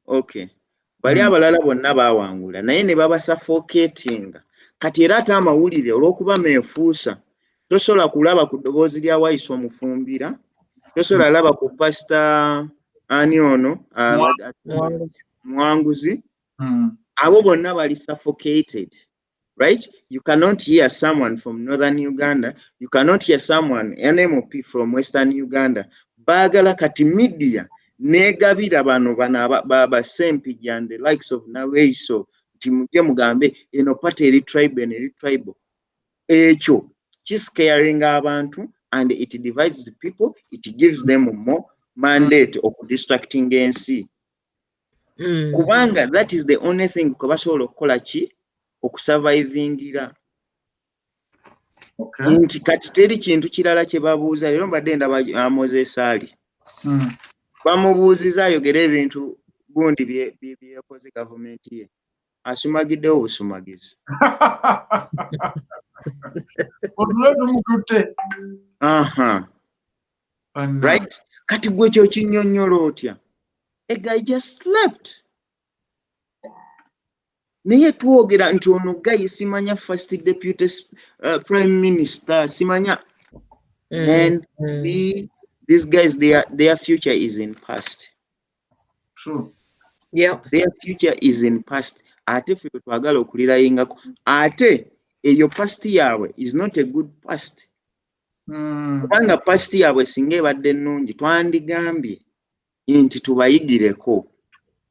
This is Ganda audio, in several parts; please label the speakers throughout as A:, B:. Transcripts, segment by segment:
A: Okay. Bali abalala bonna bawangula naye ne baba suffocating. Kati era ate amawulire olw'okuba meefuusa tosobola kulaba ku ddoboozi lya Wayiso Mufumbira, tosobola laba ku pastor ani ono Mwanguzi. Abo bonna bali suffocated, right? You cannot hear someone from northern Uganda, you cannot hear someone NMP from western Uganda. Bagala kati media negabira bano baba Sempiji and the likes of Naweso timuje mugambe eno party eri tribal echo kiscaring abantu, and it divides the people, it gives them more mandate of distracting NC. Kubanga that is the only thing kubasobola okukola ki okusurvivingira. Nti kati teri kintu kirala kye babuuza leero mbadde ndaba Moses Ali bamubuuziza ayogera ebintu gundi byekoze gavumenti ye asumagiddewo obusumagizi. Right? Kati gwe kyo kinyonnyola otya? A guy just slept. Naye twogera nti ono guy simanya first deputy prime minister simanya. And these guys, their future is in past.
B: True.
A: Yeah. Their future is in past. Ate ffe twagala okulira yingako. Ate eyo past yawe is not a good past. Kubanga past yawe singa ebadde ennungi twandigambye nti tubayigireko.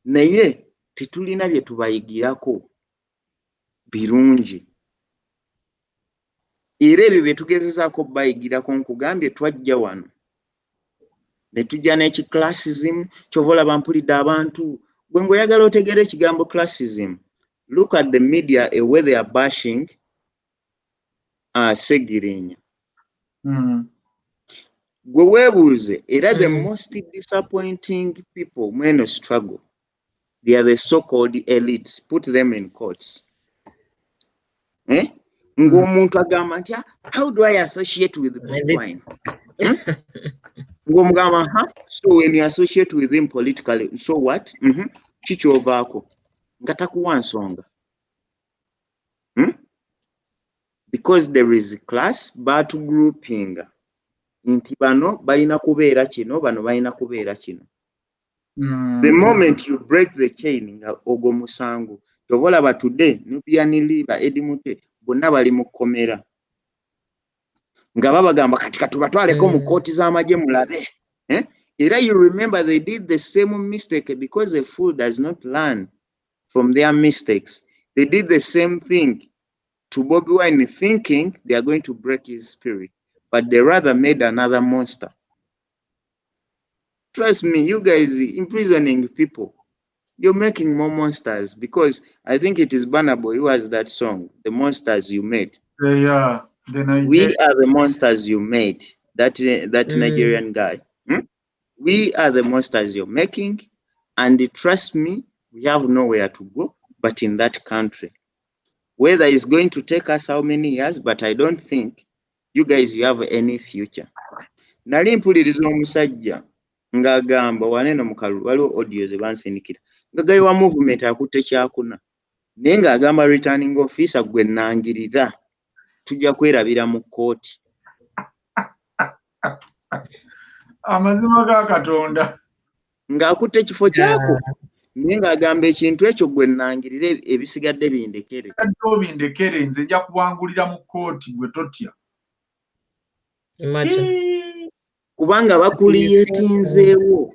A: Naye titulina bye tubayigirako birungi. Era ebyo bye tugezezaako bayigirako nkugambye twajja wano ne tujja n'ekiclassism kyova olaba mpulidde abantu gwe ng'oyagala otegere ekigambo classism. Look at the media where they are bashing Segirinya. Gwe weebuuze era the most disappointing people when struggle, they are the so-called elites. Put them in quotes. Ng'omuntu agamba nti how do I associate with Bobi Wine? Ng'omugamba so when you associate with him politically, so what? Kikyovaako nga takuwa nsonga. Because there is class battle grouping. Nti bano balina kubeera kino, bano balina kubeera kino. The moment you break the chain nga ogwo musango tobolaba today Nubiani ba Edimute bonna bali mu kkomera nga babagamba kati katubatwaleko mu kooti z'amagye mulabe. Era you remember they did the same mistake because a fool does not learn from their mistakes. They did the same thing to Bobi Wine thinking they are going to break his spirit, but they rather made another monster. Trust me, you guys imprisoning people, you're making more monsters, because I think it is Burna Boy who has that song, The Monsters You Made.
B: Yeah,
A: we are the monsters you made. That Nigerian guy. We are the monsters you're making, and trust me, we have nowhere to go but in that country. Whether it's going to take us how many years, but I don't think you guys you have any future. Nali mpuliriza omusajja ng'agamba waneno mu kalulu waliwo audio ze bansinikira nga gayi wa movement akutte kyakuna naye ng'agamba returning officer gwe nnangirira tujja kwerabira mu kkooti.
B: Amazima ga Katonda
A: ng'akutte ekifo kyako naye ng'agamba ekintu ekyo gwe nnangirira ebisigadde bindekere.
B: Bindekere nze nja kubangulira mu kkooti gwe totya.
A: Kubanga bakuliyetinzeewo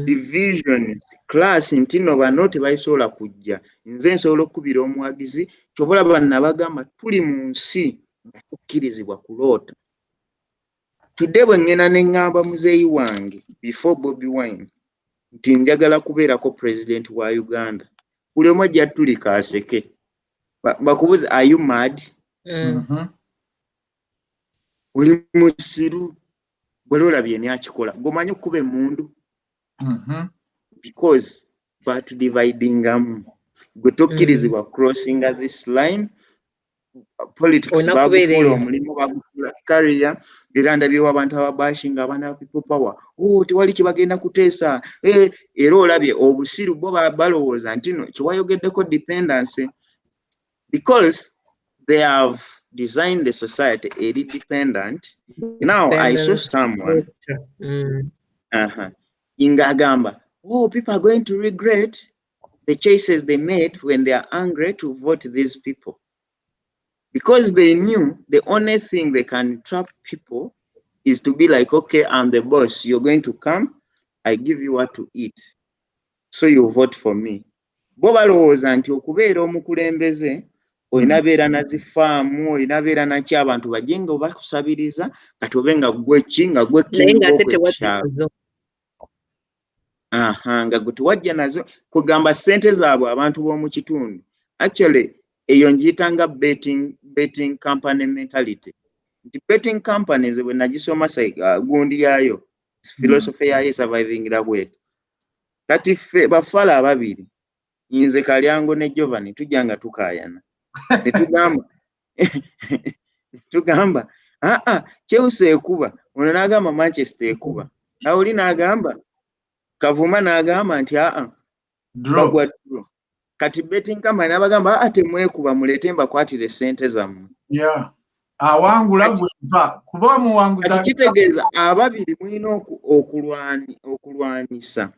A: division class nti no bano tebayisobola kujja nze nsobola okukubira omuwagizi kyova olaba nabagamba tuli mu nsi nga tukkirizibwa kuloota. Tudde bwe ngenda ne ŋŋamba muzeeyi wange before Bobi Wine nti njagala kubeerako president wa Uganda, buli omu ajja tulika aseke bakubuuza are you mad? Oli musiru bw'oli olabye ni akikola gwomanyi okuba emmundu because but dividingamu gwe tokkirizibwa crossing this line. Politics bagufuula omulimu bagufuula career era ndabyewo abantu ababashinga abaana people power tewali kibagenda kuteesa era olabye obusiru bo balowooza nti no kiwayogeddeko dependence because they have designed the society eri dependent. Now I saw someone ingagamba people are going to regret the choices they made when they are angry to vote these people, because they knew the only thing they can trap people is to be like, okay, I'm the boss, you're going to come, I give you what to eat, so you vote for me. Bo balowooza nti okubeera omukulembeze olina beera na zifaamu, olina beera naki abantu bajjenga obakusabiriza kati obe nga gwe ki nga gwe kingo nga gwe tewajja nazo kugamba ssente zaabwe abantu b'omu kitundu. Actually eyo ngiyitanga betting company mentality. Nti betting companies bwe nagisoma gundi yaayo philosophy yaayo survivingira bweti. Kati ffe bafala ababiri nze Kalyango ne Giovanni tujjanga tukaayana tugamba Chelsea ekuba ono n'agamba Manchester ekuba nawe oli n'agamba Kavuma n'agamba nti bagwa draw. Kati betting company n'abagamba temwekuba muleete mbakwatire ssente zammwe.
B: Awangula gwe kuba muwanguza.
A: Kitegeeza ababiri mulina okulwanyisa,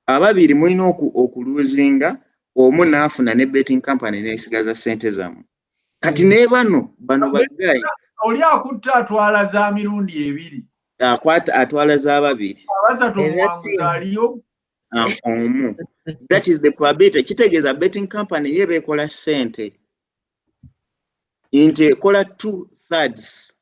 A: ababiri mulina okuluzinga, omu n'afuna ne betting company n'esigaza ssente zammwe. Kati ne bano bagayi
B: oli akutta atwala za mirundi ebiri,
A: atwala za babiri,
B: abasatu muwanguza aliyo
A: omu. That is the probability. Kitegeeza betting company ye bekola ssente nti ekola 2/3.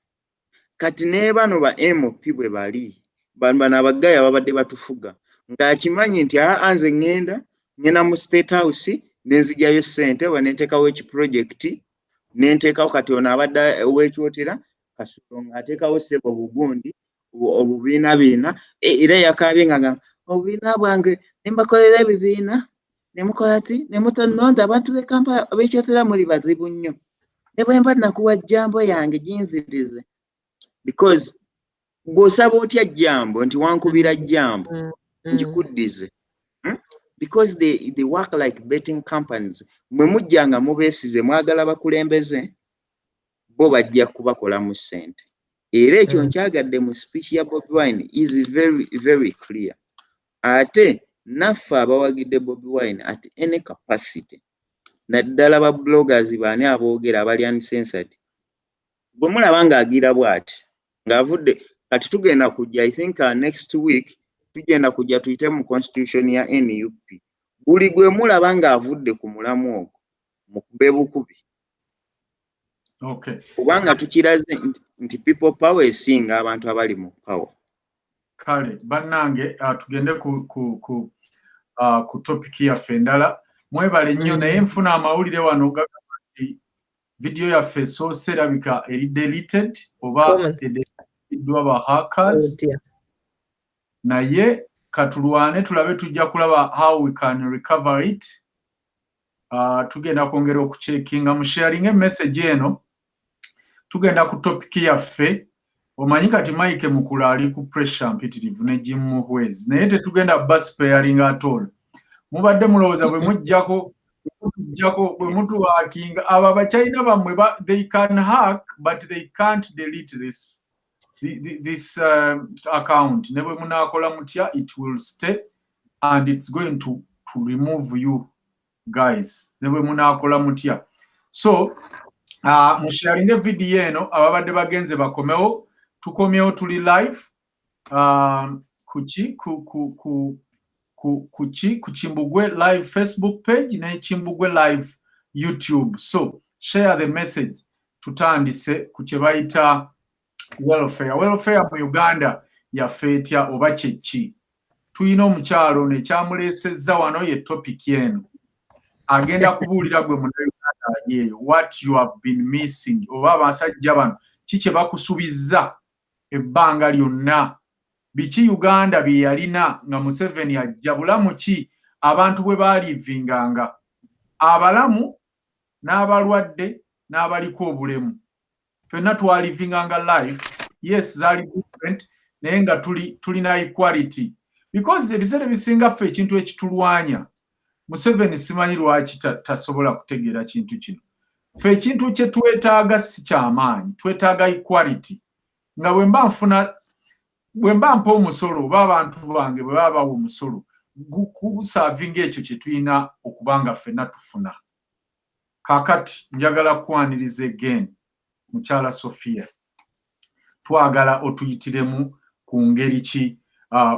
A: Kati ne bano ba MOP bwe bali bano abagayi ababadde batufuga ng'akimanyi nti nze ngenda mu State House nenzigyayo ssente wanenteekawo ekiprojekiti nenteekawo kati ono abadde ow'ekyotera Kasutonga ateekawo ssebo bugundi obubiina era yakaabye nga obubiina bwange nembakolera ebibiina nemukola ati nemutanonda abantu b'Ekampala b'ekyotera muli bazibu nnyo ne bwe mba nakuwa jambo yange ginzirize, because gw'osaba otya jambo nti wankubira jambo nkikuddize, because they work like betting companies. Mwe mujjanga mubeesize mwagala bakulembeze bo bajja kubakola mu ssente. Era ekyo nkyagadde mu speech ya Bobi Wine is very very clear. Ate naffe abawagidde Bobi Wine at any capacity, naddala ba bloggers baani aboogera abali uncensored, bwe mulaba ng'agira bw'ati ng'avudde kati tugenda kujja I think next week tugenda kujja tuyite mu constitution ya NUP, buli gwe mulaba ng'avudde ku mulamu ogwo mukube bukubi. Kubanga tukiraze nti people power esinga abantu abali mu power.
B: Kale bannange tugende ku topic yaffe endala. Mwebale nnyo naye nfuna amawulire wano gagamba nti video yaffe esoose erabika eri deleted oba edeleteddwa ba hackers. Naye katulwane tulabe tujja kulaba how we can recover it. Tugenda kwongera okucheckinga musharinge message eno. Tugenda ku topic yaffe. Omanyi kati Mike Mukula ali ku pressure mpitirivu ne Jim Muhwezi. Naye tetugenda basparing at all. Mubadde mulowooza bwe mujjako bwe mutu hackinga aba bachina bamwe they can hack but they can't delete this account. Ne bwe munakola mutya it will stay and it's going to remove you guys. Ne bwe munakola mutya. So musharinge video eno ababadde bagenze bakomewo tukomyewo tuli live ku Chimbugwe live Facebook page ne Chimbugwe live YouTube. So share the message tutandise ku kye bayita welfare mu Uganda yaffe etya oba kyeki. Tuyina omukyalo nekyamulesezza wano ye topic eno agenda kubuulira gwe munnayuganda yeeyo what you have been missing oba abasajja bano kiki bakusubizza ebbanga lyonna, biki Uganda bye yalina nga Museveni ajja, bulamu ki abantu bwe baalivinganga, abalamu n'abalwadde n'abaliko obulemu. ffenna twalivinganga life, yes zaali different naye nga tulina equality, because ebiseera bisinga ffe ekintu ekitulwanya, Museveni simanyi lwaki tasobola kutegeera kintu kino. Ffe ekintu kye twetaaga si kyamaanyi, twetaaga equality. Nga bwe mba mpa omusolo oba abantu bange bwe baba bawa omusolo gusaavinga ekyo kye tulina okuba nga ffenna tufuna. Kaakati njagala kwaniriza again mukyala Sophia, twagala otuyitiremu ku ngeri ki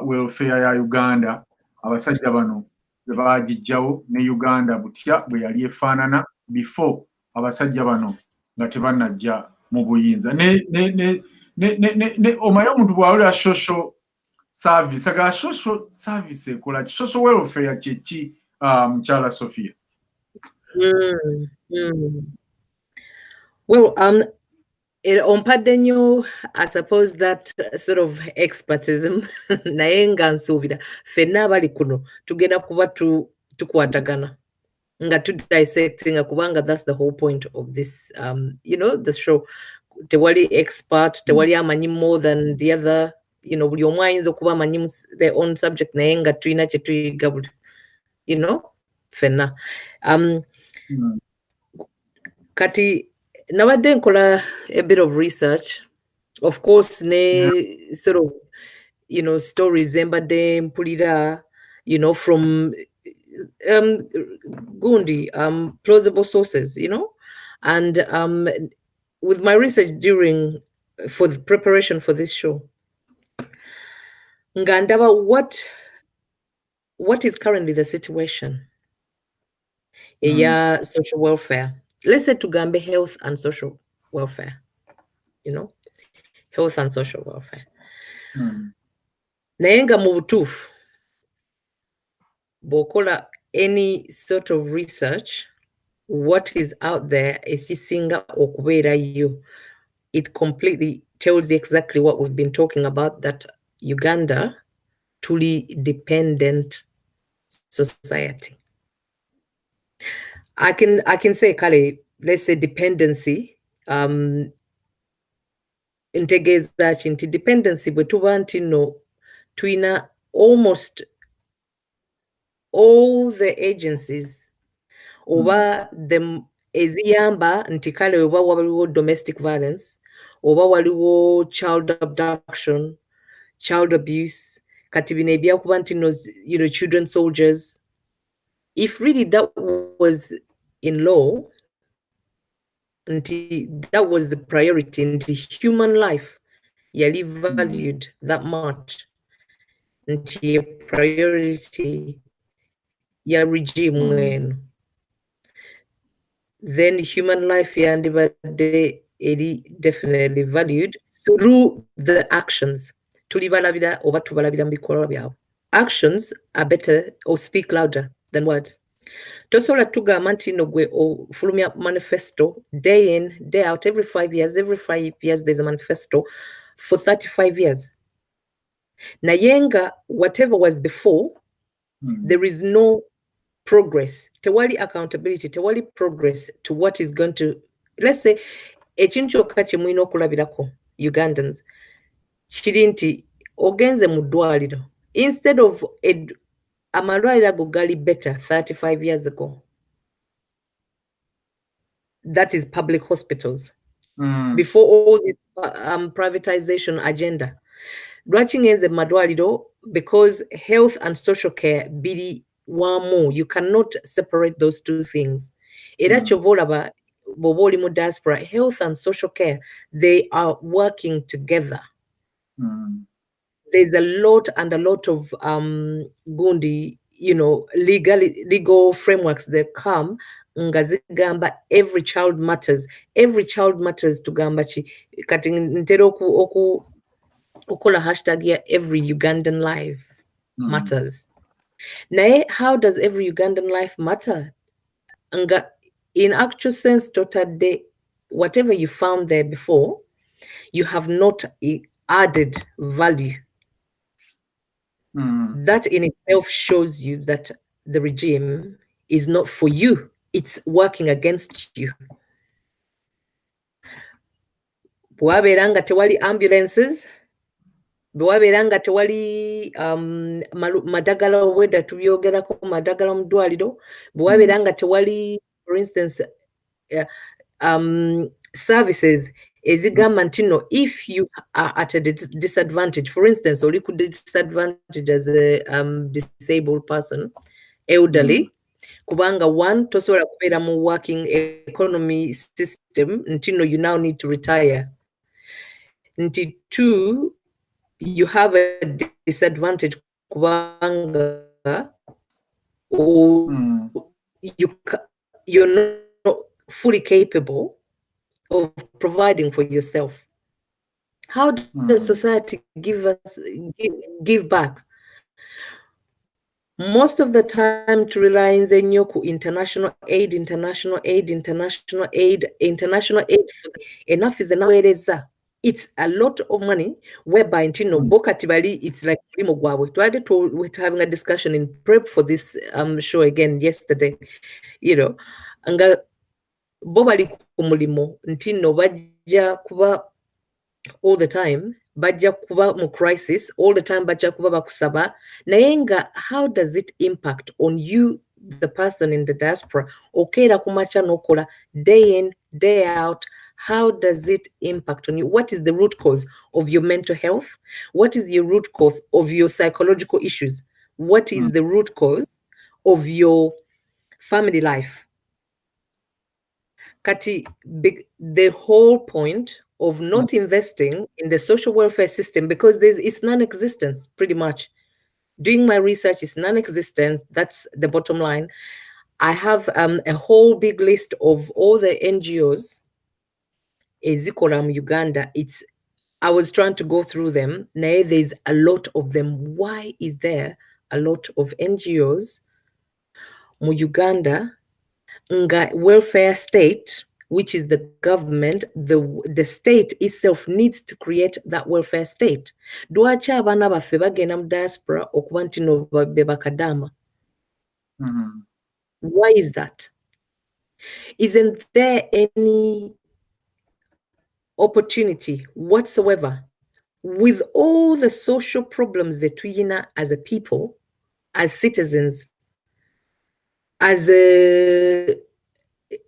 B: welfare ya Uganda abasajja bano bwe baagijjawo ne Uganda butya bwe yali efaanana before abasajja bano nga tebannajja mu buyinza. Omaye omuntu bw'awulira social service, agala social service ekola ki? Social welfare kye ki, mukyala Sophia?
C: Well, ompadde nnyo, I suppose that sort of expertism naye nga nsuubira ffenna abali kuno tugenda kuba tukwatagana nga tudissectinga kubanga that's the whole point of this the show. Tewali expert, tewali amanyi more than the other, buli omu ayinza okuba amanyi their own subject naye nga tulina kye tuyiga buli ffenna. Kati nabadde nkola a bit of research, of course, ne sort of stories embadde mpulira from gundi plausible sources, and with my research for the preparation for this show, ngandaba what is currently the situation ya social welfare. Let's say tugambe health and social welfare, health and social welfare. Naye nga mu butuufu bw'okola any sort of research, what is out there ekisinga okubeerayo, it completely tells you exactly what we've been talking about, that Uganda tuli dependent society. I can say, kale, let's say dependency, ntegeeza ki nti dependency bwe tuba nti no tulina almost all the agencies oba them eziyamba nti kale oba waliwo domestic violence oba waliwo child abduction, child abuse, kati bino ebyakuba nti no children soldiers. If really that was in law, that was the priority, and human life yali valued that much, and priority ya regime then human life yandibadde eri definitely valued through the actions. Tuli balabira oba tubalabira mu bikolwa byabwe. Actions are better or speak louder than words. Tosobola tugamba nti no gwe ofulumya manifesto day in, day out, every 5 years there's a manifesto for 35 years. Naye nga whatever was before, there is no progress. Tewali accountability, tewali progress to what is going to, let's say, ekintu kyokka kye mulina okulabirako Ugandans kiri nti ogenze mu ddwaliro, instead of amalwaliro ago gali better 35 years ago. That is public hospitals. Before all this privatization agenda. Lwaki ngenze madwaliro? Because health and social care biri wamu. You cannot separate those two things. Era kyova olaba bw'oba oli mu diaspora, health and social care, they are working together. There's a lot of gundi, legal frameworks that come nga zigamba every child matters tugamba ki kati ntera okola hashtag ya every Ugandan life matters. Naye how does every Ugandan life matter? Nga in actual sense totadde whatever you found there before, you have not added value. That in itself shows you that the regime is not for you. It's working against you. bwabeera nga tewali ambulances, bwabeera nga tewali madagala weda tubyogerako madagala mu ddwaliro, bwabeera nga tewali, for instance, services ezigamba nti no, if you are at a disadvantage, for instance, oli ku disadvantage as a disabled person, elderly, kubanga one, tosobola kubeera mu working economy system, nti no, you now need to retire. Nti two, you have a disadvantage kubanga you're not fully capable of providing for yourself. How does society give back? Most of the time to rely on international aid, enough is enough. It's a lot of money whereby it's like we're having a discussion in prep for this show again yesterday, anga bobali kumulimo ntino bajja kuba all the time, bajja kuba mu crisis all the time, bajja kuba bakusaba naye nga how does it impact on you, the person in the diaspora? Okeera kumacha nokola day in day out. How does it impact on you? What is the root cause of your mental health? What is your root cause of your psychological issues? What is the root cause of your family life? Kati, the whole point of not investing in the social welfare system, because it's non-existent pretty much. Doing my research is non-existent. That's the bottom line. I have a whole big list of all the NGOs ezikola Uganda. I was trying to go through them. Now there's a lot of them. Why is there a lot of NGOs mu Uganda nga welfare state, which is the government, the state itself needs to create that welfare state? Dwachi abana baffe bagenda mu diaspora okuba nti no be bakadama? Why is that? Isn't there any opportunity whatsoever with all the social problems that we as a people, as citizens, as a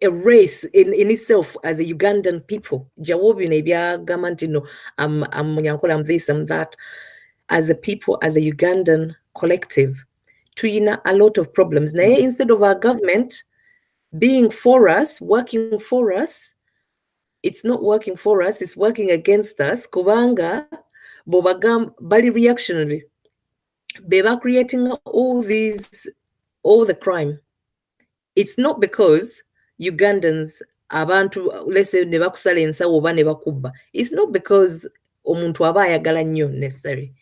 C: race in itself, as a Ugandan people? I'm this, I'm that. As a people, as a Ugandan collective, tuyina a lot of problems. Now, instead of our government being for us, working for us, it's not working for us, it's working against us. Kubanga bobagam bali reactionary. Beba creating all the crime. It's not because Ugandans abantu, let's say, nebakusala ensawo oba nebakubba. It's not because omuntu aba ayagala nnyo necessary.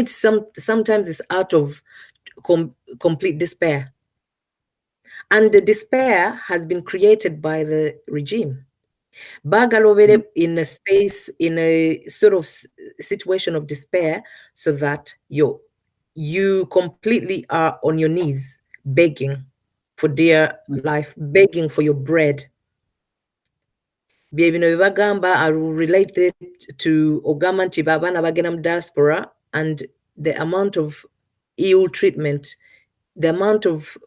C: Sometimes it's out of complete despair. And the despair has been created by the regime. Bagalobere in a space, in a sort of situation of despair, so that you completely are on your knees begging for dear life, begging for your bread. I will relate it to Ogamanti Babana Baganam diaspora and the amount of ill treatment, the amount of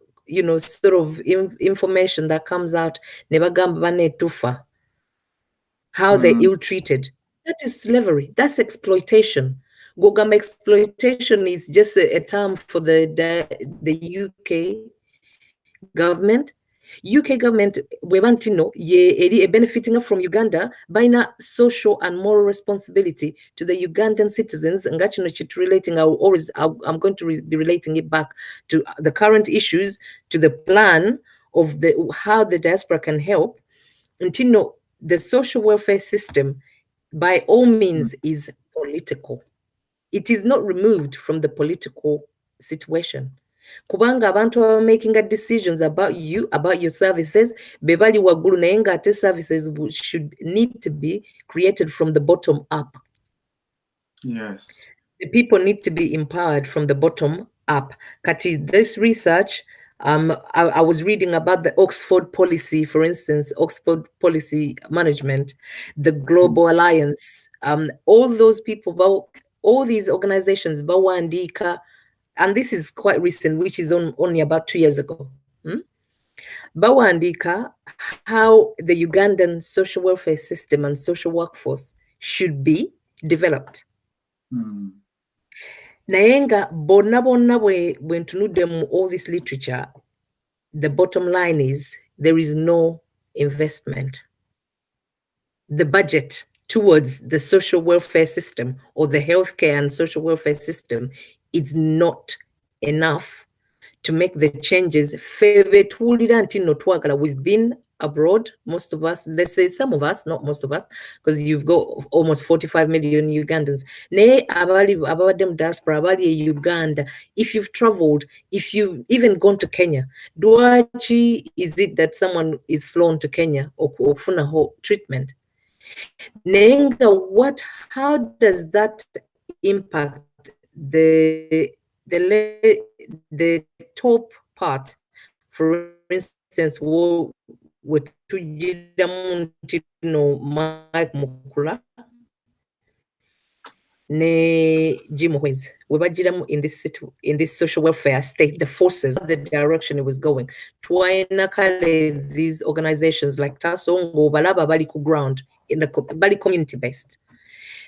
C: sort of information that comes out. Nebagamba tufa. How they're ill-treated. That is slavery. That's exploitation. Gogamba exploitation is just a term for the UK government. UK government, we want to know, benefiting from Uganda by social and moral responsibility to the Ugandan citizens. And relating, I'm going to be relating it back to the current issues, to the plan of how the diaspora can help. Until the social welfare system, by all means, is political. It is not removed from the political situation. Kubanga abantu are making decisions about you, about your services. Bebali wagulu nayenga ate services should need to be created from the bottom up.
B: Yes.
C: The people need to be empowered from the bottom up. Kati, this research, I was reading about the Oxford policy, for instance, Oxford policy management, the Global Alliance, all those people, all these organizations, Bawandika, and this is quite recent, which is only about 2 years ago. Bawandika, how the Ugandan social welfare system and social workforce should be developed. Nayenga bonna when to them all this literature, the bottom line is there is no investment. The budget towards the social welfare system or the healthcare and social welfare system is not enough to make the changes. We've been abroad, most of us, let's say some of us, not most of us, because you've got almost 45 million Ugandans. Diaspora, Uganda, if you've traveled, if you've even gone to Kenya, Duachi, is it that someone is flown to Kenya or Funaho treatment? Nenga, how does that impact the top part? For instance, with Mike Mukula ne Muhwezi, in this social welfare state, the forces, the direction it was going. These organizations like Tasongo, Balaba Baliku ground in the Bali community based.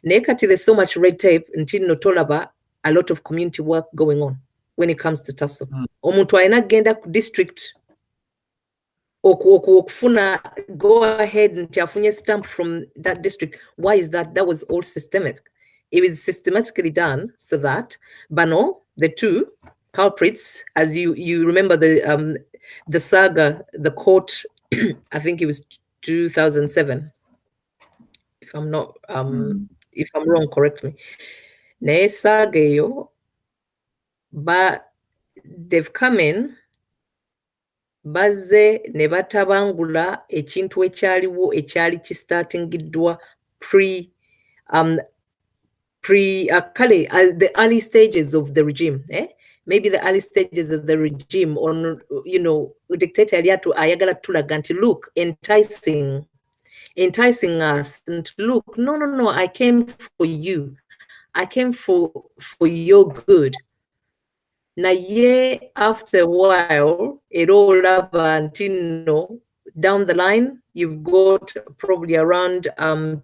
C: Nekati, there's so much red tape until Notolaba, a lot of community work going on when it comes to Taso. Omuntu aina genda district okufuna go ahead and afunye stamp from that district. Why is that? That was all systemic. It was systematically done so that Bano, the two culprits, as you remember the saga, the court, I think it was 2007. If I'm not if I'm wrong, correct me. Ne saga yo, but they've come in. Bazze ne batabangula ekintu ekyaliwo ekyali kistartingiddwa the early stages of the regime, maybe the early stages of the regime on, dictator ayagala tulaga nti look, enticing us and look, no, I came for you, I came for your good. Now, after a while, it all up until down the line, you've got probably around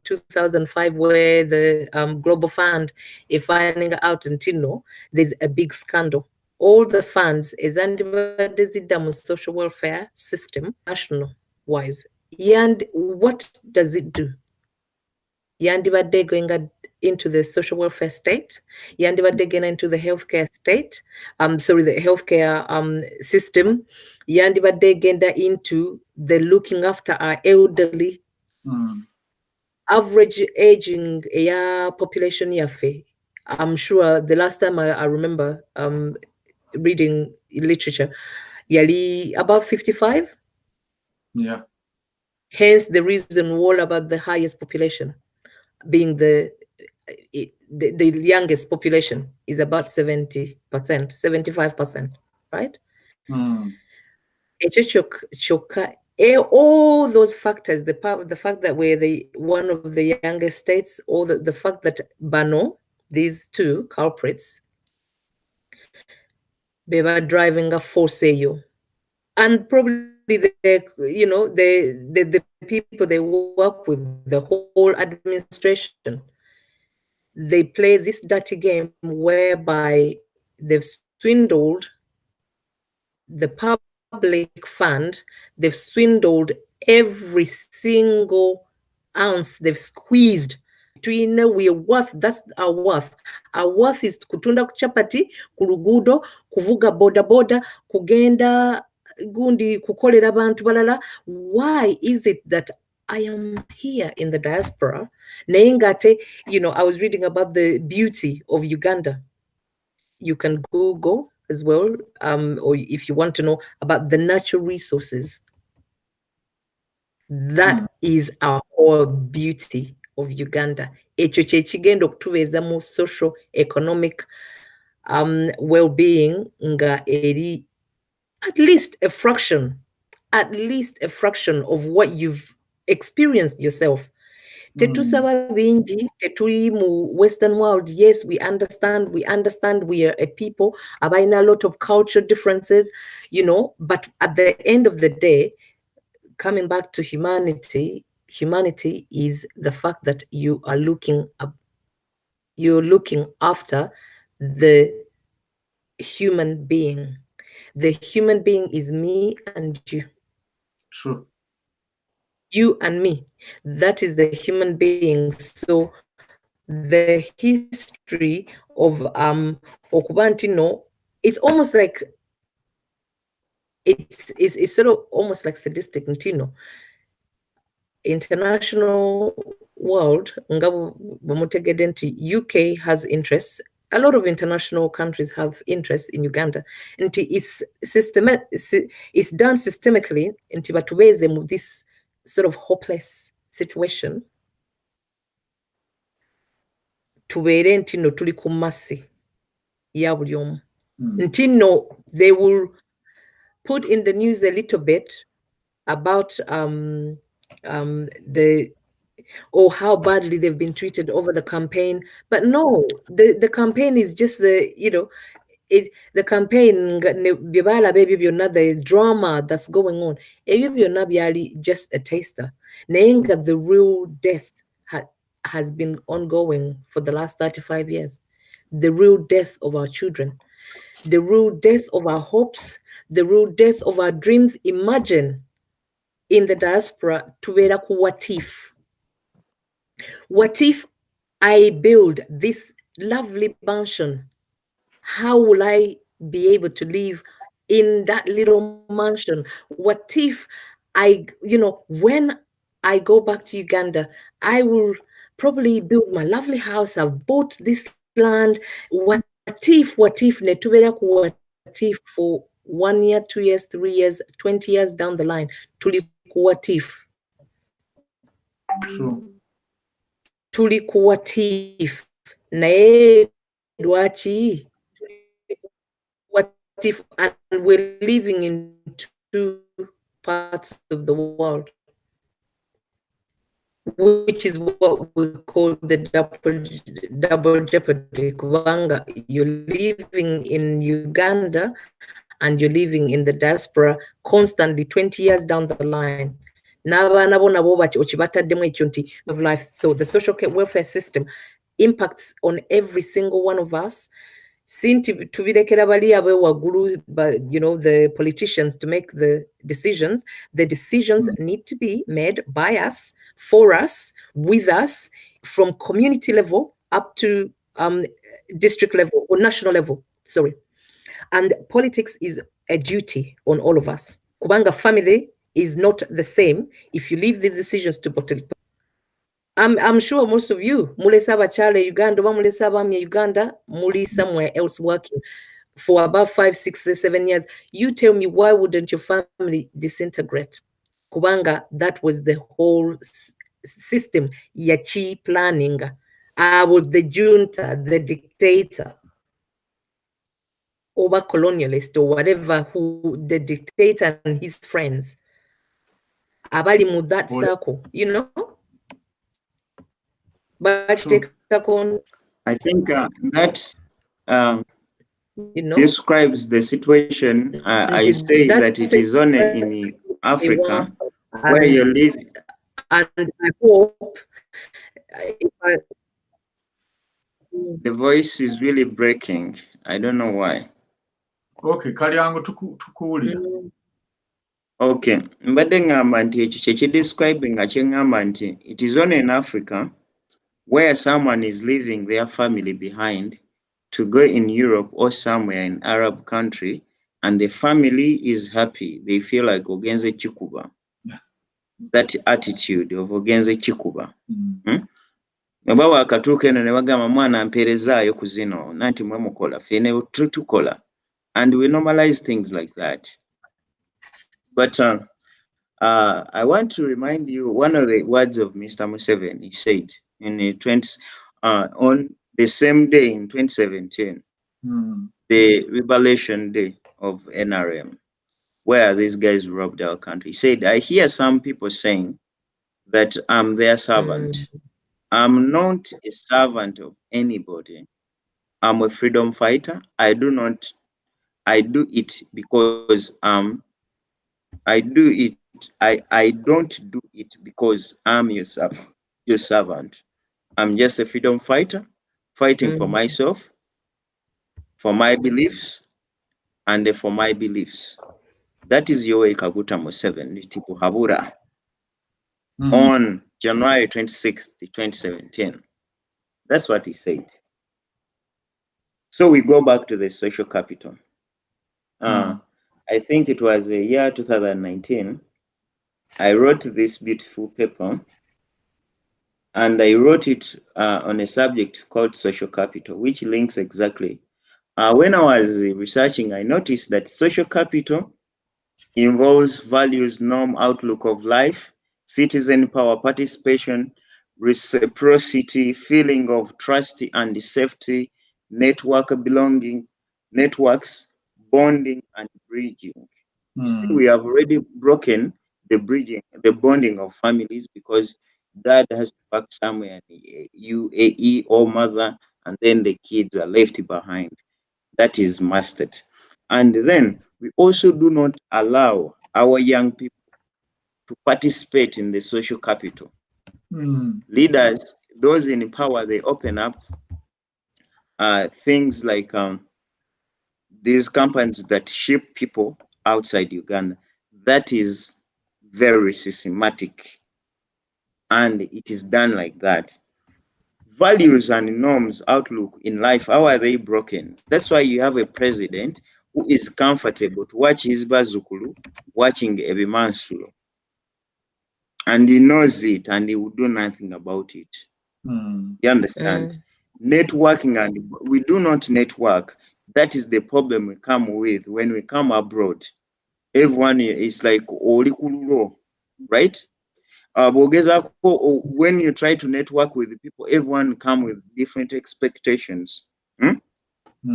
C: 2005 where the Global Fund is finding out until there's a big scandal. All the funds is under the social welfare system, national wise. And what does it do? Yandibade going into the social welfare state, Yandibade going into the healthcare state, the healthcare system, Yandibade genda into the looking after our elderly, average aging population yafe. I'm sure the last time I remember reading literature, yali about 55.
B: Yeah.
C: Hence the reason all about the highest population being the youngest population is about 70%, 75%, right? All those factors, the fact that we're one of the youngest states, or the fact that Bano, these two culprits, they were driving a force, and probably the people they work with, the whole administration, they play this dirty game whereby they've swindled the public fund, they've swindled every single ounce, they've squeezed. We're worth, that's our worth. Our worth is kutunda kuchapati, kulugudo, kuvuga boda, kugenda gundi, kukolera abantu balala. Why is it that I am here in the diaspora? Naingate, I was reading about the beauty of Uganda. You can Google as well, or if you want to know about the natural resources. That is our whole beauty of Uganda. Ekyo kye kigenda okutubeeza mu social economic well-being nga eri at least a fraction of what you've experienced yourself. Tetusaba bingi, tetuli mu Western world. Yes, we understand we are a people, abaina a lot of cultural differences, you know, but at the end of the day, coming back to humanity is the fact that you are looking after the human being. The human being is me and you.
B: True.
C: You and me. That is the human being. So the history of Okubantino, it's almost like it's sort of almost like sadistic ntino. International world, UK has interests. A lot of international countries have interests in Uganda, and it's done systemically into this sort of hopeless situation. Tubeere ntino tuli ku masi ya buli omu. Ntino, they will put in the news a little bit about how badly they've been treated over the campaign. But no, the campaign is just the campaign, the drama that's going on. Just a taster. The real death has been ongoing for the last 35 years. The real death of our children, the real death of our hopes, the real death of our dreams. Imagine in the diaspora, what if I build this lovely mansion? How will I be able to live in that little mansion? What if when I go back to Uganda, I will probably build my lovely house. I've bought this land. What if for 1 year, 2 years, 3 years, 20 years down the line? What if?
B: True.
C: Tuli what if? Nae dwachi? What if? And we're living in two parts of the world, which is what we call the double jeopardy. Kubanga, you're living in Uganda and you're living in the diaspora constantly 20 years down the line. Of life. So the social welfare system impacts on every single one of us. The politicians to make the decisions. The decisions need to be made by us, for us, with us, from community level up to district level or national level. Sorry. And politics is a duty on all of us. Kubanga family is not the same if you leave these decisions to politics. I'm sure most of you, mulesa abachale Uganda, mulesa abami Uganda, muli somewhere else working for about 5, 6, 7 years. You tell me, why wouldn't your family disintegrate? Kubanga, that was the whole system. Yachi planning. With the junta, the dictator, over colonialist or whatever, who the dictator and his friends. Abali mu that circle, you know. But take
A: I think that describes the situation. I say that it is only in Africa where you live.
C: And I hope
A: the voice is really breaking. I don't know why.
B: Okay, Kalyango tukuwulira.
A: Okay, mbadde ngamba nti ekyo kye kidescribing nga kye ngamba nti it is only in Africa where someone is leaving their family behind to go in Europe or somewhere in Arab country, and the family is happy. They feel like ogenze chikuba.
B: Yeah.
A: That attitude of ogenze chikuba. Baba wakatuuka eno ne bagamba mwana mperezaayo ku zino nanti mwe mukola fene tukola, and we normalize things like that. But I want to remind you one of the words of Mr. Museveni. He said on the same day in 2017, the Liberation Day of NRM. where these guys robbed our country. He said, I hear some people saying that I'm their servant. I'm not a servant of anybody. I'm a freedom fighter. I do it because I don't do it because I'm your servant. I'm just a freedom fighter fighting for myself, for my beliefs, and for my beliefs. That is Yoweri Kaguta Museveni Tipuhabura on January 26th, 2017. That's what he said. So we go back to the social capital. I think it was the year 2019. I wrote this beautiful paper, and I wrote it on a subject called social capital, which links exactly. When I was researching, I noticed that social capital involves values, norm, outlook of life, citizen power, participation, reciprocity, feeling of trust and safety, network belonging, networks, bonding, and bridging. You see, we have already broken the bonding of families, because dad has to work somewhere in UAE or mother, and then the kids are left behind. That is mastered. And then we also do not allow our young people to participate in the social capital. Leaders, those in power, they open up things like these companies that ship people outside Uganda. That is very systematic, and it is done like that. Values and norms, outlook in life, how are they broken? That's why you have a president who is comfortable to watch his bazukulu watching Ebimansulo, and he knows it, and he will do nothing about it. You understand? Networking, and we do not network. That is the problem we come with when we come abroad. Everyone is like Orikululo, right? When you try to network with people, everyone come with different expectations.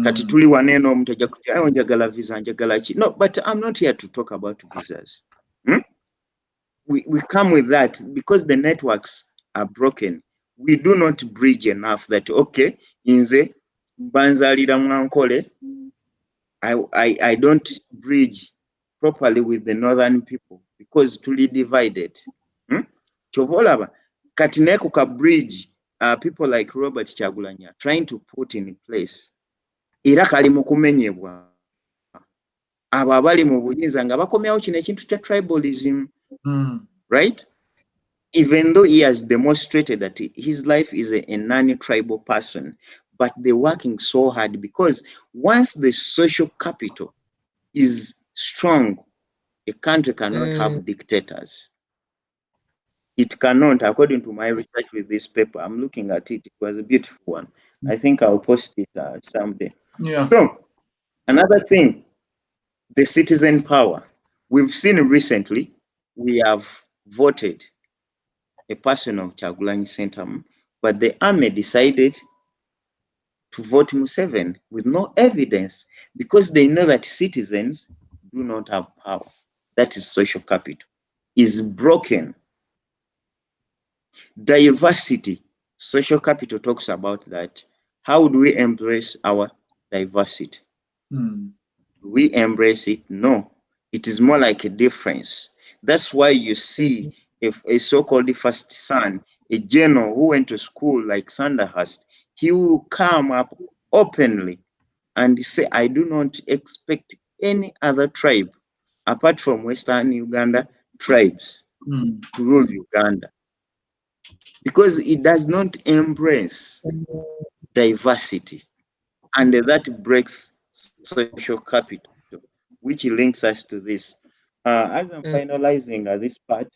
A: Kati waneno mtaja kuja njagala visa njagala chi. No, but I'm not here to talk about visas. We come with that because the networks are broken. We do not bridge enough that, okay, inze banzalira mwankole, I don't bridge properly with the northern people because tuli divided. Chovolaba katineko ka bridge people like Robert Kyagulanyi trying to put in place. Era kali mu kumenyebwa. Abo abali mu buyinza nga bakomyawo kino ekintu kya tribalism. Right? Even though he has demonstrated that his life is a non-tribal person, but they're working so hard, because once the social capital is strong, a country cannot have dictators. It cannot, according to my research with this paper. I'm looking at it. It was a beautiful one. I think I'll post it someday.
B: Yeah.
A: So, another thing, the citizen power. We've seen recently, we have voted a person of Kyagulanyi Ssentamu, but the army decided to vote Museveni with no evidence, because they know that citizens do not have power. That is social capital. Is broken. Diversity. Social capital talks about that. How do we embrace our diversity? Do we embrace it? No. It is more like a difference. That's why you see if a so-called first son, a general who went to school like Sanderhurst, he will come up openly and say, I do not expect any other tribe apart from Western Uganda tribes to rule Uganda, because it does not embrace diversity, and that breaks social capital, which links us to this. As I'm finalizing this part,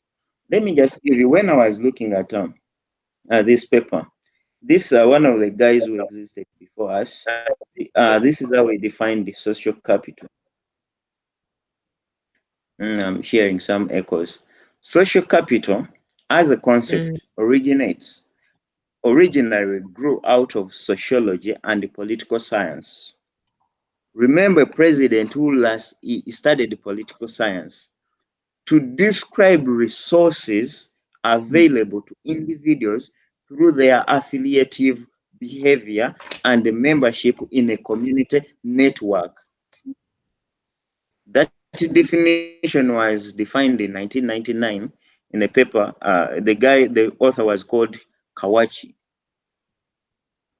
A: let me just give you, when I was looking at this paper, this one of the guys who existed before us, this is how we define the social capital. I'm hearing some echoes. Social capital as a concept originally grew out of sociology and political science. Remember, president who he studied political science to describe resources available to individuals through their affiliative behavior and membership in a community network. That definition was defined in 1999 in a paper. The author was called Kawachi.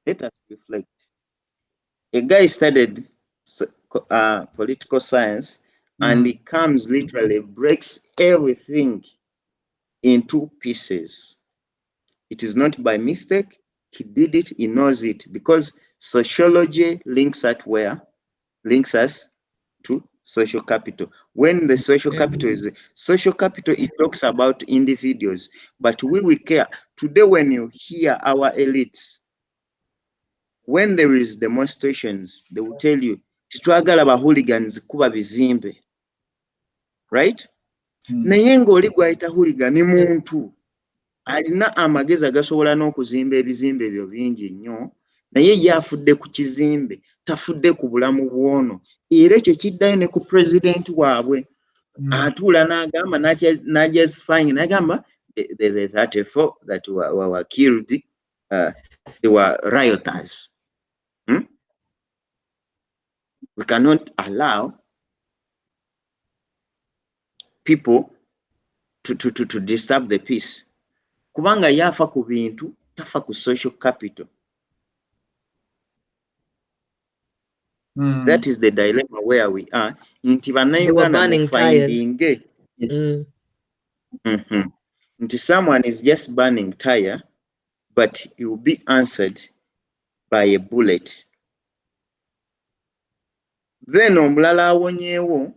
A: Let us reflect. A guy studied political science, and he comes literally breaks everything in two pieces. It is not by mistake. He did it. He knows it, because sociology links us to social capital. When the social capital is social capital, it talks about individuals, but we care today. When you hear our elites, when there is demonstrations, they will tell you titwagala ba hooligans kuba bizimbe, right? Naye ng'oli gwayita hooligan muntu alina amagezi agasobola n'okuzimba ebizimbe ebyo bingi nnyo, naye ye afudde ku kizimbe, tafudde ku bulamu bw'ono. Era ekyo kiddayo ne ku president waabwe, atuula n'agamba n'ajustifying n'agamba the 34 that were killed, they were rioters. We cannot allow people to disturb the peace. Kubanga yafa ku bintu, tafa ku social capital. That is the dilemma where we are. Nti bannayuganda mu finding. Nti someone is just burning tire, but he will be answered by a bullet. Then omulala awonyeewo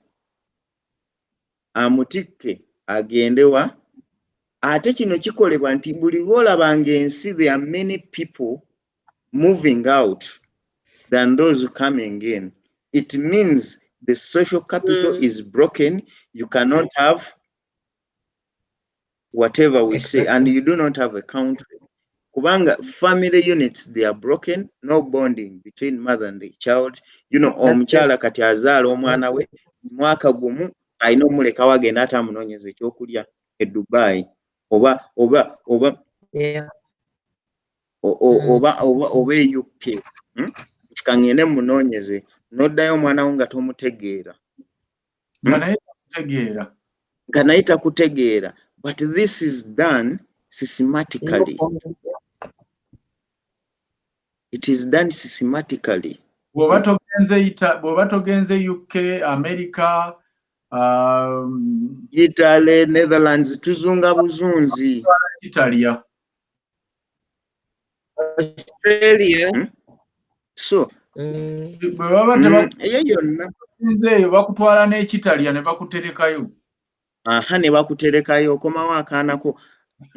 A: amutikke agendewa. Ate kino kikolebwa nti buli lw'olaba ng'ensi, there are many people moving out than those coming in. It means the social capital is broken. You cannot have whatever we say, and you do not have a country. Kubanga family units, they are broken, no bonding between mother and the child. You know, omukyala kati azaala omwana we mwaka gumu ayina omuleka wagenda atamunoonyeza ekyokulya e Dubai oba e UK. Kangende munoonyeze n'oddayo omwana wo nga tomutegeera. Nga naye takutegeera. But this is done systematically. It is done systematically.
B: Bw'oba togenze UK, America,
A: Italy, Netherlands, tuzunga buzunzi.
B: Italia,
C: Australia.
A: So,
B: bakutwala n'Ekitalia ne bakuterekayo.
A: Ne bakuterekayo, okomawo akaanako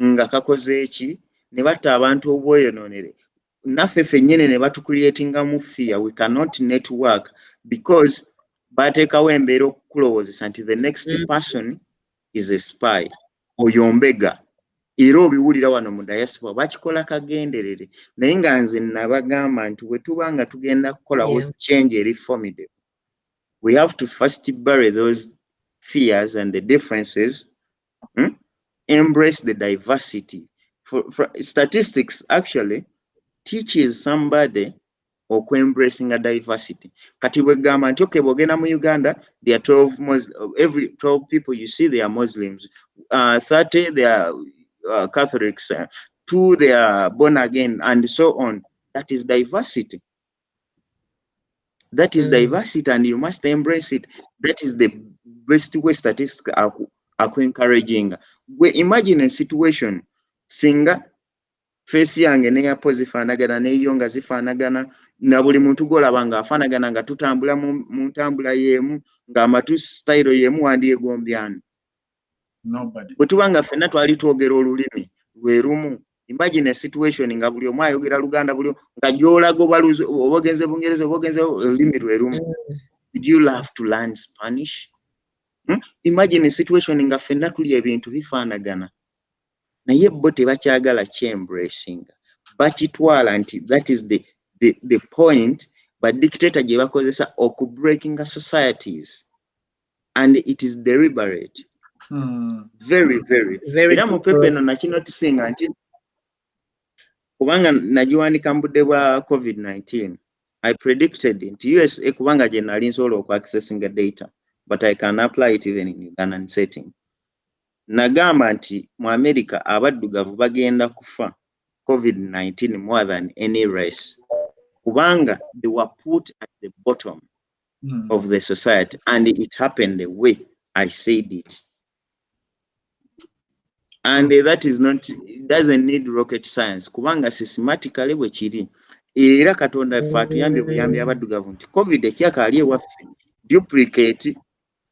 A: nga kakoze eki, ne batta abantu obweyononere. Naffe ffennyini ne batucreatingamu fear. We cannot network because bateekawo embeera okukulowoozesa nti the next person is a spy. Oyombega. Era obiwulira wano mu diaspora bakikola kagenderere. Naye nga nze nabagamba nti bwe tuba nga tugenda kukolawo change eri formidable, we have to first bury those fears and the differences, embrace the diversity. For statistics actually teaches somebody embracing a diversity. Kati bwe gamba nti okay, bw'ogenda mu Uganda, there are 12 every 12 people you see they are Muslims, 30 they are Catholics, 2 they are born again, and so on. That is diversity. That is diversity, and you must embrace it. That is the best way statistics are encouraging. We imagine a situation singa face yange ne yapo zifaanagana neyo nga zifaanagana na buli muntu golaba nga afaanagana nga tutambula mu ntambula yemu nga amatu style yemu wandiyegombyani. Bwe tubanga ffenna twali twogera olulimi lwe lumu. Imagine a situation nga buli omu ayogera Luganda buli nga gy'olaga obogenze Bungereza obogenze olulimi lwe lumu. Did you love to learn Spanish? Imagine a situation nga ffenna tuli ebintu bifaanagana. Naye bo tebakyagala kyembracing. Bakitwala nti that is the point, but dictator gye bakozesa breaking societies, and it is deliberate. Very era mu pepe no nakinotisinga nti kubanga nagiwandika mbudde bwa COVID-19, I predicted nti USA kubanga gye nali nsobola accessing data, but I can apply it even in Ugandan setting. Nagamba nti mu America abaddugavu bagenda kufa COVID-19 more than any race. Kubanga they were put at the bottom of the society, and it happened the way I said it. And that is not, it doesn't need rocket science. Kubanga systematically bwe kiri. Era Katonda fatu yambi buyambi abaddugavu nti COVID ekyakaali ewaffe duplicate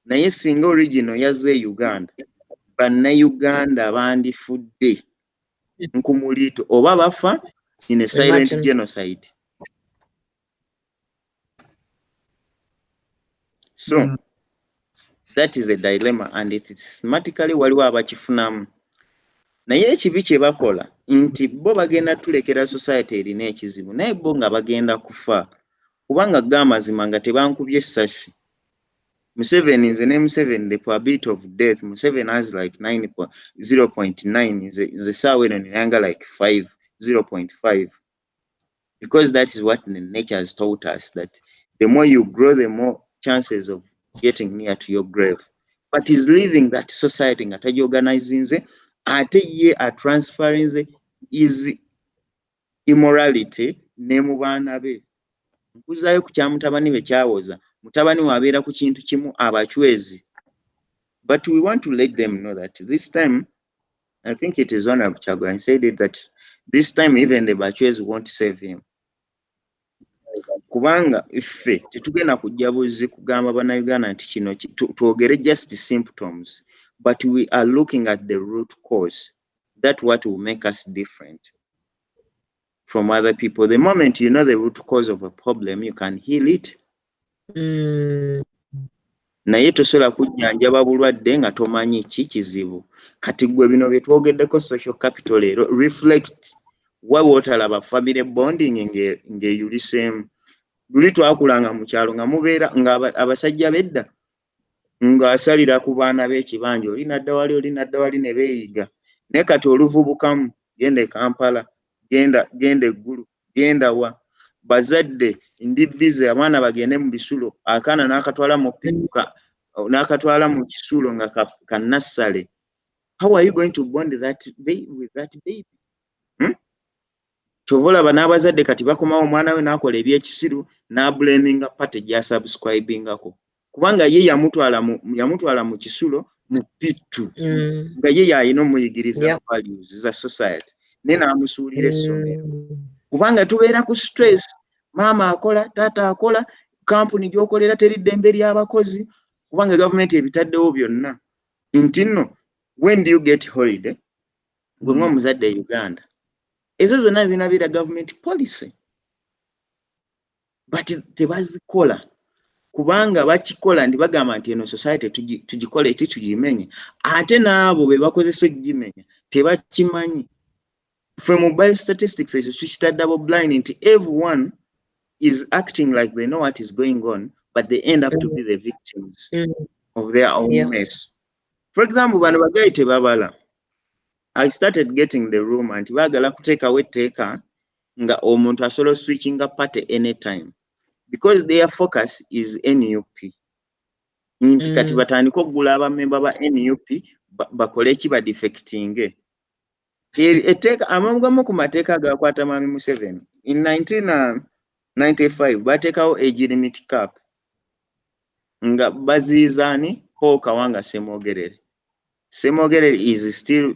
A: naye singa original yazze Uganda. Bannayuganda bandifudde nkumulito oba bafa in a silent genocide. So that is a dilemma, and it is systematically waliwo abakifunamu. Naye ekibi kye bakola nti bo bagenda tulekera society erina ekizibu naye bo nga bagenda kufa kubanga gamazima nga tebankubye essasi. Museveni nze ne Museveni, the probability of death, Museveni has like 0.9, is a saweno nanga like 0.5, because that is what nature has taught us, that the more you grow, the more chances of getting near to your grave. But he's leaving that society nga tagiorganizing ate ye a transferring is immorality ne mu baana be. Nkuzayo ku kya mutabani we kyawoza, mutabani wabeera ku kintu kimu abachwezi. But we want to let them know that this time, I think it is Honorable Kyagulanyi said it, that this time even the bachwezi won't save him. Kubanga iffe tetugenda kujja buzi kugamba bannayuganda nti kino twogere just the symptoms, but we are looking at the root cause. That's what will make us different from other people. The moment you know the root cause of a problem, you can heal it. Naye tosobola kujjanjaba bulwadde nga tomanyi ki kizibu. Kati gwe bino bye twogeddeko social capital leero reflect waba otalaba family bonding ng'eyuliseemu. Luli twakulanga mu kyalo nga mubeera nga abasajja bedda ng'asalira ku baana b'ekibanja, oli nadda wali ne beeyiga. Naye kati oluvubukamu genda e Kampala, genda eggulu, genda wa bazadde ndi busy abaana bagende mu bisulo, akaana n'akatwala mu pikuka n'akatwala mu kisulo nga kannassale. How are you going to bond that baby with that baby? Chovolaba n'abazadde kati bakomawo omwana we n'akola ebyekisiru n'ablaminga pate gya subscribingako kubanga ye yamutwala mu kisulo mu pitu nga ye yalina omuyigiriza values za society ne n'amusuulira essomero kubanga tubeera ku stress. Maama akola, taata akola, kampuni gy'okolera teri ddembe ly'abakozi kubanga gavumenti ebitaddewo byonna. Nti nno when do you get holiday? Gwe ng'omuzadde Uganda. Ezo zonna zinabira government policy, but tebazikola kubanga bakikola ndi bagamba nti eno society tugikole eki tugimenye, ate n'abo be bakozesa okugimenya tebakimanyi. From mobile statistics ekyo tukitaddabo blind nti everyone is acting like they know what is going on, but they end up to be the victims of their own mess. For example, bano bagayi tebabala. I started getting the room and bagala kuteekawo etteeka nga omuntu asobola switching a party anytime because their focus is NUP. Nti kati batandika okugula abamemba ba NUP bakole eki ba defecting. Etteeka amamu ku mateeka agakwata Mwami Museveni in 1995 bateekawo age limit cap nga baziizaani Paul Kawanga Semogerere. Semogerere is still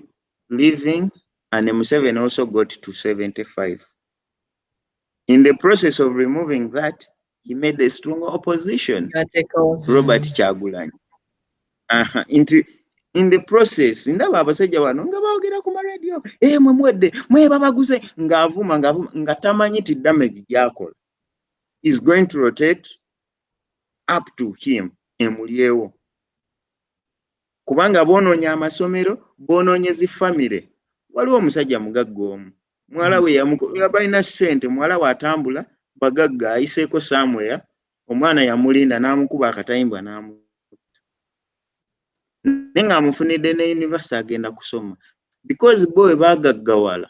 A: living, and Museveni also got to 75. In the process of removing that, he made a strong opposition. Robert Kyagulanyi. In the process, ndaba abasajja bano nga baogera ku radio, mwe mwedde, mwe babaguze, ng'avuma nga tamanyi ti damage gy'akola. Is going to rotate up to him emulyewo. Kubanga bonoonya amasomero, bonoonye zi family. Waliwo omusajja mugagga omu. Mwala we yabalina ssente, mwala we atambula, bagagga ayiseeko somewhere omwana yamulinda n'amukuba akatayimbwa n'amu nenga amufunidde ne university agenda kusoma because boy bagaggawala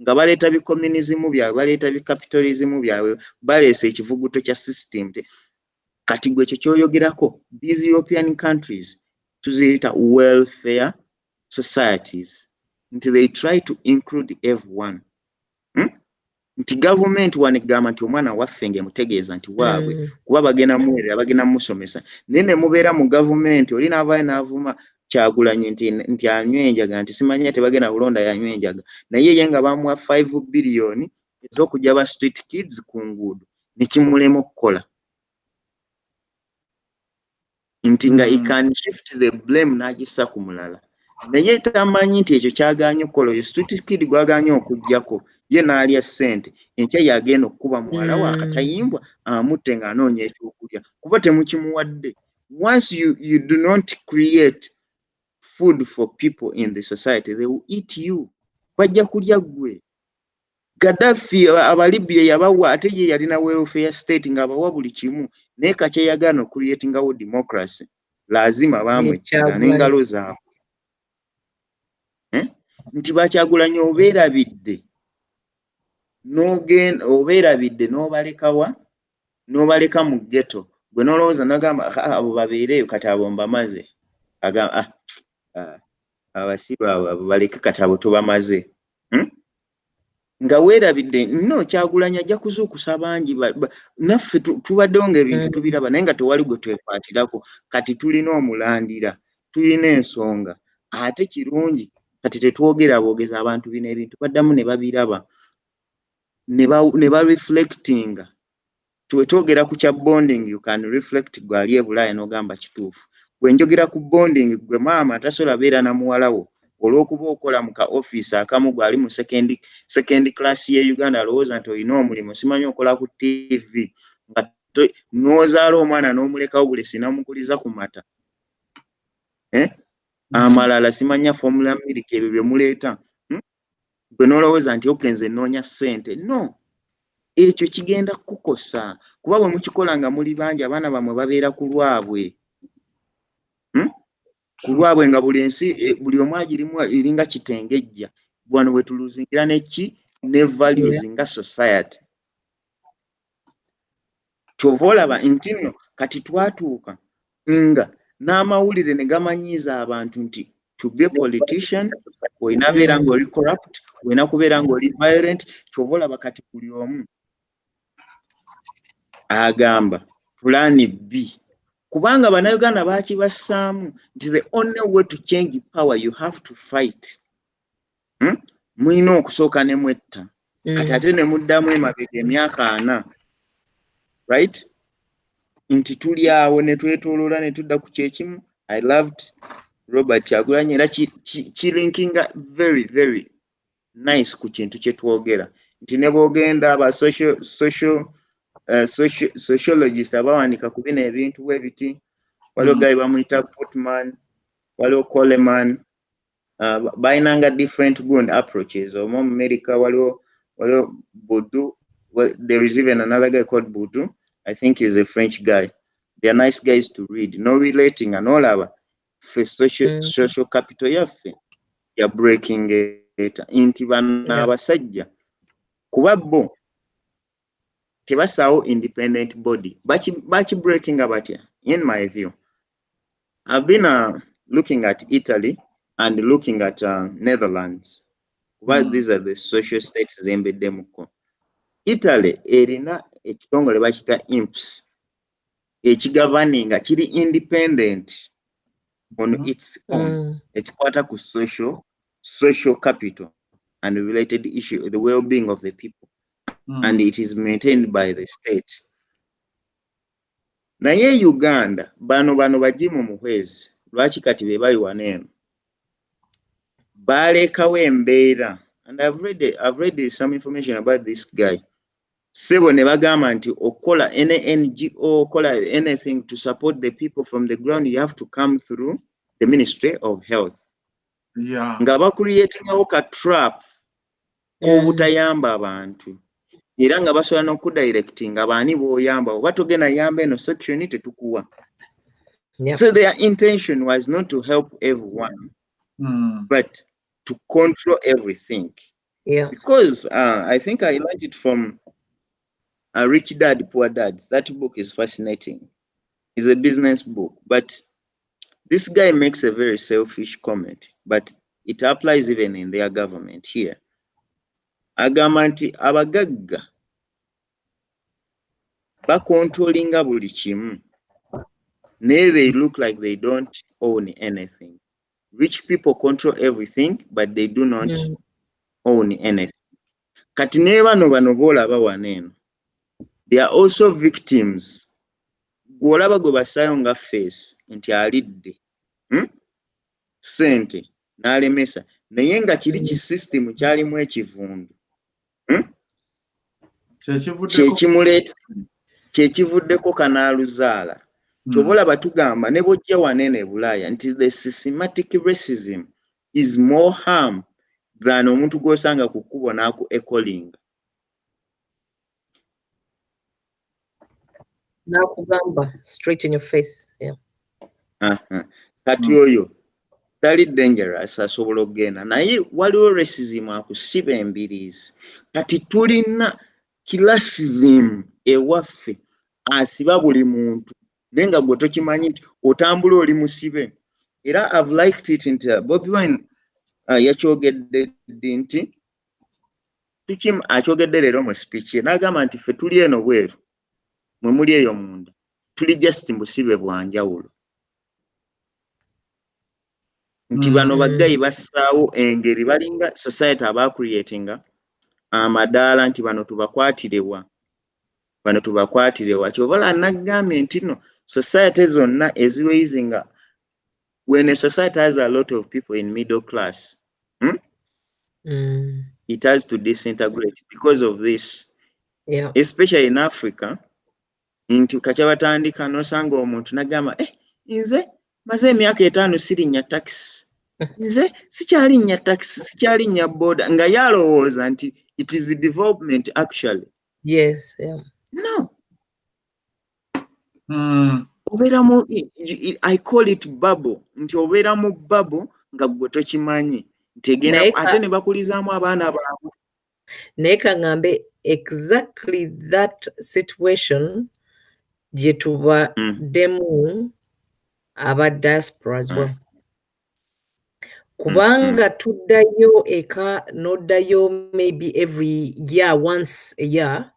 A: nga baleeta bicommunism byabwe baleeta bicapitalism byabwe baleese ekivuguto kya system kati gwe ekyo kyoyogerako these European countries tuziyita welfare societies nti they try to include everyone nti government wanegamba nti omwana waffe ngemutegeeza nti waabwe kuba bagenda muwerera bagenda musomesa nene mubeera mu government oli n'avaayo n'avuma Kyagulanyi nti anywa enjaga nti simanya tebagenda kulonda yanywa enjaga naye ye nga bamuwa 5 billion ez'okujja ba street kids ku nguudo ne kimulema okukola nti nga he can shift the blame n'agissa ku mulala naye tamanyi nti ekyo kyaganye okukola oyo street kid gwaganye okujjako ye n'alya ssente enkya yagenda okukuba muwala wa akatayimbwa amutte ng'anoonya ekyokulya kuba temukimuwadde once you do not create food for people in the society they will eat you bajja kulya gwe Gaddafi abalibya yabawa ate ye yalina welfare state ng'abawa buli kimu naye kakye yagana creatingawo democracy lazima bamwettira n'engalo zaabwe nti Bakyagulanyi obeerabidde n'obaleka mu ghetto gwe n'olowooza n'agamba abo babeereyo kati abo mbamaze agamba abasiru abo baleke kati abo tubamaze nga weerabidde no Kyagulanyi ajja kuzuukusa bangi naffe tubaddewo ng'ebintu tubiraba naye nga tewali gwe twekwatirako kati tulina omulandira tulina ensonga ate kirungi kati tetwogera boogeza abantu bino ebintu baddamu ne babiraba ne ba reflectinga twetwogera ku kya bonding you can reflect gwali ebulaaya n'ogamba kituufu bwe njogera ku bonding gwe maama tasobola beera na muwala wo olw'okuba okola mu ka office akamu gwali mu second class ye Uganda alowooza nti olina omulimu simanyi okola ku TV nga n'ozaala omwana n'omulekawo bulesi n'omukuliza ku mata amalala simanya formula milk ebyo bye muleeta gwe n'olowooza nti okenze noonya ssente no ekyo kigenda kukosa kuba bwe mukikola nga muli bangi abaana bamwe babeera ku lwabwe nga buli ensi buli omu agirimu iringa kitengejja bwano we tuluzingira ne values nga society kyova olaba nti nno kati twatuuka nga n'amawulire ne gamanyiiza abantu nti to be a politician olina beera ng'oli corrupt olina kubeera ng'oli violent kyova olaba kati buli omu agamba plan B kubanga bannayuganda bakibassaamu nti the only way to change power you have to fight mulina okusooka ne mwetta kati ate ne muddamu emabega emyaka 4 right nti tuli awo ne twetooloola ne tudda ku kyekimu I loved Robert Kyagulanyi era kilinkinga very very nice ku kintu kye twogera nti ne boogenda aba sociologist abawanika ku bino ebintu webiti waliwo gayi bamuyita Putman waliwo Coleman bainanga different good approaches omu America waliwo Budu there is even another guy called Budu I think he's a French guy they are nice guys to read no relating and all our social capital yaffe ya breaking it inti bana abasajja kuba bo tebasaawo independent body bachi breaking abatya in my view I've been looking at Italy and looking at Netherlands what these are the social states zembeddemuko Italy erina ekitongole bakita imps ekigoverninga kiri independent on its own ekikwata ku social capital and related issue the well-being of the people and it is maintained by the state. Naye Uganda bano bajimu Muhwezi lwaki kati be bali waneeno balekawo embeera and I've read some information about this guy sebo ne bagamba nti okola any NGO okola anything to support the people from the ground you have to come through the Ministry of Health nga ba creatingawo ka trap k'obutayamba abantu era nga basobola n'okudirectinga baani b'oyamba oba togenda yamba eno section tetukuwa. So their intention was not to help everyone, but to control everything.
C: Yeah.
A: Because I think I learned it from Rich Dad, Poor Dad. That book is fascinating. It's a business book, but this guy makes a very selfish comment, but it applies even in their government here. Agamba nti abagagga bakontrolinga buli kimu. They look like they don't own anything. Rich people control everything, but they do not own anything. Kati ne bano boolaba wano, they are also victims. Gw'olaba gwe basaayo nga face nti alidde ssente n'alemesa naye nga kiri ki system kyalimu ekivundu kyekivuddeko kanaaluzaala. Kyobola tugamba ne bojja wanene Bulaaya nti the systematic racism is more harm than omuntu gw'osanga ku kkubo n'aku ecolinga.
C: Nakugamba straight in your face. Yeah.
A: Kati oyo tali dangerous asobola okugenda naye waliwo racism akusiba embiriizi. Kati tulina classism ewaffe asiba buli muntu naye nga gwe tokimanyi nti otambula oli musibe. Era I've liked it nti Bobi Wine yakyogedde nti akyogedde leero mu speech ye n'agamba nti ffe tuli eno bweru mwe muli eyo munda tuli just mbusibe bwanjawulo. Nti bano baggayi bassaawo engeri balinga society abacreatinga amadaala nti bano tubakwatirewa. Kyobola nagambye nti no society zonna eziweizinga when a society has a lot of people in middle class, it has to disintegrate because of this.
C: Yeah.
A: Especially in Africa, nti kacha batandika nosanga omuntu nagamba nze maze emyaka 5 sirinnya tax. Nze sikyalinya tax, sikyalinya boda nga yalowooza nti it is development actually.
C: Yes, yeah.
A: No. I call it bubble. Nti obeera mu bubble nga gwe tokimanyi. Ntegena ate ne bakulizaamu abaana baabwe.
C: Naye kangambe exactly that situation gye tubaddemu aba diaspora as well. Kubanga tuddayo eka n'oddayo maybe every year, once a year,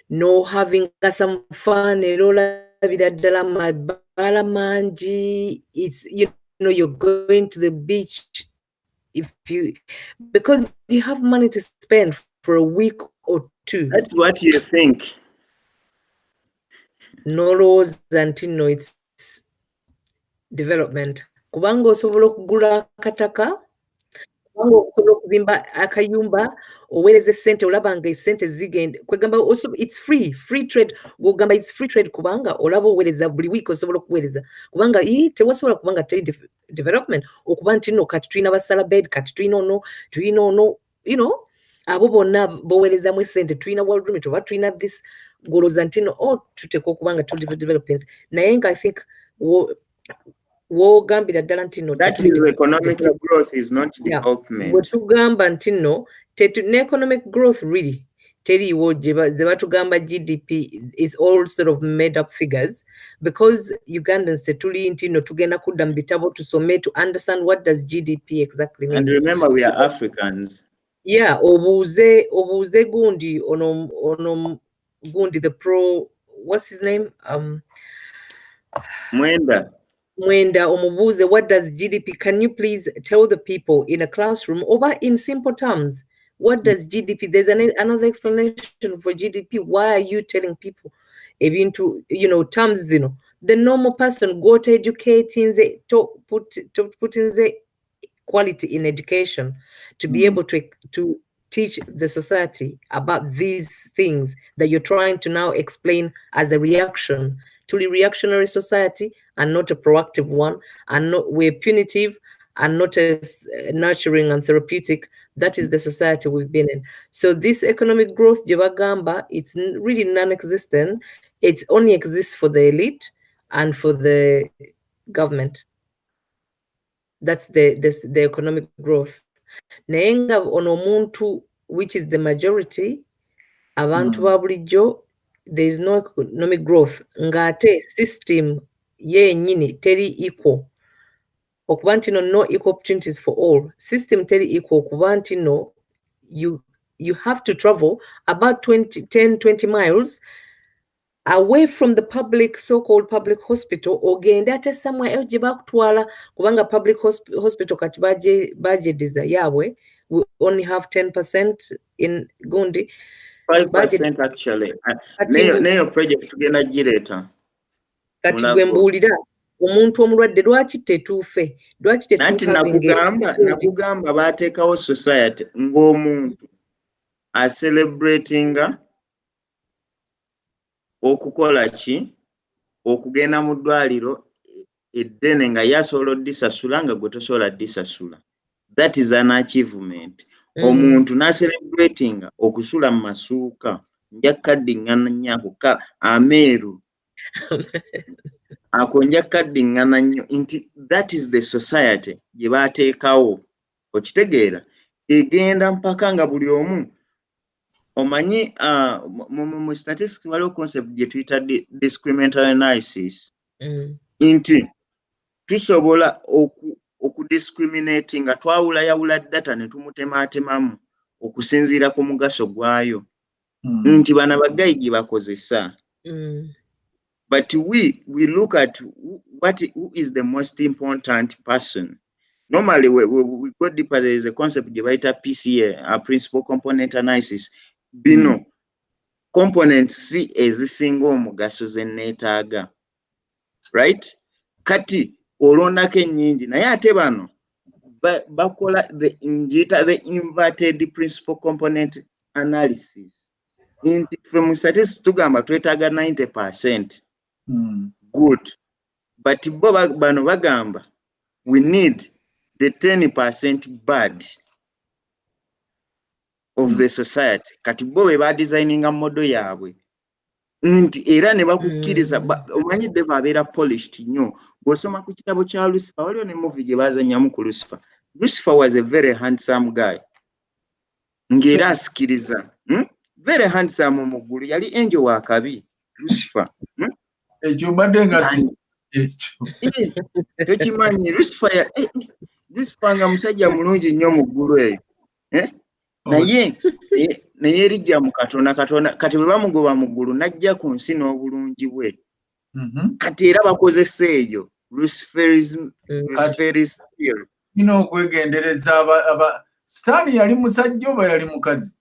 C: no having some fun, olabira ddala amabala mangi. It's, you know, you're going to the beach because you have money to spend for a week or two.
A: That's what you think.
C: No laws until no, it's development. Kubanga osobola okugula akataka, kubanga osobola okuzimba akayumba, oweereza sente olaba nga esente zigenda. Kwegamba also it's free trade. Gogamba it's free trade kubanga olaba oweereza buli week osobola okuweereza. Kubanga tewasobola kubanga teri development okuba nti no kati tulina basala bed, kati tulina ono, you know, abo bonna boweerezaamu esente, tulina World Remit oba tulina this goloza nti no tuteeka okubanga tu developments. Naye nga I think wogambira ddala nti no
A: that is economic growth is not development.
C: Bwe tugamba nti no ne economic growth really teriiwo gye batugamba GDP is all sort of made up figures because Ugandans tetuli nti no tugenda kudda mu bitabo tusome to understand what does GDP exactly mean.
A: And remember we are Africans.
C: Yeah, obuuze gundi ono gundi the pro, what's his name?
A: Mwenda
C: omubuuze, what does GDP, can you please tell the people in a classroom or in simple terms, what does GDP, there's another explanation for GDP. Why are you telling people ebintu, you know, terms, you know, the normal person go to educate in the put in the quality in education to be able to teach the society about these things that you're trying to now explain as a reaction to the reactionary society and not a proactive one, and not we're punitive and not as nurturing and therapeutic, that is the society we've been in. So this economic growth, Jebagamba, it's really non-existent. It only exists for the elite and for the government. That's the economic growth. Nayenga ono muntu, which is the majority, abantu ba bulijjo, there is no economic growth. Ngate system yenyini teri equal. Okuba nti no equal opportunities for all. System teri equal okuba nti you have to travel about 10-20 miles away from the public, so-called public hospital, ogenda ate somewhere else gye bakutwala kubanga public hospital kati bagediza yaabwe. We only have 10% in Gundi.
A: 5% actually. Neyo project tugenda gireta.
C: Kati gwe mbuulira omuntu omulwadde lwaki tetuufe? Lwaki
A: nakugamba baateekawo society ng'omuntu celebratinga okukola ki okugenda mu ddwaliro eddene nga yasobola oddisasula nga gwe tosobola ddisasula. That is an achievement. Omuntu celebratinga okusula mu masuuka nja kaddiŋŋana nnyo ako ameeru ako nja kaddiŋŋana nnyo nti that is the society gye baateekawo. Okitegeera egenda mpaka nga buli omu omanyi mu statistics waliwo concept gye tuyita discriminatory analysis nti tusobola okudiscriminate nga twawulayawula data ne tumutematemamu okusinziira ku mugaso gwayo nti bana bagayi gye bakozesa. But we look at who is the most important person. Normally we go deeper. There is a concept gye bayita PCA, principal component analysis. Bino components si ezisinga omugaso ze neetaaga, right? Kati olondako ennyingi naye ate bano bakola the inverted principal component analysis. Nti ffe mu statistics tugamba twetaaga 90% good, but bo bano bagamba we need the 10% bad of the society. Kati bo be badesigninga model yaabwe nti era ne bakukkiriza omanyi Deva abeera polished nnyo. Bw'osoma ku kitabo kya Lucifer waliwo ne movie gye baazannyamu ku Lucifer. Lucifer was a very handsome guy ng'era asikiriza very handsome muggulu, yali angel wa kabi Lucifer.
B: Ekyo mbadde nga si
A: tokimanyi Lucifer nga musajja mulungi nnyo muggulu eyo naye erijja mu Katonda kati bwe bamugoba mu ggulu n'ajja ku nsi n'obulungi bwe. Kati era bakozesa eyo Luciferism theory.
B: Ino okwegendereza Sitaani yali musajja oba yali mukazi?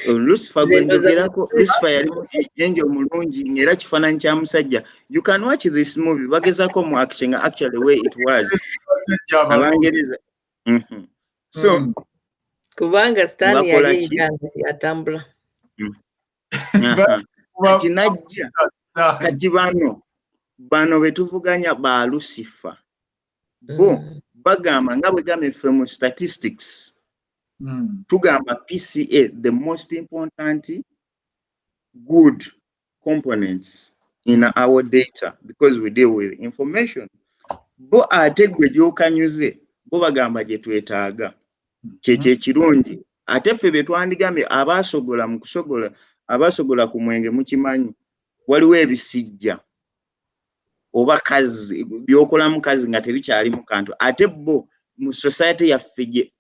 A: Lucifer gwe njogerako, Lucifer yali angel mulungi ng'era kifaananyi kya musajja. You can watch this movie bagezaako mu acting actually where it was. Abangereza. So
C: kubanga Sitaani yali yatambula.
A: Kati najja kati bano betuvuganya ba Lucifer bo bagamba nga bwe gamba ffe mu statistics tugamba PCA the most important good components in our data because we deal with information. Bo ate gwe gy'okanyuze bo bagamba gye twetaaga kyekyo ekirungi. Ate ffe be twandigambye abaasogola mu kusogola abaasogola ku mwenge mukimanyi waliwo ebisijja oba kazi by'okolamu kazi nga tebikyali mu kantu. Ate bo mu society yaffe gye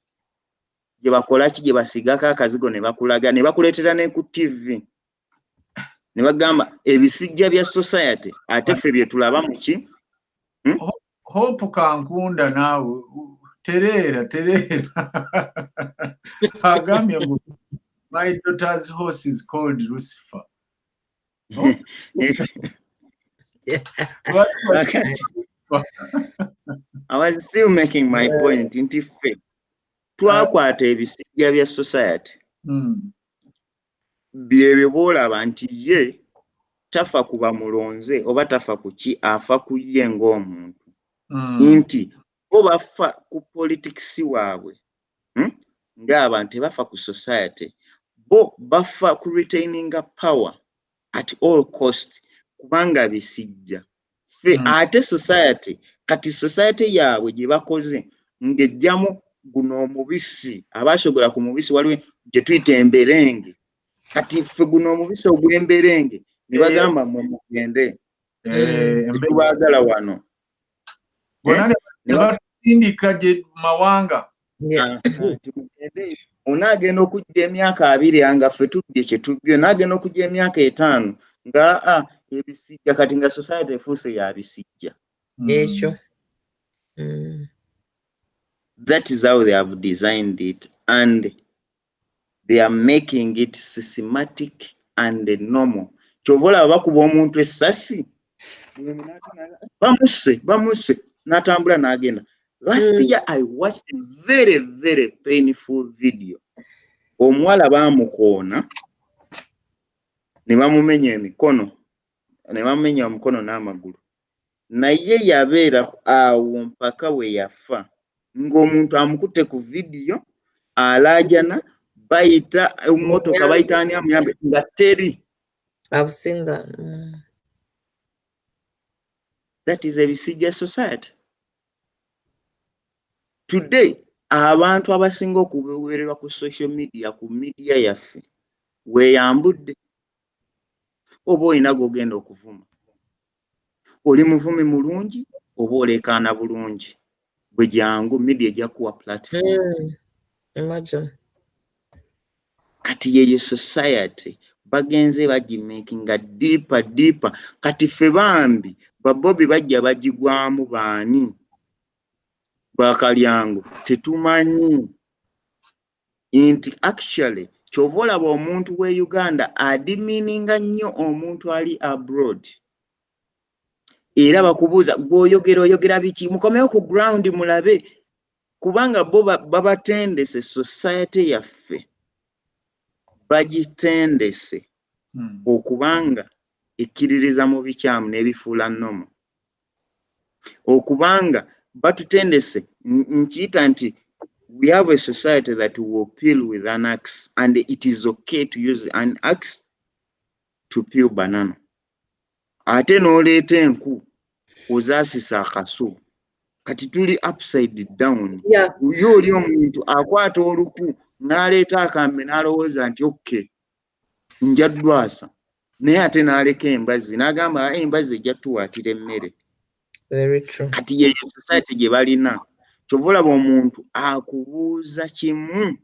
A: bakola ki gye basigako akazigo ne bakulaga ne bakuleetera ne ku TV ne bagamba ebisijja bya society ate ffe bye tulaba mu ki.
B: Hope Kankunda naawe tereera agambye ngu my daughter's horse is called Lucifer.
A: I was still making my point nti ffe twakwata ebisijja bya society byebyo boolaba nti ye tafa kuba mulonze oba tafa ku ki afa ku ye ng'omuntu nti bo bafa ku politics waabwe ng'abantu tebafa ku society, bo bafa ku retaining power at all cost kubanga bisijja fe ate society kati society yaabwe gye bakoze ng'ejjamu guno omubisi abasogola ku mubisi waliwo gye tuyita emberenge kati ffe guno omubisi ogw'emberenge ne bagamba mmwe mugende tetubaagala wano
B: nebatindika gye mawanga
A: mugende onaagenda okujja emyaka 2 nga ffe tubbye kye tubbye onaagenda okujja emyaka 5 nga ebisijja kati nga society efuuse ya bisijja
C: ekyo.
A: That is how they have designed it, and they are making it systematic and normal. Chovola bakuba omuntu essasi bamuse natambula n'agenda. Last year I watched a very, very painful video. Omuwala bamukoona ne bamumenya emikono ne bamumenya omukono n'amagulu naye yabeera awo mpaka we yafa ng'omuntu amukutte ku video alaajana bayita emmotoka bayita ani amuyambe nga teri.
C: I've seen that.
A: That is a bisijja society. Today abantu abasinga okubeererwa ku social media ku media yaffe weeyambudde oba olina gogenda okuvuma oli muvumi mulungi oba olekaana bulungi bwe jangu media ejja kuwa platform.
C: Imagine.
A: Kati yeyo society bagenze bagimakinga deeper kati ffe bambi babobi bajja bagigwamu baani bakalyango tetumanyi nti actually kyova olaba omuntu we Uganda adimininga nnyo omuntu ali abroad era bakubuuza oyogera biki mukomeyo ku ground mulabe kubanga bo babatendese society yaffe bagitendese okubanga ekkiririza mu bikyamu n'ebifuula nnomo okubanga batutendese nkiyita nti we have a society that will peel with an axe and it is okay to use an axe to peel banana. Ate n'oleeta enku ozaasisa akaso kati tuli upside down. Yo oli omuntu akwata oluku n'aleeta akambe n'alowooza nti okay nja ddwasa naye ate n'aleka embazzi n'agamba embazzi ejja tuwaatira emmere.
C: Very true.
A: Kati yeyo society gye balina kyova olaba omuntu akubuuza kimu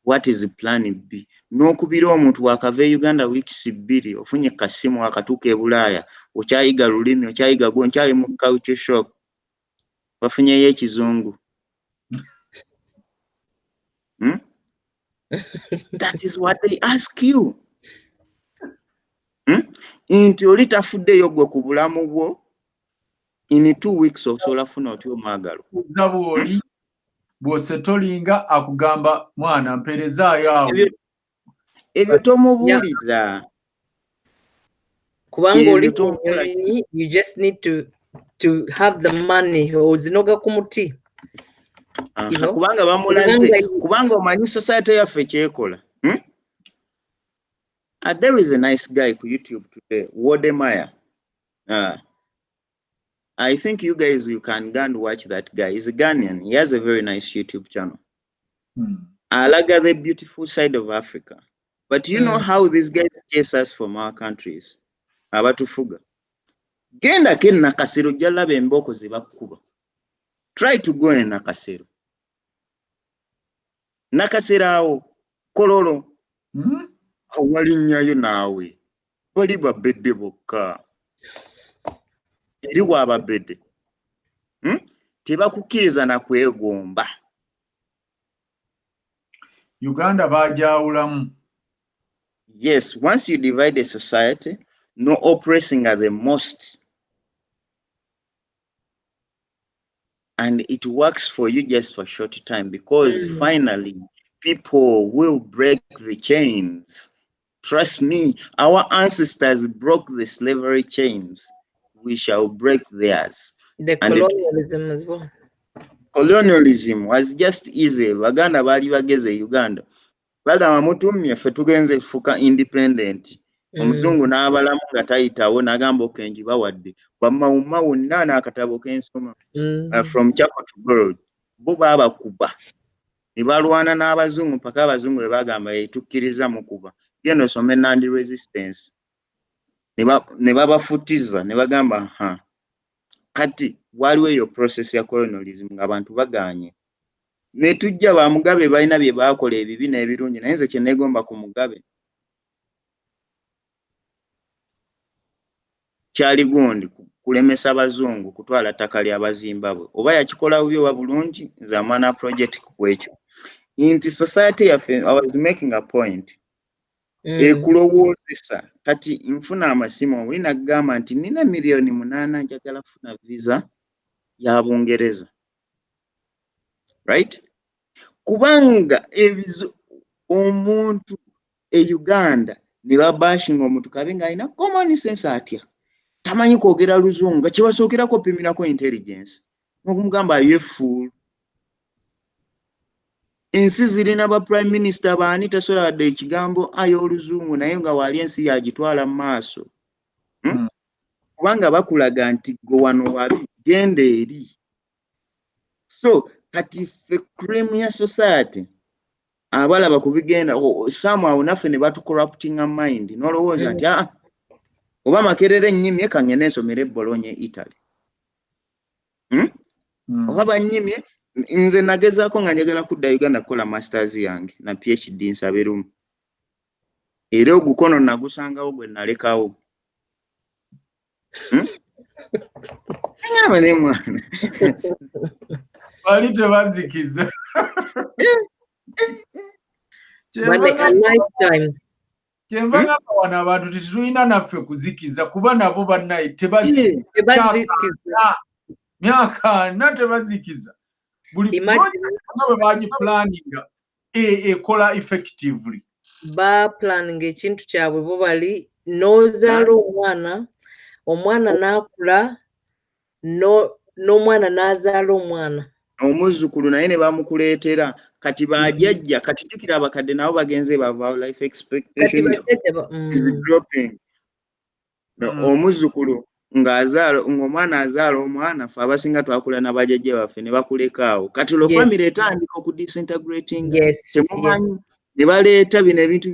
A: what is plan B n'okubira omuntu wakava e Uganda weeks 2 ofunye kasimu akatuuka e Bulaaya okyayiga lulimi okyayiga gwo nkyali mu culture shock bafunyeyo ekizungu. That is what they ask you. Nti oli tafuddeyo gwe ku bulamu bwo in 2 weeks osobola funa otyo omwagalo.
B: Zabuli bw'osetolinga akugamba mwana mperezaayo awo.
A: Ebyo tomubuulira.
C: Kubanga oli you just need to have the money ozinoga ku muti.
A: Kubanga bamulaze kubanga omanyi society yaffe kyekola. There is a nice guy ku YouTube today, Wodemaya. I think you guys, you can go and watch that guy. He's a Ghanaian. He has a very nice YouTube channel. Alaga the beautiful side of Africa. But you know how these guys chase us from our countries? Abatufuga. Genda ken Nakasero jalabe emboko zibakuba. Try to go in Nakasero. Nakasero kololo. Awali nyayo nawe. Bali babedde bokka. Eri wababedde. Tebakukkiriza na kwegomba.
B: Uganda bajawulamu.
A: Yes, once you divide a society, no oppressing at the most. And it works for you just for a short time because finally people will break the chains. Trust me, our ancestors broke the slavery chains. We shall break theirs.
C: The colonialism as well.
A: Colonialism was just easy. Baganda bali bageze Uganda. Bagamba mutumye ffe tugenze fuka independent. Omuzungu n'abalamu nga tayitawo n'agamba okenji bawadde. Bamawuma wonna n'akatabo k'ensoma. From Chapel to Gold. Bo baabakuba. Ne balwana n'abazungu mpaka abazungu bwe bagamba tukkiriza mukuba. Genda osome Nandi resistance. Ne babafutiza ne bagamba kati waliwo eyo process ya colonialism ng'abantu baganye. Ne tujja ba Mugabe balina bye baakola ebibi n'ebirungi naye nze kye neegomba ku Mugabe kyali gundi kulemesa abazungu kutwala ttaka lya Bazimbabwe oba yakikola bubi oba bulungi nze amana project kwekyo nti society yaffe I was making a point ekulowoozesa kati nfuna amasimu oli nagamba nti nina miliyoni 8 njagala kufuna visa ya Bungereza right kubanga omuntu e Uganda ne babashinga omuntu kabe nga alina common sense atya tamanyi kwogera luzungu nga kyebasookerako pimirako intelligence n'okumugamba yefuulu ensi zirina ba prime minister baani tasobola wadde ekigambo ay'oluzungu naye nga wali ensi yagitwala mu maaso kubanga bakulaga nti gwe wano wabi genda eri so kati ffe cream ya society abalaba kubigenda somehow naffe ne batucorrupting a mind n'olowooza nti oba Makerere nnyimye kangene ensomere Bologna Italy oba bannyimye nze nagezaako nga njagala kudda Uganda kukola masters yange na PhD nsaberumu era ogukono nagusangawo gwe nalekawo nyama ne mwana
B: bali tebazikiza kyemba ngamba wano abantu tetulina naffe kuzikiza kuba nabo bannaye tebazikiza myaka na tebazikiza buli bwe bagiplaninga ekola effectively
C: ba planning ekintu kyabwe bo bali nozaala omwana n'akula n'omwana n'azaala omwana
A: omuzzukulu naye ne bamukuleetera kati bajjajja kati jjukira abakadde nabo bagenze bava life expectation is dropping omuzzukulu ng'omwana azaala omwana ffe abasinga twakula n'abajjajja baffe ne bakulekaawo kati lo family etandika okudisintegrating temumanyi ne baleeta bino ebintu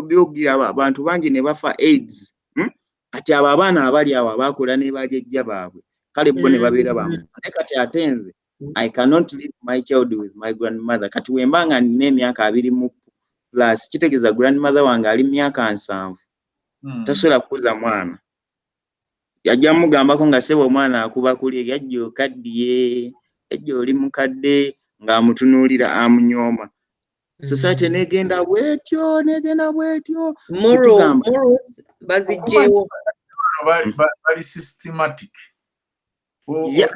A: byogira abantu bangi ne bafa AIDS kati abo abaana abali awo abaakula ne bajjajja baabwe kale bo ne babeera bamu naye kati ate nze I cannot leave my child with my grandmother kati wembanga nina emyaka 20 plus kitegeeza grandmother wange ali myaka 7 tasobola kukuza mwana yajja mugambako nga sebo omwana akuba kuli yajja okaddiye yajja oli mukadde ng'amutunuulira amunyooma society negenda bwetyo
C: morals bazijjeewo
B: bali systematic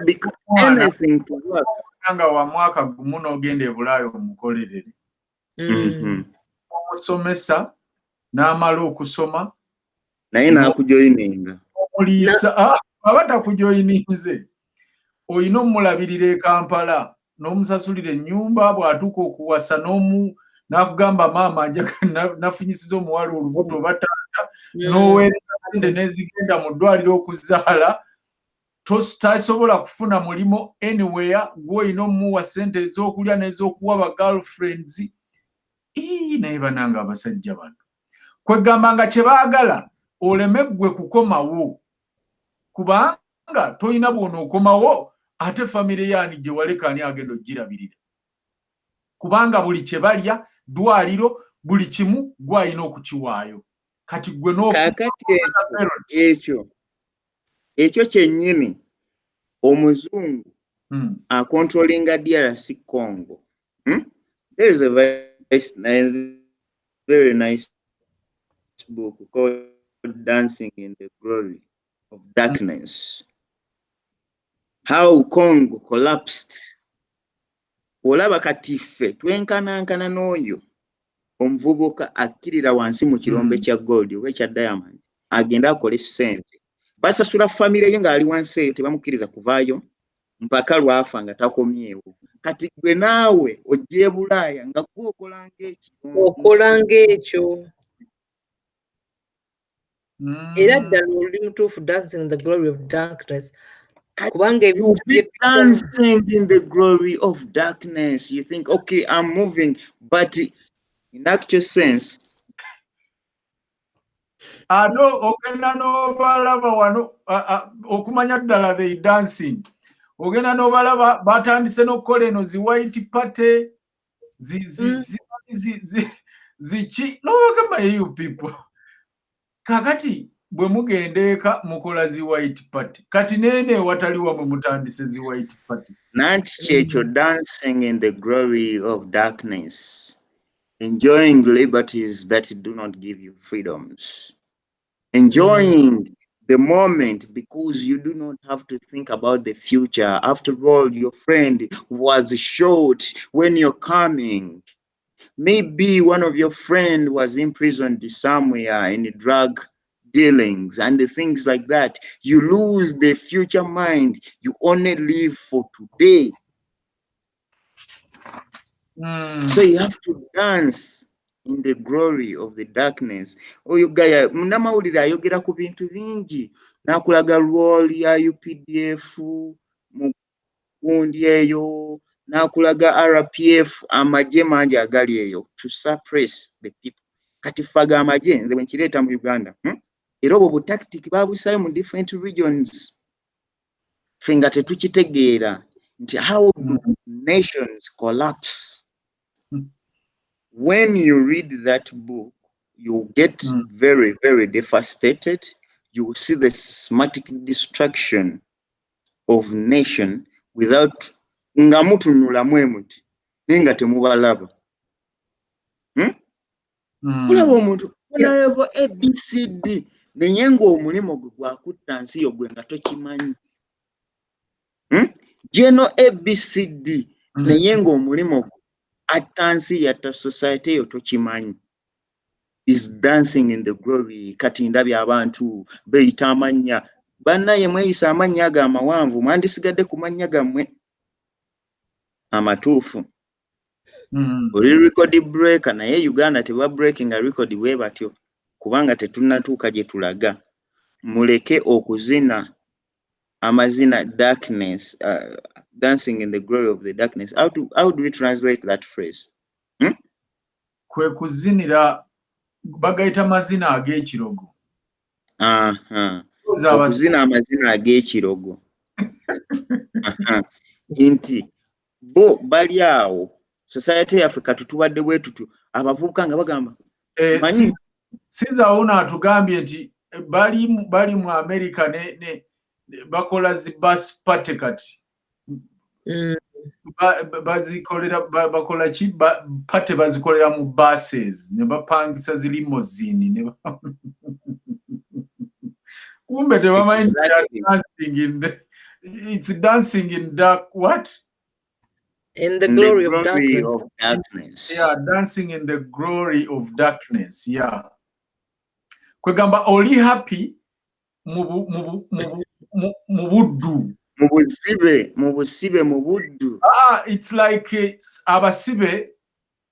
A: because anything to work
B: nga wa mwaka gumu n'ogenda e Bulaaya omukolerere omusomesa n'amala okusoma
A: naye n'akujoyininga
B: omuliisa aba takujoyininze olina omulabirira e Kampala n'omusasulira ennyumba bw'atuuka okuwasa n'akugamba maama nafunyisiza omuwala olubuto bataata n'oweereza sente n'ezigenda mu ddwaliro okuzaala tasobola kufuna mulimo anywhere gw'olina omuwa sente ez'okulya n'ez'okuwa ba girlfriends naye bananga abasajja bano kwegamba nga kye baagala oleme ggwe kukomawo kubanga tolina bw'onookomawo ate famire yaani gye waleka ani agenda ogirabirira kubanga buli kye balya ddwaliro buli kimu gw'alina okukiwaayo kati gwe
A: ekyo kyennyini omuzungu acontrollinga DRC Congo. There is a very nice book called Dancing in the Glory of Darkness. How Congo collapsed. Olaba kati ffe twenkanankana n'oyo omuvubuka akkirira wansi mu kirombe kya gold oba ekya diamond agenda akole ssente basasula famire ye ng'ali wansi eyo tebamukkiriza kuvaayo mpaka lwafa nga takomyewo. Kati gwe naawe ojje Bulaaya nga gwe
C: okola ng'ekyo. Era ddala oli mutuufu, dancing in the glory of darkness. Kubanga
A: you be dancing in the glory of darkness. You think, okay, I'm moving, but in actual sense,
B: ogenda n'obalaba wano okumanya ddala they dancing. Ogenda n'obalaba batandise n'okukola eno zi white party ziki n'obagamba you people. Kakati bwe mugenda eka mukola zi white party. Kati nene watali wamwe mutandise zi white party.
A: Nanti kyekyo dancing in the glory of darkness. Enjoying liberties that do not give you freedoms. Enjoying the moment because you do not have to think about the future. After all, your friend was shot when you're coming. Maybe one of your friends was imprisoned somewhere in drug dealings and things like that. You lose the future mind. You only live for today. So you have to dance in the glory of the darkness. Oyo gaya munamawulire ayogera ku bintu bingi nakulaga role ya UPDF mu kundi eyo nakulaga RPF amaje mangi agali eyo to suppress the people. Kati faga amaje nze bwenkireeta mu Uganda era obwo tactic babusayo mu different regions finga tetukitegeera nti how do nations collapse. When you read that book, you get very, very devastated. You will see the systematic destruction of nation without ngamutunula mwemuti ninga temubalaba. Kulaba omuntu kulaba ABCD nenyenga omulimo gwe gwakutta nsi yo gwe nga tokimanyi. Geno ABCD nenyenga omulimo atansi yata society yo tokimanyi. Is dancing in the glory. Kati ndabya abantu beyita amanya bannaye mweyisa amanya ga mawanvu mwandisigadde ku manya gammwe amatuufu. Oli record breaker naye Uganda teba breaking a record we batyo kubanga tetunnatuuka gye tulaga. Muleke okuzina amazina darkness, dancing in the glory of the darkness. How do we translate that phrase?
B: Kwe kuzinira bagayita amazina ag'ekirogo.
A: Okuzina amazina ag'ekirogo. Inti bo bali awo society yaffe kati tuwadde bwetutu abavubuka nga bagamba manyi
B: Siza ona atugambye nti bali mu America ne bakola zi bus party kati bazikolera bakola ki party bazikolera mu buses ne bapangisa zi limousine ne kumbe te bamanyi dancing in the it's dancing in dark what
C: in the glory of darkness.
B: Yeah, dancing in the glory of darkness. Yeah. Kwegamba oli happy mu buddu.
A: Mu buddu.
B: It's like abasibe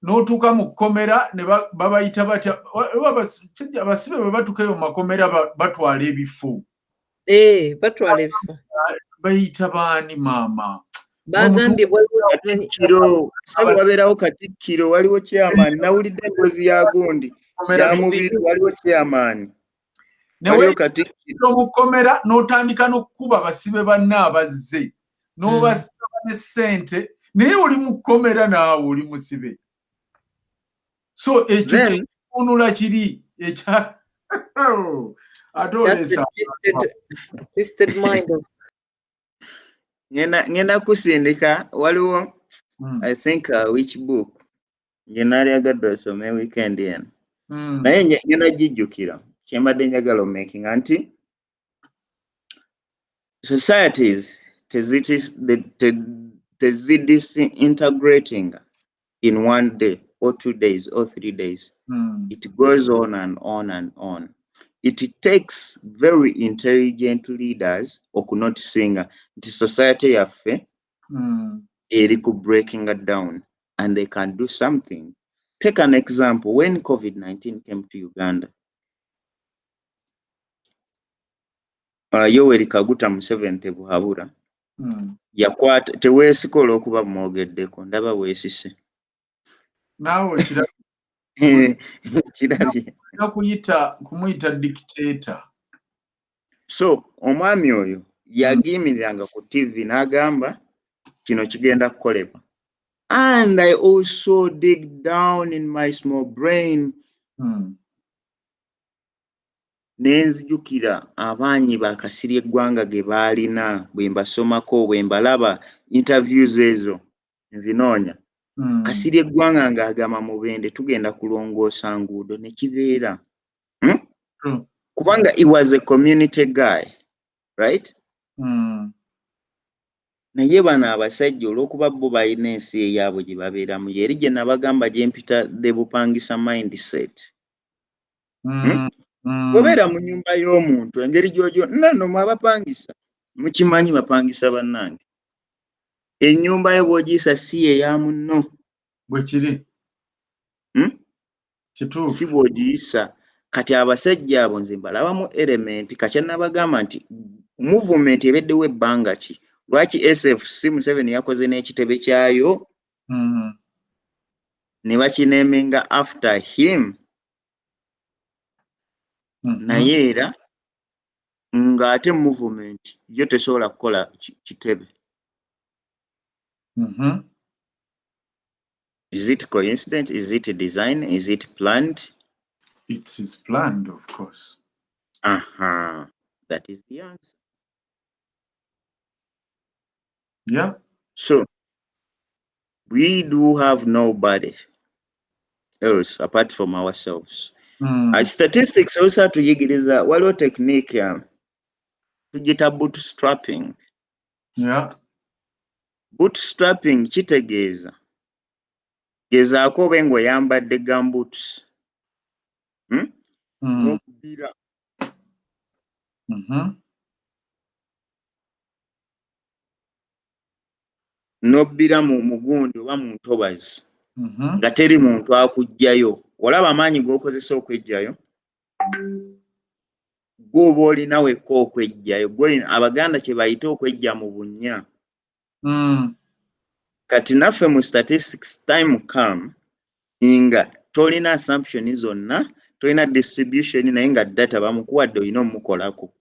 B: n'otuuka mu kkomera ne babayita batya abasibe bwe batuukayo mu makomera batwala ebifo.
C: Batwala ebifo.
B: Bayita baani maama.
C: Bagambye
A: Katikkiro wabeerawo Katikkiro waliwo chairman nawulidde engozi ya gundi ya mubiri waliwo chairman waliwo Katikkiro
B: mu kkomera n'otandika n'okkuba basibe banne abazze n'obasaba ne ssente naye oli mu kkomera naawe oli musibe so ekyo kyekifunula kiri ekya ate oleesa
C: twisted mind of
A: ngenda kusindika waliwo I think which book nali agadde osome weekend eno naye ngenda gijjukira kyembadde njagala omaking anti societies disintegrating in 1 day or 2 days or 3 days. It goes on and on and on. it takes very intelligent leaders okunotisinga nti society yaffe eri ku breaking it down, and they can do something. Take an example. When COVID-19 came to Uganda, Yoweri Kaguta Museveni Tebuhabura yakwata teweesika olw'okuba mwogeddeko, ndaba weesise
B: naawe
A: kirabye.
B: kumuyita dictator.
A: So omwami oyo yagiyimiriranga ku TV n'agamba kino kigenda kukolebwa. And I also dig down in my small brain nenzijukira abaanyi bakasirye eggwanga ge baalina bwe mbasomako bwe mbalaba interviews ezo nzinoonya. Kasirye eggwanga ng'agamba Mubende tugenda kulongoosa nguudo ne kibeera. Kubanga he was a community guy, right? Naye bano abasajja olw'okuba bo balina ensi eyaabwe gye babeeramu, yeri gye nabagamba gye mpita de bupangisa mindset. Bw'obeera mu nnyumba y'omuntu engeri gy'ogyo nno mwabapangisa mukimanyi bapangisa bannange. Ennyumba yo bw'ogiyisa si eya munno.
B: Bwe kiri. Kituufu.
A: Si bw'ogiyisa. Kati abasajja abo nze mbalabamu element kakya nabagamba nti movement ebeddewo ebbanga ki? Lwaki SFC Museveni yakoze n'ekitebe kyayo ne bakineeminga after him? Naye era ng'ate movement yo tesobola kukola kitebe. Is it coincident? Is it design? Is it planned?
B: It is planned, of course.
A: That is the answer.
B: Yeah.
A: So we do have nobody else apart from ourselves. Statistics also tuyigiriza waliwo technique tugita bootstrapping.
B: Yeah.
A: Bootstrapping kitegeeza gezaako obe ng'oyambadde gumboots n'okubbira n'obbira mu mugundi oba mu ntobazi nga teri muntu akuggyayo. Olaba amaanyi g'okozesa okweggyayo? Gw'oba olina wekka okweggyayo. Abaganda kye bayita okweggya mu bunnya. Kati naffe mu statistics time come nga tolina assumption zonna, tolina distribution naye nga data bamukuwadde olina omukolako.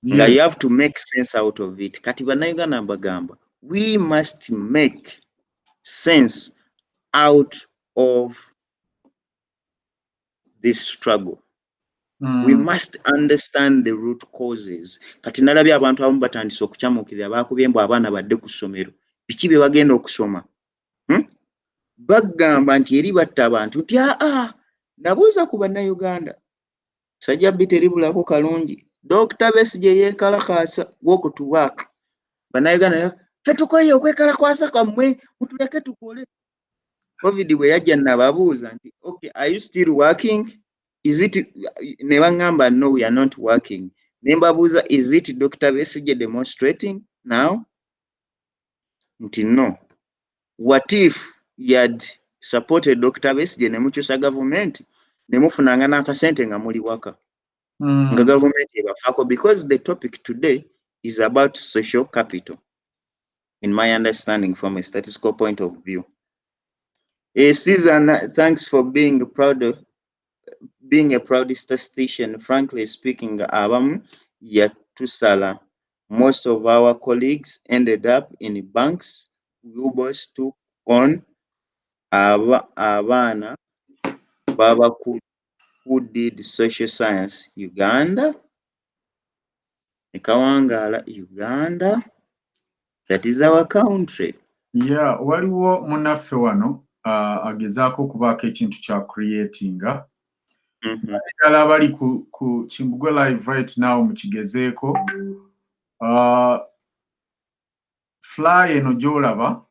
A: Nga you have to make sense out of it. Kati bannayuganda mbagamba, we must make sense out of this struggle. We must understand the root causes. Kati nalabye abantu abamu batandise okukyamukirira baakubye mbu abaana badde ku ssomero. Biki bye bagenda okusoma? Bagamba nti eri batta abantu nti nabuuza ku bannayuganda. Sajjabbi teribulako kalungi. Dr. Besigye yeekalakaasa walk to work. Bannayuganda tetukoye okwekalakaasa kammwe mutuleke tukole. COVID bwe yajja nababuuza nti okay, are you still working? Is it ne bangamba no, we are not working. Ne mbabuuza is it Dr. Besigye demonstrating now? Nti no. What if you had supported Dr. Besigye ne mukyusa government ne mufunanga n'akasente nga muli waka? Nga government ebafaako, because the topic today is about social capital in my understanding from a statistical point of view. Susan, thanks for being a proud statistician. Frankly speaking, yatusala. Most of our colleagues ended up in banks. Ubers took on abana baba who did social science. Uganda, Ekawangala, Uganda. That is our country.
B: Yeah, waliwo munaffe wano agezaako okubaako ekintu kya creatinga. Ddala abali ku Kimbugwe live right now mukigezeeko. Fly eno gy'olaba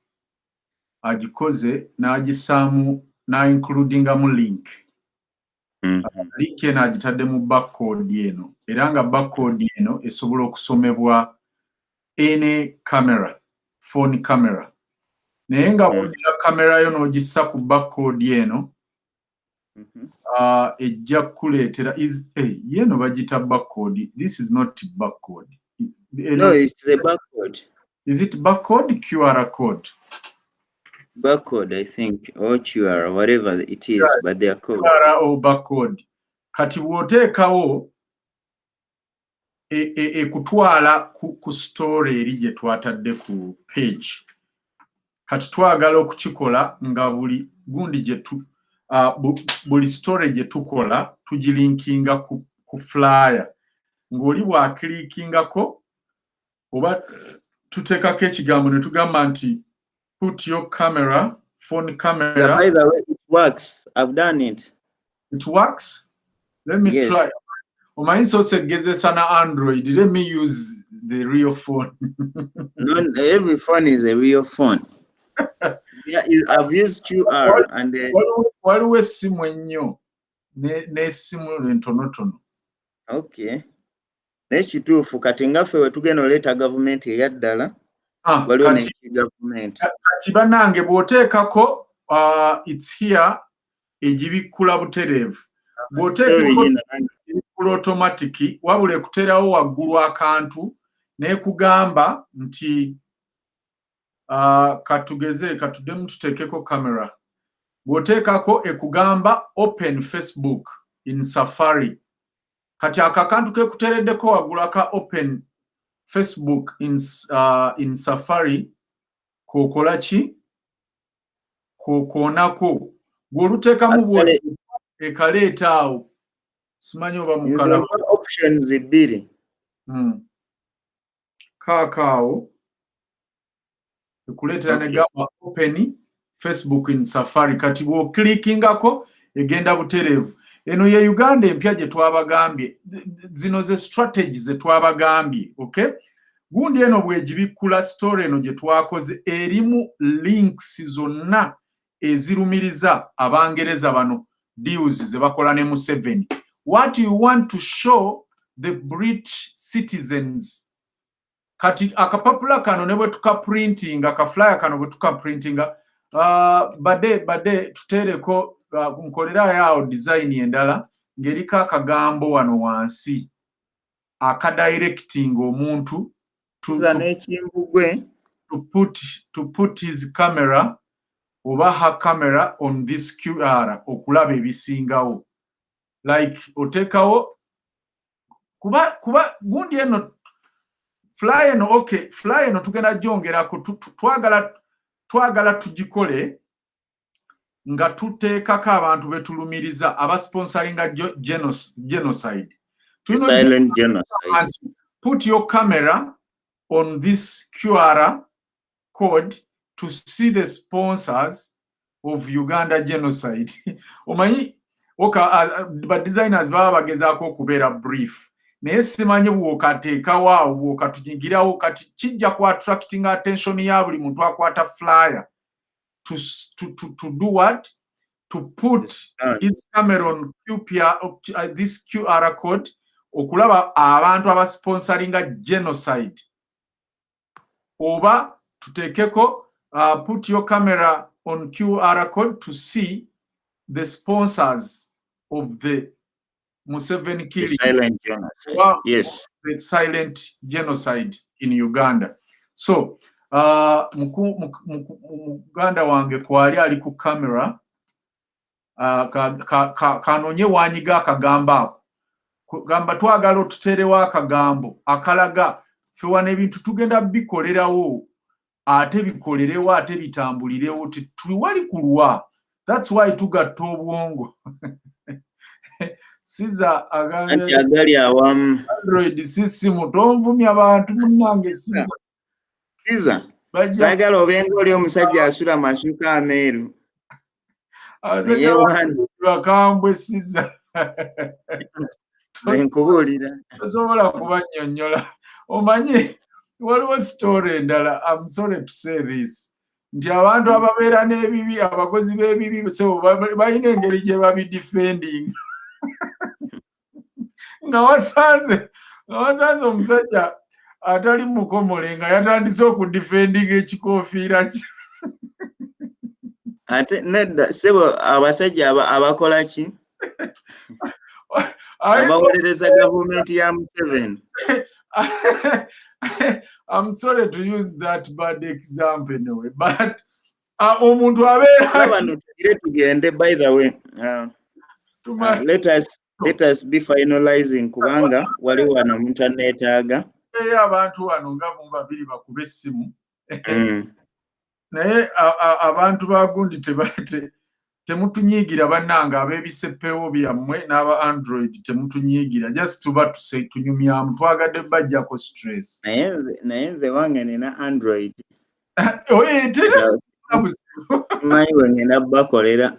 B: agikoze n'agisaamu n'includingamu link. link eno agitadde mu backcode eno era nga backcode eno esobola okusomebwa any camera, phone camera. Naye nga wodira kamera yo n'ogissa ku backcode eno ejja kuleetera yeno bagita backcode. This is not backcode.
A: No, it's a barcode.
B: Is it barcode, QR code?
A: Barcode, I think, or QR, whatever it is, right. But they are code.
B: QR or barcode. Kati woteekawo kutwala ku story eri gye twatadde ku page. Kati twagala okukikola nga buli gundi gye buli story gye tukola tugilinkinga ku flyer. Ng'oli bw'aklikingako oba tuteekako ekigambo ne tugamba nti put your camera, phone camera.
A: Yeah, by the way, it works. I've done it.
B: It works? Let me try. Omanyi so segezesa na Android. Let me use the real phone.
A: No, every phone is a real phone. Yeah, I've used QR and
B: waliwo essimu ennyo n'essimu entonotono.
A: Okay. Nekituufu kati ngaffe we tugenda oleeta gavumenti eya ddala waliwo n'ekigavumenti.
B: Kati bannange bw'oteekako it's here egibikkula butereevu. Bw'oteekako ebikkula automatic wabula ekuterawo waggulu akantu n'ekugamba nti katuddemu tuteekeko kamera. Bw'oteekako ekugamba open Facebook in Safari. Kati akakantu kekutereddeko waggulu aka open Facebook in Safari kokola ki? Kokoonako. Gw'oluteekamu bw'oti ekaleeta awo. Simanyi oba mukala.
A: Options ebbiri.
B: Kaakaawo. Ekuleetera ne gamba open Facebook in Safari. Kati bw'oklikingako egenda butereevu. Eno ye Uganda empya gye twabagambye. Zino ze strategy ze twabagambye. Okay? Gundi eno bwegibikkula story eno gye twakoze erimu links zonna ezirumiriza Abangereza bano deals ze bakola ne Museveni. What you want to show the British citizens. Kati akapapula kano ne bwe tukaprintinga, akaflyer kano bwe tukaprintinga, badde tuteereko nkolera yaawo design endala ng'eriko akagambo wano wansi akadirecting omuntu to put his camera oba her camera on this QR okulaba ebisingawo. Like oteekawo kuba gundi eno fly eno okay fly eno tugenda gyongerako twagala tugikole nga tuteekako abantu betulumiriza abasponsoringa genocide.
A: Silent genocide.
B: Put your camera on this QR code to see the sponsors of Uganda genocide. Omanyi but designers baba bagezaako okubeera brief. Naye simanyi bw'okateekawo awo bw'okatunyigirawo kati kijja ku attracting attention ya buli muntu akwata flyer. To do what? To put his camera on this QR code okulaba abantu abasponsoringa genocide. Oba tuteekeko put your camera on QR code to see the sponsors of the Museveni killing.
A: The silent genocide. Yes.
B: The silent genocide in Uganda. So muganda wange kwali ali ku kamera kanonye wanyiga akagamba ako gamba twagala otuterewo akagambo akalaga fe wana ebintu tugenda bikolerawo ate bikolerewo ate bitambulirewo tuli wali kulwa. That's why tugatta obwongo. Siza agambye
A: agali awamu
B: Android system tonvumya abantu munnange Siza
A: sagala obenga oli omusajja asula mashuka ameeru
B: bakambwe Siza
A: nkubuulira
B: tosobola kubannyonnyola. Omanyi waliwo story endala, I'm sorry to say this, nti abantu ababeera n'ebibi abakozi b'ebibi balina engeri gye babidefending. nga wasanze omusajja atali mukomole nga yatandise okudifendinga ekikoofiira kye.
A: Ate nedda sebo abasajja abakola ki? Abawolereza gavumenti ya Museveni.
B: I'm sorry to use that bad example anyway, but omuntu abeera
A: bano tugende by the way. Let us be finalizing kubanga wali wano muntaneetaaga.
B: Abantu wano nga mu babiri bakube essimu. Naye abantu ba gundi temutunyiigira bannanga ab'ebiseppeewo byammwe n'aba Android temutunyiigira just tuba tunyumyamu twagadde bajjako stress.
A: Naye nze wange nina Android. Manyi we ngenda bakolera.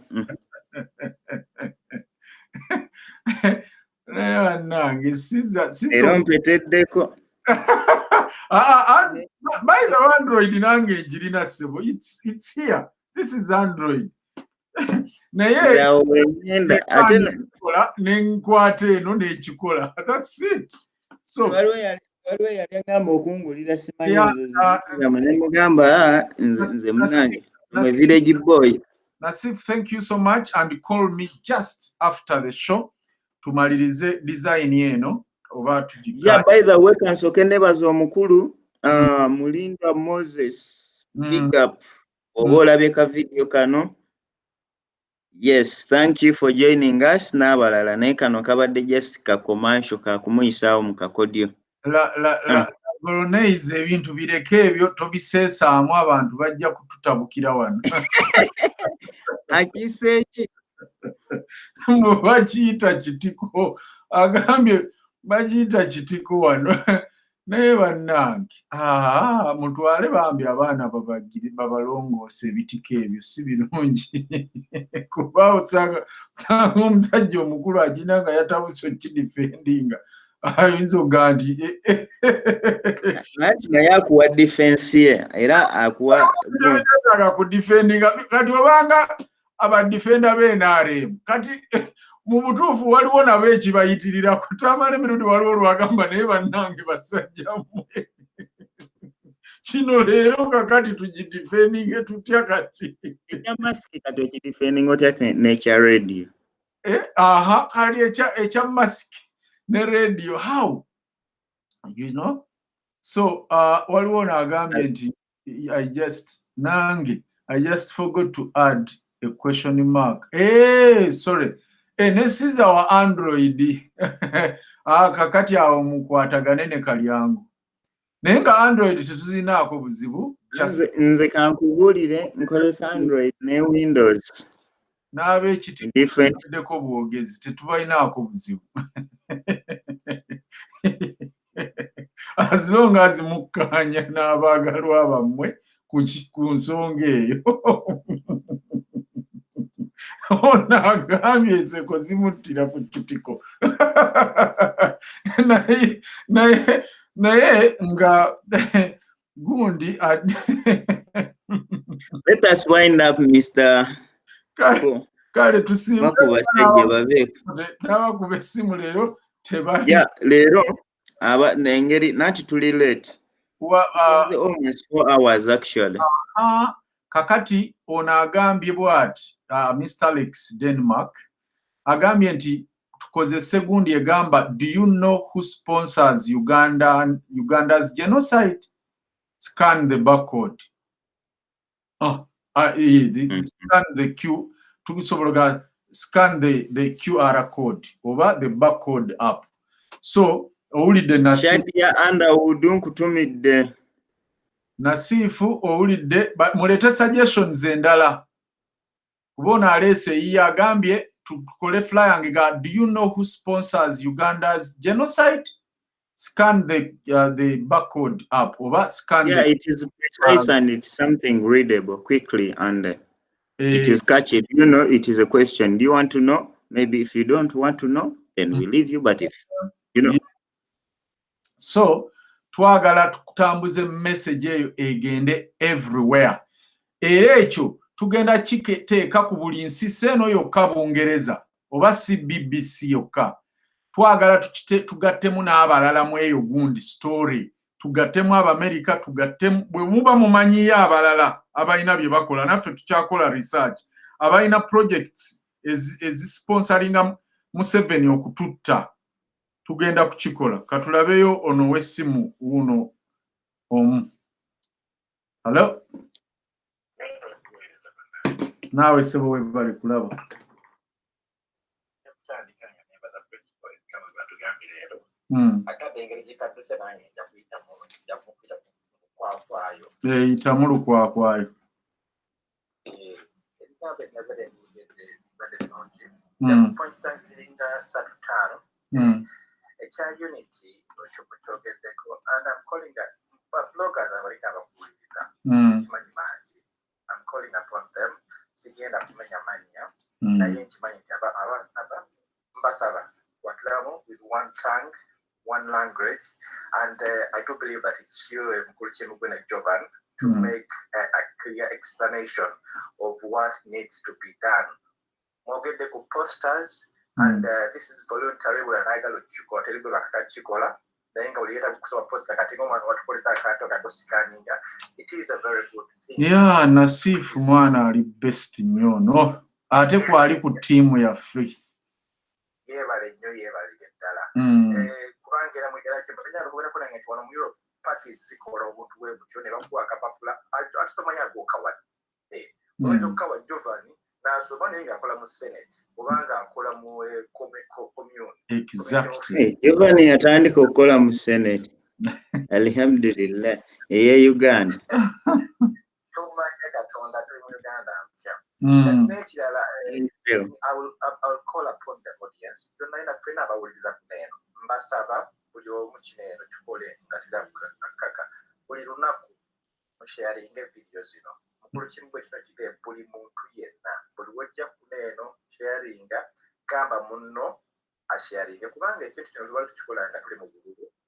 B: Naye bannange
A: era mpeteddeko.
B: By the Android nange njirina ssebo. It's here. This is Android. Naye nenkwata eno n'ekikola. That's it. So
A: waliwo yali agamba okungulira simanyi ezo nemugamba nze munange mwe village boy.
B: Nasif, thank you so much and call me just after the show tumalirize design eno oba tujika.
A: Yeah, by the way kansoke nebaza omukulu Mulinda Moses big up oba olabye ka video kano. Yes, thank you for joining us n'abalala naye kano kabadde just ka commercial ka kumuyisaawo mu kakodyo.
B: Bolognese ebintu bireke ebyo tobiseesaamu abantu bajja kututabukira wano.
A: Akiseeki
B: bakiyita kitiko agambye bakiyita kitiko wano naye bannange mutwale bambi abaana babalongoose ebitiko ebyo si birungi kuba osanga omusajja omukulu akina nga yatabuse okidifendinga ayinza oga nti
A: nati naye akuwa defense ye era akuwa
B: kudifendinga kati obanga abadifenda b'NRM kati mu butuufu waliwo nabo ekibayitirira kutamala emirundi waliwo olwagamba naye bannange basajja mmwe kino leero kakati tugidifendinge tutya kati
A: ekya masiki kati okidifendinga otya n'ekya radio
B: kali ekya masiki ne radio how you know so waliwo naagambye nti I just forgot to add a question mark. Sorry. Nesiza wa Android. Kakati awo mukwatagane ne kalyangu. Naye nga Android tetuzinaako buzibu.
A: Nze kankubulire nkozesa Android ne Windows.
B: N'ab'ekitiko bwogezi tetubalinaako buzibu. As long as mukkaanya n'abaagalwa bammwe ku nsonga eyo. Onagambye enseko zimuttira ku kitiko. Naye nga gundi
A: let us wind up Mr.
B: Kale tusimba n'abakuba essimu leero tebali.
A: Leero nengeri nati tuli late. Almost 4 hours actually.
B: Kakati ono agambye bw'ati Mr. Alex Denmark agambye nti tukozese gundi egamba do you know who sponsors Uganda's genocide? Scan the barcode. Scan the Q tukusobola scan the QR code oba the barcode app. So owulidde
A: Shadia Underwood nkutumidde
B: Nasifu owulidde mulete suggestions endala kubona alese yiye agambye tukole flying ga do you know who sponsors Uganda's genocide? Scan the barcode app oba scan
A: it is precise and it's something readable quickly and it is catchy. You know, it is a question. Do you want to know? Maybe if you don't want to know, then we leave you, but if you know.
B: So twagala tukutambuze message eyo egende everywhere. Ekyo tugenda kiteeka ku buli nsi seno yokka Bungereza. oba si BBC yokka twagala tugattemu n'abalala mu eyo gundi story tugattemu Abamerika tugattemu bwe muba mumanyiyo abalala abalina bye bakola naffe tukyakola research abalina projects ezisponsoringa Museveni okututta tugenda kukikola katulabeyo ono w'essimu uno omu. Hello? Nawe sebo we bali kulaba. Itamulu kwayo.
D: It's a unity, which and I'm calling that bloggers are very I'm calling upon them. Sigenda kumenya mania na yenchi manya with one tongue, one language, and I do believe that it's you, Mukuluchemugwene Jovan, to make a clear explanation of what needs to be done. Mogedeko posters, and this is voluntary. We are naga luchiko telibu bakachikola. It is a very good thing.
B: Yeah, Nasif mwana ali best nyo no. Ate kwali ku team ya free.
D: Yebale nyo yebale geddala. Kubangera mwegera kye banya kubera ko nange twana mu Europe parties zikola obuntu bwe butyo ne bakuwa kapapula atusomanya gokawa. Ozo kawa Giovanni na sobane yakola mu Senate obanga akola mu commune.
B: Exactly.
A: Giovanni atandika okukola mu Senate. Alhamdulillah. Eye Uganda.
D: That's natural. I will call upon the audience. Don't mind a friend about what is happening. Mbasaba, Bujo Muchine, Chipole, Katida Kaka, Bulirunaku, sharing videos, you know. Muchim which not be a bully moon creator, but what Japuneno sharing Gamba Muno, a sharing a Kumanga kitchen as well to Chula and a Krimu,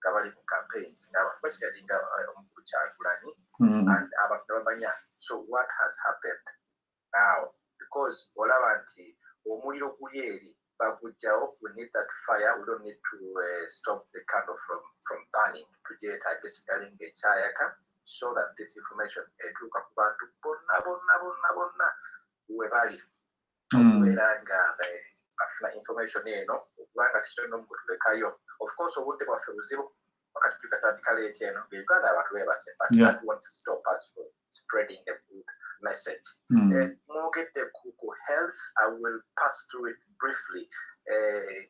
D: Gavali campaigns, now sharing Chagulani and Ababanya. So what has happened now? Because Olavanti, Omuliro Kuyeri, Bagujao, we need that fire. We don't need to stop the candle from burning to get basically the chayaka so that this information look up to Bona Wevali information, you know, of course, what they want to receive. But want to stop us from spreading the good message. More get the Kuku health, I will pass through it briefly.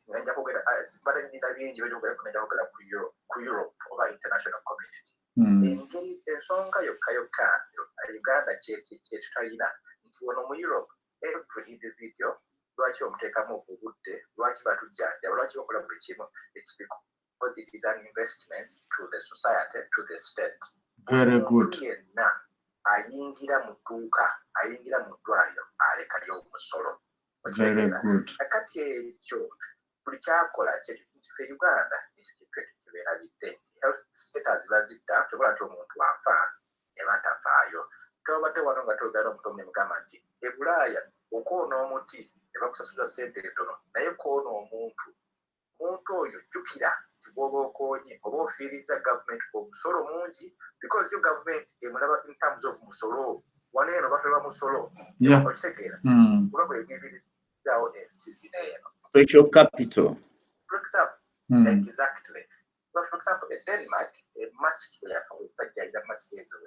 D: But I need a range of Europe over international community. In Songa Yokayoka, Uganda, China, into one Europe, every individual, watch your take a more good day, watch about to judge, watch your collaboration, it's because it is an investment to the society, to the state.
B: Very good.
D: Ayingira mutuka, ayingira mudwaliro, alekayo omusolo.
B: Very good.
D: Akati ekyo buli kyakola kye Uganda ekyo bite health status bazita tokola nti omuntu afa ebatafaayo tobadde wano nga togera omutomne mugamba nti e Bulaaya okoona omuti ne bakusasula ssente entono naye koona omuntu oyo jjukira kiboba okonye oba ofiiriza government omusolo mungi because your government emulaba in terms of musolo wane eno bafeba musolo okitegeera kuba bwebibirizawo ensi eno
A: special capital
D: for example exactly but for example in Denmark a mask sajjaja mask ezo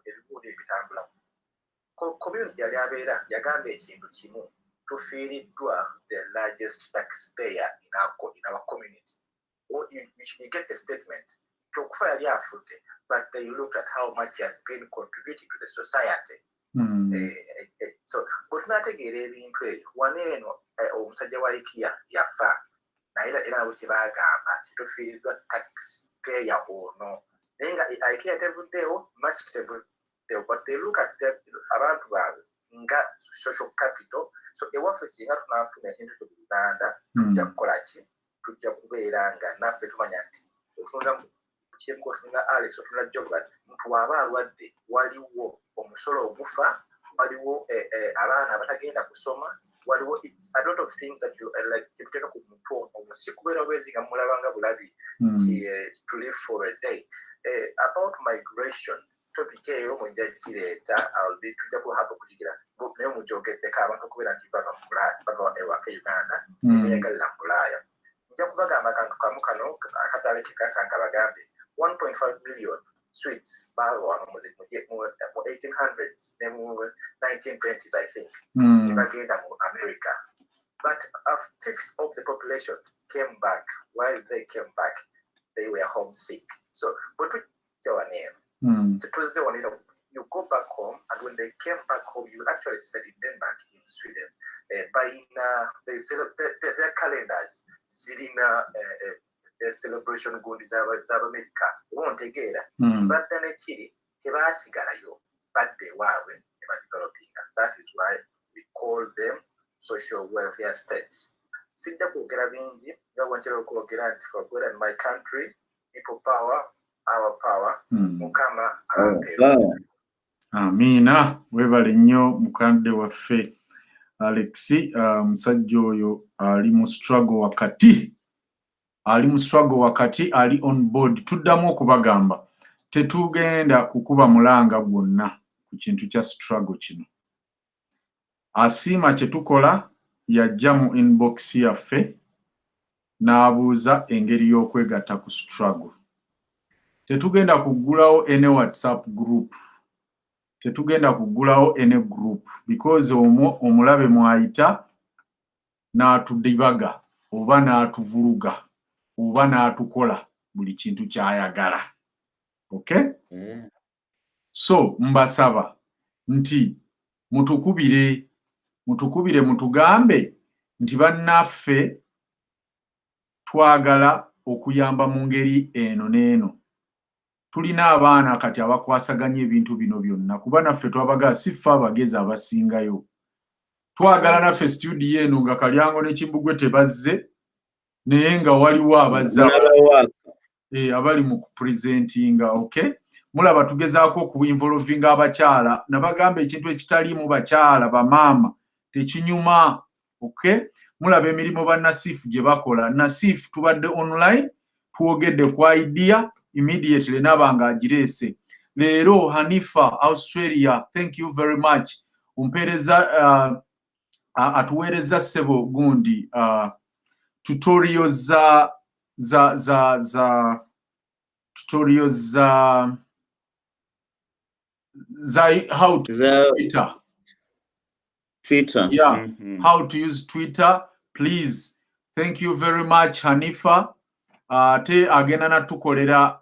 D: ebibuude ebitambula community yali abeera yagamba ekintu kimu tufiiriddwa the largest taxpayer in our community. Or you get the statement. But they looked at how much he has been contributing to the society. So, but not a giving trade. One end of Sajawaikia, Yafa, neither in our Chivagama, to feel the taxpayer or no. Then I can't every day, must every day, but they look at them around social capital. So, a office in into Uganda, to Kolachi. Tujja kubeera nga naffe tumanya nti okusonda kyemko osunga Alex otula Jobat muntu aba alwadde waliwo omusolo ogufa waliwo abaana abatagenda kusoma it's a lot of things that you like to take up with to live for a day. About migration, topic I'll be to have a particular book name with your get the carbon to Uganda, $1.5 million streets by 1800s, 1920s, I think, in America. But a fifth of the population came back. While they came back, they were homesick. So, what was your name? It was the one, you go back home, and when they came back home, you actually stayed in Denmark, in Sweden. By their calendars, their celebration gundi z'Amerika wontegeera kibaddane kiri tebasigalayo badde waabwe ne badevelopinga. That is why we call them social welfare states. Sijja kwogera bingi nga bwentera okwogera nti for God and my country, people power, our power, Mukama alampeera.
B: Amiina, weebale nnyo mukadde waffe Alex. Musajja oyo ali mu struggle wakati, ali on board. Tuddamu okubagamba tetugenda kukuba mulanga gwonna ku kintu kya struggle kino. Asiima kye tukola yajja mu inbox yaffe n'abuuza engeri y'okwegatta ku struggle. Tetugenda kuggulawo ene WhatsApp group, tetugenda kuggulawo ene group because omulabe mwayita n'atudibaga oba n'atuvuluga oba n'atukola buli kintu ky'ayagala. Okay? So mbasaba nti mutukubire mutugambe nti bannaffe twagala okuyamba mu ngeri eno n'eno. Tulina abaana kati abakwasaganya ebintu bino byonna kuba naffe twabaga siffe abagezi abasingayo. Twagala naffe studio eno nga Kalyango ne Kimbugwe tebazze naye nga waliwo abazza abali mu kupresentinga. Okay? Mulaba tugezaako okuinvolvinga abakyala nabagamba ekintu ekitaliimu bakyala bamaama tekinyuma. Okay? Mulaba emirimu bannasiifu gye bakola. Nasiifu tubadde online twogedde ku idea immediately nabanga agireese. Leero Hanifa Australia, thank you very much. Umpereza atuweereza ssebo gundi tutorials tutorials how to use Twitter. Yeah, how to use Twitter. Please, thank you very much Hanifa. Te agenda natukolera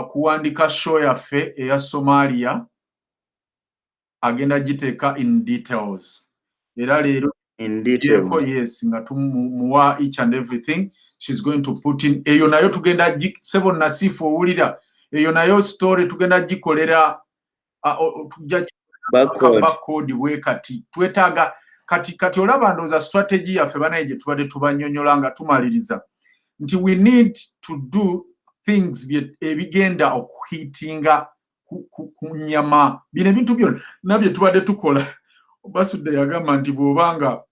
B: kuwandika show yaffe eya Somalia agenda giteeka in details. Era leero in detail. Yes, nga tumuwa each and everything she's going to put in. Eyo nayo tugenda sebo nasifu owulira. Eyo nayo story tugenda gikolera backcode we kati. Twetaaga kati olaba ndooza strategy yaffe banaye gye tubadde tubanyonnyola nga tumaliriza. Nti we need to do things ebigenda okuhitinga ku nyama. Bino ebintu byonna nabye tubadde tukola. Basudde yagamba nti bw'obanga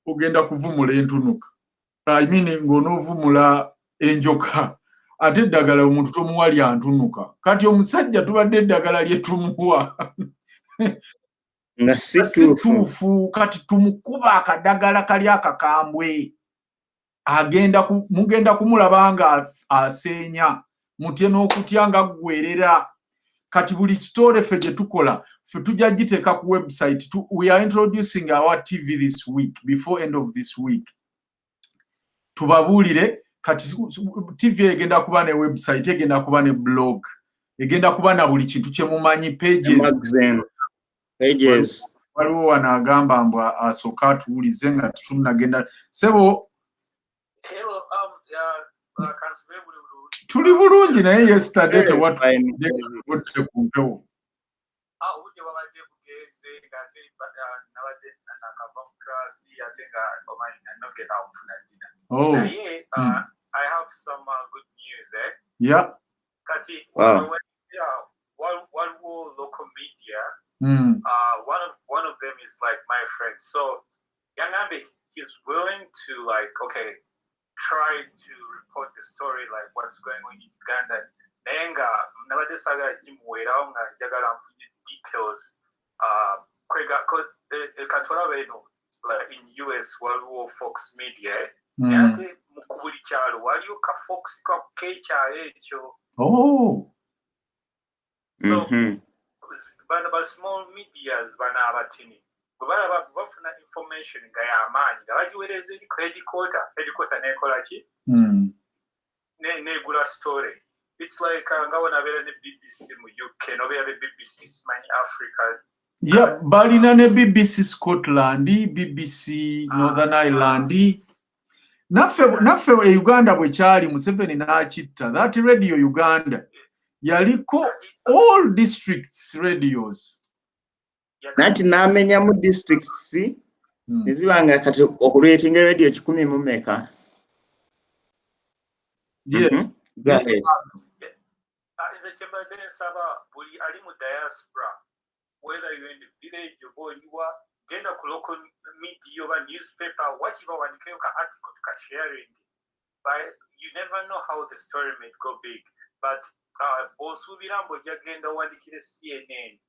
B: ogenda kuvumula entunuka, I mean ng'onoovumula enjoka, ate eddagala omuntu tomuwa lya ntunuka. Kati omusajja tubadde eddagala lye tumuwa nga si tuufu. Kati tumukuba akadagala kali akakambwe, mugenda kumulaba nga aseenya, mutye n'okutya nga ggwerera. Kati buli story ffe gye tukola ffe tujja giteeka ku website. We are introducing our TV this week, before end of this week. Tubabuulire kati TV egenda kuba ne website, egenda kuba ne blog, egenda kuba na buli kintu kye mumanyi, pages. Waliwo wano agamba mbu asooka atuwulize nga tetunnagenda. Sebo tuli bulungi naye yesterday tewatuwadde ku mpewo. Oh.
D: I have some good news.
B: Yeah.
D: Kati, wow. One local media. One of them is like my friend. So
B: okay, try to report the story like what's going on in Uganda. Nenga nabade saga jimuwerawo nga njagala nfunye details. Katola beno like in US waliwo Fox Media. Ate mukubuli kyalo waliwo ka Fox ka kekyalo ekyo.
A: Oh.
B: So ba small medias bana abatini. Kubalaba bafuna information nga y'amaanyi nga bagiweereza eri headquarter n'ekola ki n'egula story. It's like nga wonabeera ne BBC mu UK n'obeera ne BBC simanyi Africa. Yeah, balina ne BBC Scotland, BBC Northern Ireland. Naffe e Uganda bwe kyali Museveni n'akitta. That Radio Uganda yaliko all districts radios.
A: Nati namenya mu districts ezibanga kati okulwetinga radio 10 mu meka.
B: Yes.
A: Go ahead.
B: Nze kyembadde nsaba buli ali mu diaspora, whether you're in the village or you are genda ku local media or newspaper, whatever wandikeyo ka article to sharing. But you never know how the story may go big. But osuubira mbu ojja genda wandikire CNN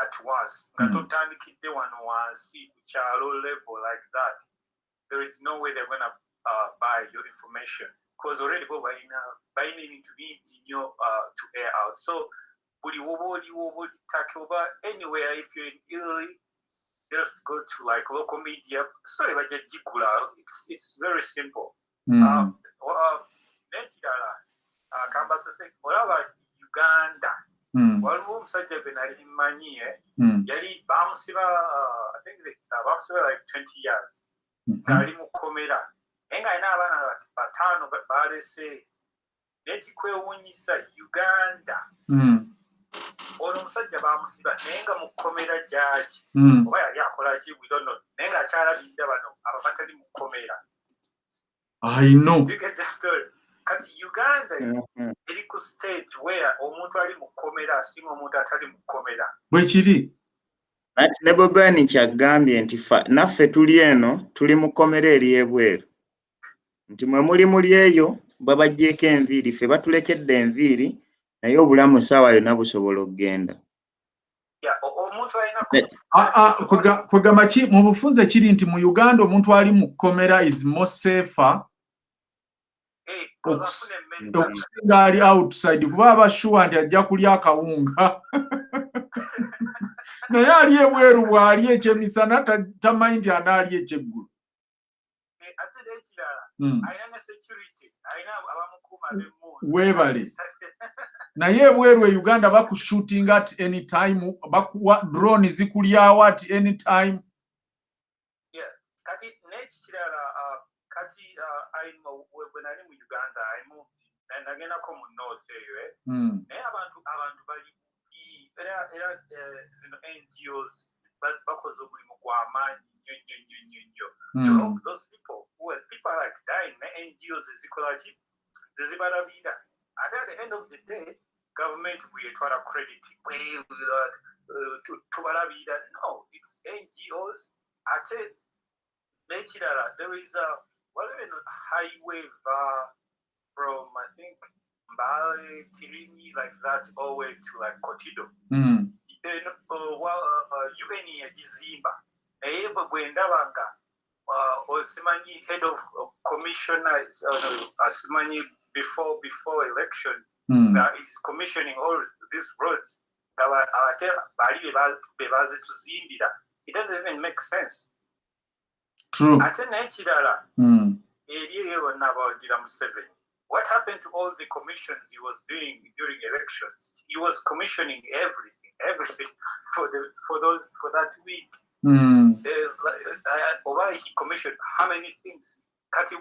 B: at once. Nga totandikidde wano wansi ku kyalo level like that. There is no way they're going to buy your information. Because already buying into be to air out. So buli take over anywhere. If you're in Italy, just go to like local media. Sorry, like it's very simple. Uganda. Waliwo omusajja gwe nali mmanyiye yali bamusiba I think bamusiba like 20 years ng'ali mu kkomera naye ng'alina abaana bataano balese n'ekikwewuunyisa Uganda ono omusajja bamusiba naye nga mu kkomera gyaki oba yali akola ki we don't know naye ng'akyalabirira bano ababatali mu kkomera. I know. You get the story. Kati Uganda eri ku state where omuntu ali mu kkomera asinga omuntu atali mu kkomera. Bwe kiri.
A: Nati ne Bobi kyagambye nti naffe tuli eno tuli mu kkomera eri ebweru. Nti mwe muli eyo babaggyeko enviiri ffe batulekedde enviiri naye obulamu ssaawa yonna busobola okugenda.
B: Omuntu alina kwegamba ki mu bufunze kiri nti mu Uganda omuntu ali mu kkomera is more safer okusinga ali outside kuba abashuwa nti ajja kulya akawunga naye ali ebweru bw'ali ekyemisana tamanyi nti anaali ekyeggulu. Weebale naye ebweru e Uganda bakushooting at any time, bakuwa drone zikulyawo at any time. Kati n'ekirala kati when I am in Uganda, I moved and again I come north here. Naye abantu bali zino NGOs bakoze omulimu gw'amaanyi nnyo. Those people are like dying. The NGOs zikola ki zizibalabira. At the end of the day, government we try to credit tubalabira. No, it's NGOs. Ate n'ekirala there is a highway from I think Mbale, Tirini, like that, all the way to like Kotido. Then UN Gizimba. Gwendabanga Osimani head of commissioners Osimani before election is commissioning all these roads. It doesn't even make sense. True. What happened to all the commissions he was doing during elections? He was commissioning everything for that week. He commissioned how many things?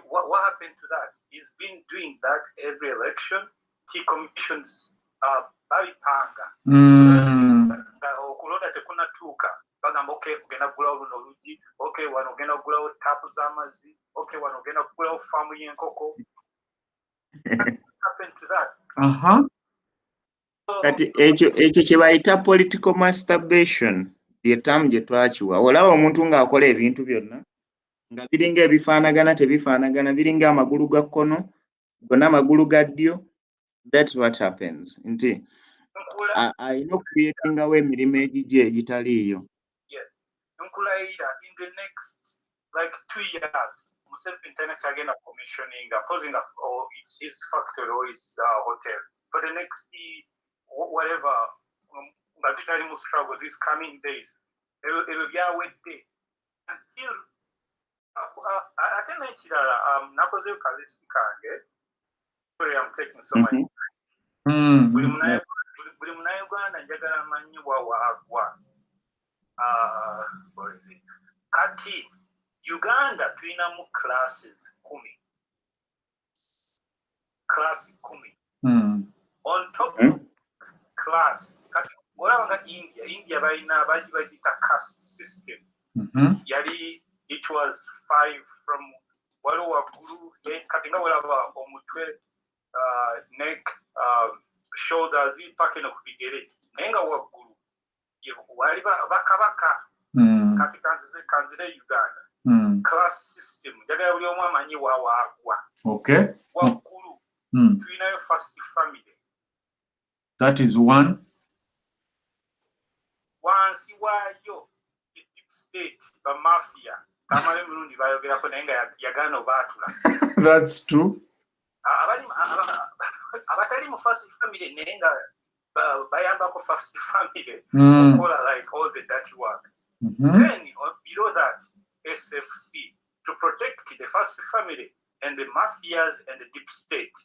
B: What happened to that? He's been doing that every election. He commissions Babipanga. Okulonda tekunatuuka. Bagamba okay, ugenda kugulawo luno olugi. Okay, wano ugenda kugulawo tapu z'amazzi. Okay, wano ugenda kugulawo faamu y'enkoko. What happened to that?
A: Kati ekyo kye bayita political masturbation. Ye term gye twakiwa. Olaba omuntu ng'akola ebintu byonna nga biringa ebifaanagana tebifaanagana biringa amagulu ga kkono gonna amagulu ga ddyo. That's what happens nti ayina okukreatingawo emirimu egijja egitaliiyo.
D: Nkulaira in the next like 2 years Museveni tena kyagenda commissioning posing his factory or his hotel for the next whatever nga tutali mu struggle these coming days ebyo byawedde until ate n'ekirala nakozeyo kalisi kange. Sorry, I'm taking so much time. Buli munauganda njagala amanyi waagwa. What is it? Kati Uganda tulinamu classes 10. Class 10. On top of class, kati olabanga India balina bagiyita caste system. Yali it was 5 from waliwo waggulu kati nga olaba omutwe neck shoulders paka no ku bigere naye nga waggulu wali bakabaka. Kati kanzire Uganda class system njagala buli omu amanyi waagwa.
B: Okay.
D: Waggulu tulinayo first family.
B: That is one.
D: Wansi waayo deep state ba mafia kamale mulundi bayogerako naye nga yagana obaatula.
B: That's true.
D: Abatali mu first family naye nga bayambako first family okola like all the dirty work. Then below that SFC to protect the first family and the mafias and the deep state.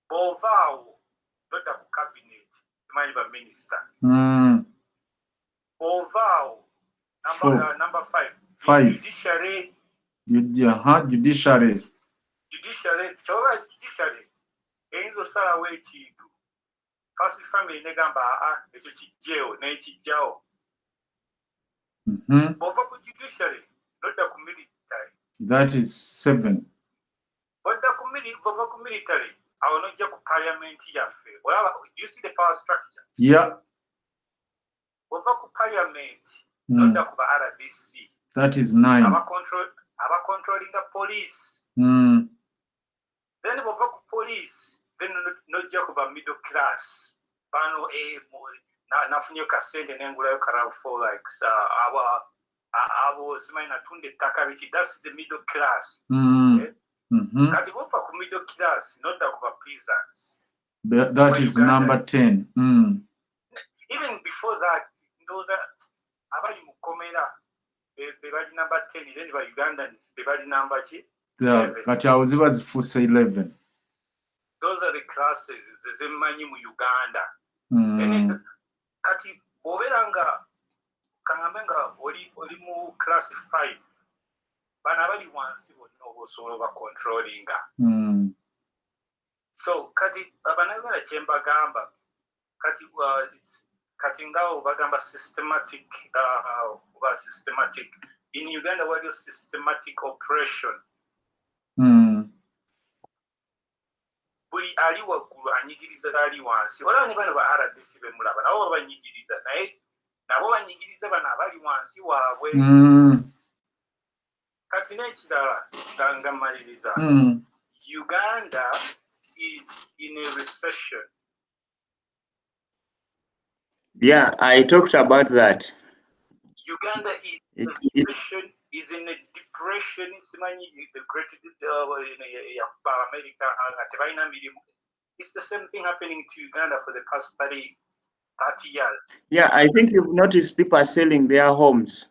D: Bovao loda ku cabinet manyi ba minister. Bovao number 5 judiciary. Judiciary eyinza osalawo ekintu first family negamba ekyo kijjeewo n'ekijjawo. Bova ku judiciary nodda ku military.
B: That is 7.
D: Bova ku military awo nojja ku parliament yaffe. Do you see the power structure?
B: Yeah.
D: Bova ku parliament nodda ku ba RDC.
B: That is 9.
D: Aba controlling the police. Then bova ku police then nojja ku ba middle class. Bano nafunye kasente nengulayo karawo for like abo simanyi natunda ettaka biki. That's the middle class. Kati bova ku middle class nodda ku ba peasants.
B: That is Uganda. Number 10.
D: Even before that those abali mu komera bebali number 10 then ba Ugandans bebali number ki?
B: Yeah, kati awo ziba zifuuse 11.
D: Those are the classes zezimanyi mu Uganda. Kati bw'obeera nga kaŋŋambe nga oli mu class 5 bano abali wansi bonna oba osobola oba controllinga. So kati bannayuganda kye mbagamba kati ngawo bagamba systematic in Uganda waliyo systematic oppression. Buli ali waggulu anyigiriza ali wansi. Olaba ne bano ba RDC bemulaba nabo banyigiriza naye nabo banyigiriza bano abali wansi waabwe. Kati n'ekirala nga mmaliriza Uganda is in a recession.
A: Yeah, I talked about that.
D: Uganda is in a depression. The great America. It's the same thing happening to Uganda for the past 30 years.
A: Yeah, I think you've noticed people are selling their homes.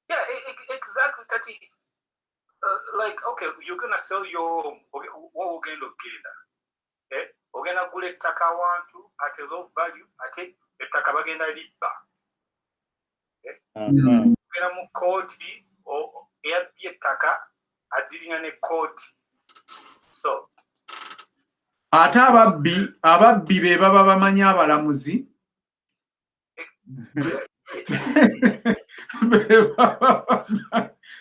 D: Yeah, exactly. Like, okay, you're gonna sell your home. What we're going to get? We're gonna go to taka wantu at a low value. Ate ettaka bagenda libba. Genda mu kooti eyabbye ettaka addiringa ne kooti. So
B: ate ababbi be baba bamanyi abalamuzi.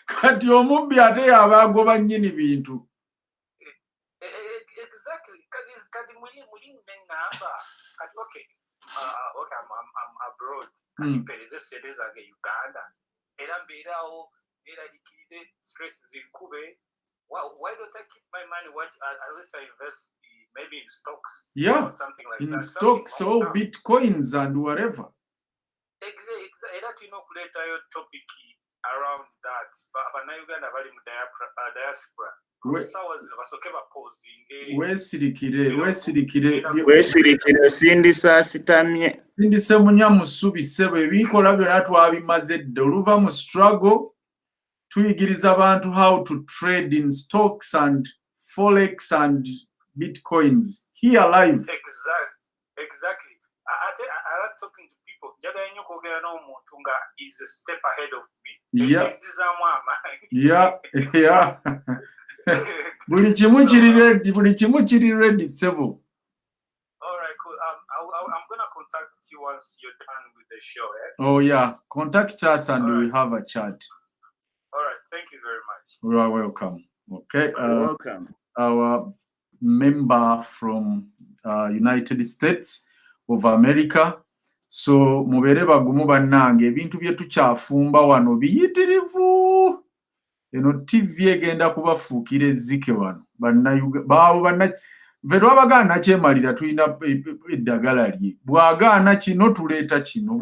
B: Kati omubbi ate yaba agoba nnyini bintu.
D: Exactly. Kati muli n'engamba. Kati okay, I'm abroad. Kati mpereze sente zange Uganda. era mbeerawo neeraliikirire stress zinkube. Why don't I keep my money? Unless I invest maybe in stocks,
B: yeah,
D: or something like
B: in
D: that.
B: stocks or bitcoins and whatever.
D: Era tulina okuleetayo topic around that. Bannayuganda bali mu diaspora. Basooke bapozinge.
A: Weesirikire sindisa asitamye.
B: Sindise munyamu ssubi ssebo ebinkola byonna twabimaze dda oluva mu struggle tuyigiriza abantu how to trade in stocks and forex and bitcoins here live.
D: Exactly. I like talking to people. Njagala nnyo kwogera n'omuntu nga is a step ahead of me. Ekinzizaamu amaanyi.
B: Yeah. Buli kimu kiri ready ssebo.
D: All right, cool. I'm going to contact you once you're done with the show.
B: Oh, yeah. Contact us and we'll have a chat.
D: All right. Thank you very much.
B: You are welcome. Okay.
A: Welcome.
B: Our member from United States of America. So, mubere bagumu bannange ebintu bye tukyafumba wano biyitirivu. TV egenda kubafuukira ezzike wano. Ve lwabagaana kyemalira tulina eddagala lye. Bw'agaana kino tuleeta kino.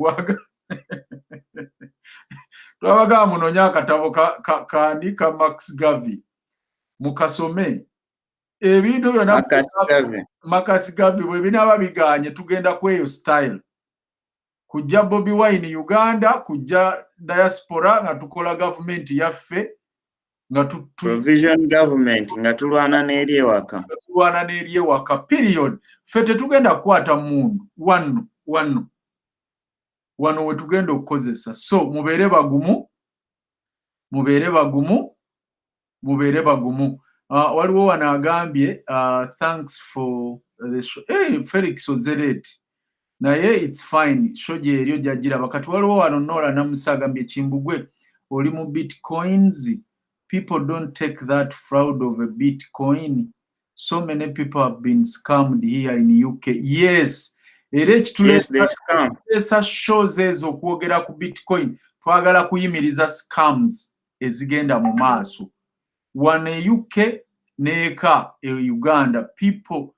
B: Twabagamba munoonya akatabo kandi ka Max Garvey. Mukasome. Ebintu byonna Max Garvey bwe binaaba biganye tugenda kweyo style. Kujja Bobi Wine Uganda, kujja diaspora nga tukola government yaffe.
A: Provision government nga tulwana n'eri ewaka.
B: Period. Ffe tetugenda kukwata mundu wano we tugenda okukozesa. So mubeere bagumu. Waliwo wano agambye thanks for the show. Hey, Felix Ozeret. Naye it's fine. Show gye eryo gyagiraba. Kati waliwo wano Nora Namusa agambye Kimbugwe oli mu bitcoins. People don't take that fraud of a Bitcoin. So many people have been scammed here in UK. Yes.
A: Yes, they scam.
B: Esa shows ezo kwogera ku Bitcoin. Twagala kuyimiriza scams ezigenda mu maaso. Wane UK neka Uganda, people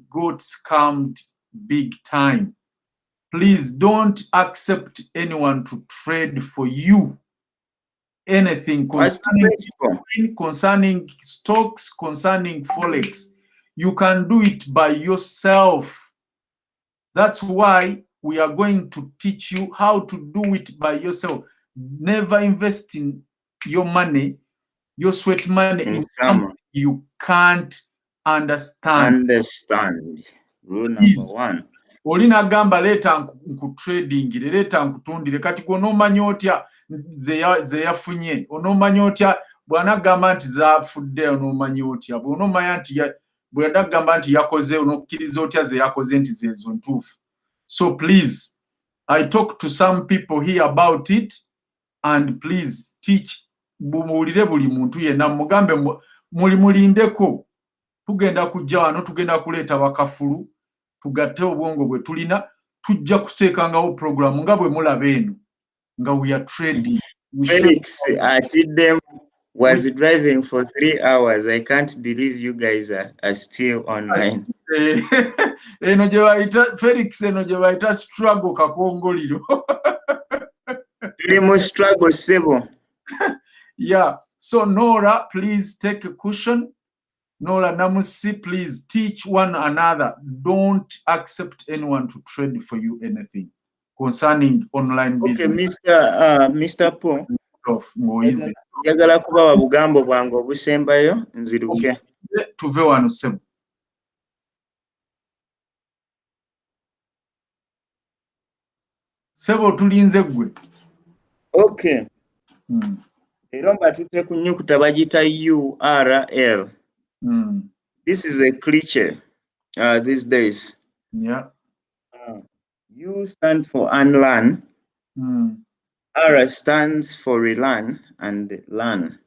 B: got scammed big time. Please don't accept anyone to trade for you. Anything concerning stocks, concerning forex, you can do it by yourself. That's why we are going to teach you how to do it by yourself. Never invest in your money, your sweat money in something you can't understand.
A: Rule number 1.
B: Olina gamba leta nkutrading, leta nkutundire kati gwonomanya otya ze yafunye, onomanya otya bwana gamba nti zafudde, onomanya otya bwonomanya nti bwana gamba nti yakoze, onokkiriza otya ze yakoze nti zezo ntuufu. So please, I talk to some people here about it, and please teach bumuulire buli muntu yenna mugambe mulindeko. Tugenda kujja wano, tugenda kuleeta bakafulu, tugatte obwongo bwe tulina, tujja kuteekangawo program nga bwe mulaba eno nga we are trading.
A: Felix Atidem was driving for 3 hours. I can't believe you guys are still online.
B: Eno gye bayita Felix, eno gye bayita struggle kakongoliro.
A: Tuli mu struggle sebo.
B: Yeah. So Nora, please take a cushion. Nora Namusi, please teach one another. Don't accept anyone to trade for you anything concerning online business.
A: Okay, Mr. Paul. Njagala kubawa bugambo bwange obusembayo nziruke.
B: Tuve wano sebo. Sebo tulinze gwe.
A: Okay. Era mbatute ku nyukuta bagita URL. This is a cliche these days.
B: Yeah.
A: U stands for unlearn. R stands for relearn and learn.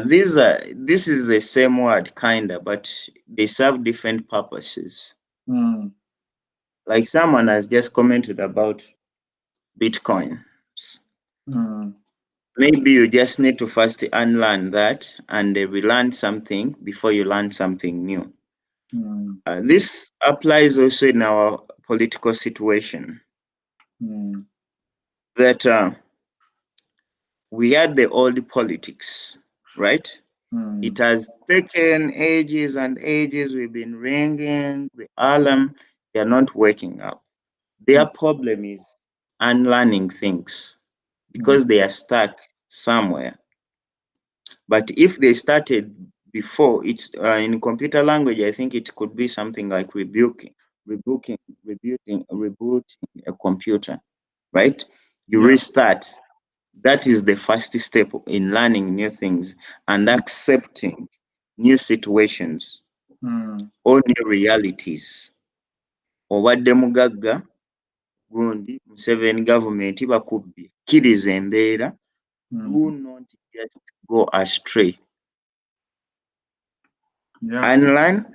A: This is the same word kinda, but they serve different purposes. Like someone has just commented about Bitcoin. Maybe you just need to first unlearn that and relearn something before you learn something new. This applies also in our political situation. That we had the old politics, right? It has taken ages and ages. We've been ringing the alarm. They are not waking up. Their problem is unlearning things because they are stuck somewhere. But if they started before, it's in computer language, I think it could be something like rebooting a computer, right? You restart. That is the first step in learning new things and accepting new situations or new realities. Obadde mugagga gundi Museveni government bakubbi kkiriza embeera. Do not just go astray. Unlearn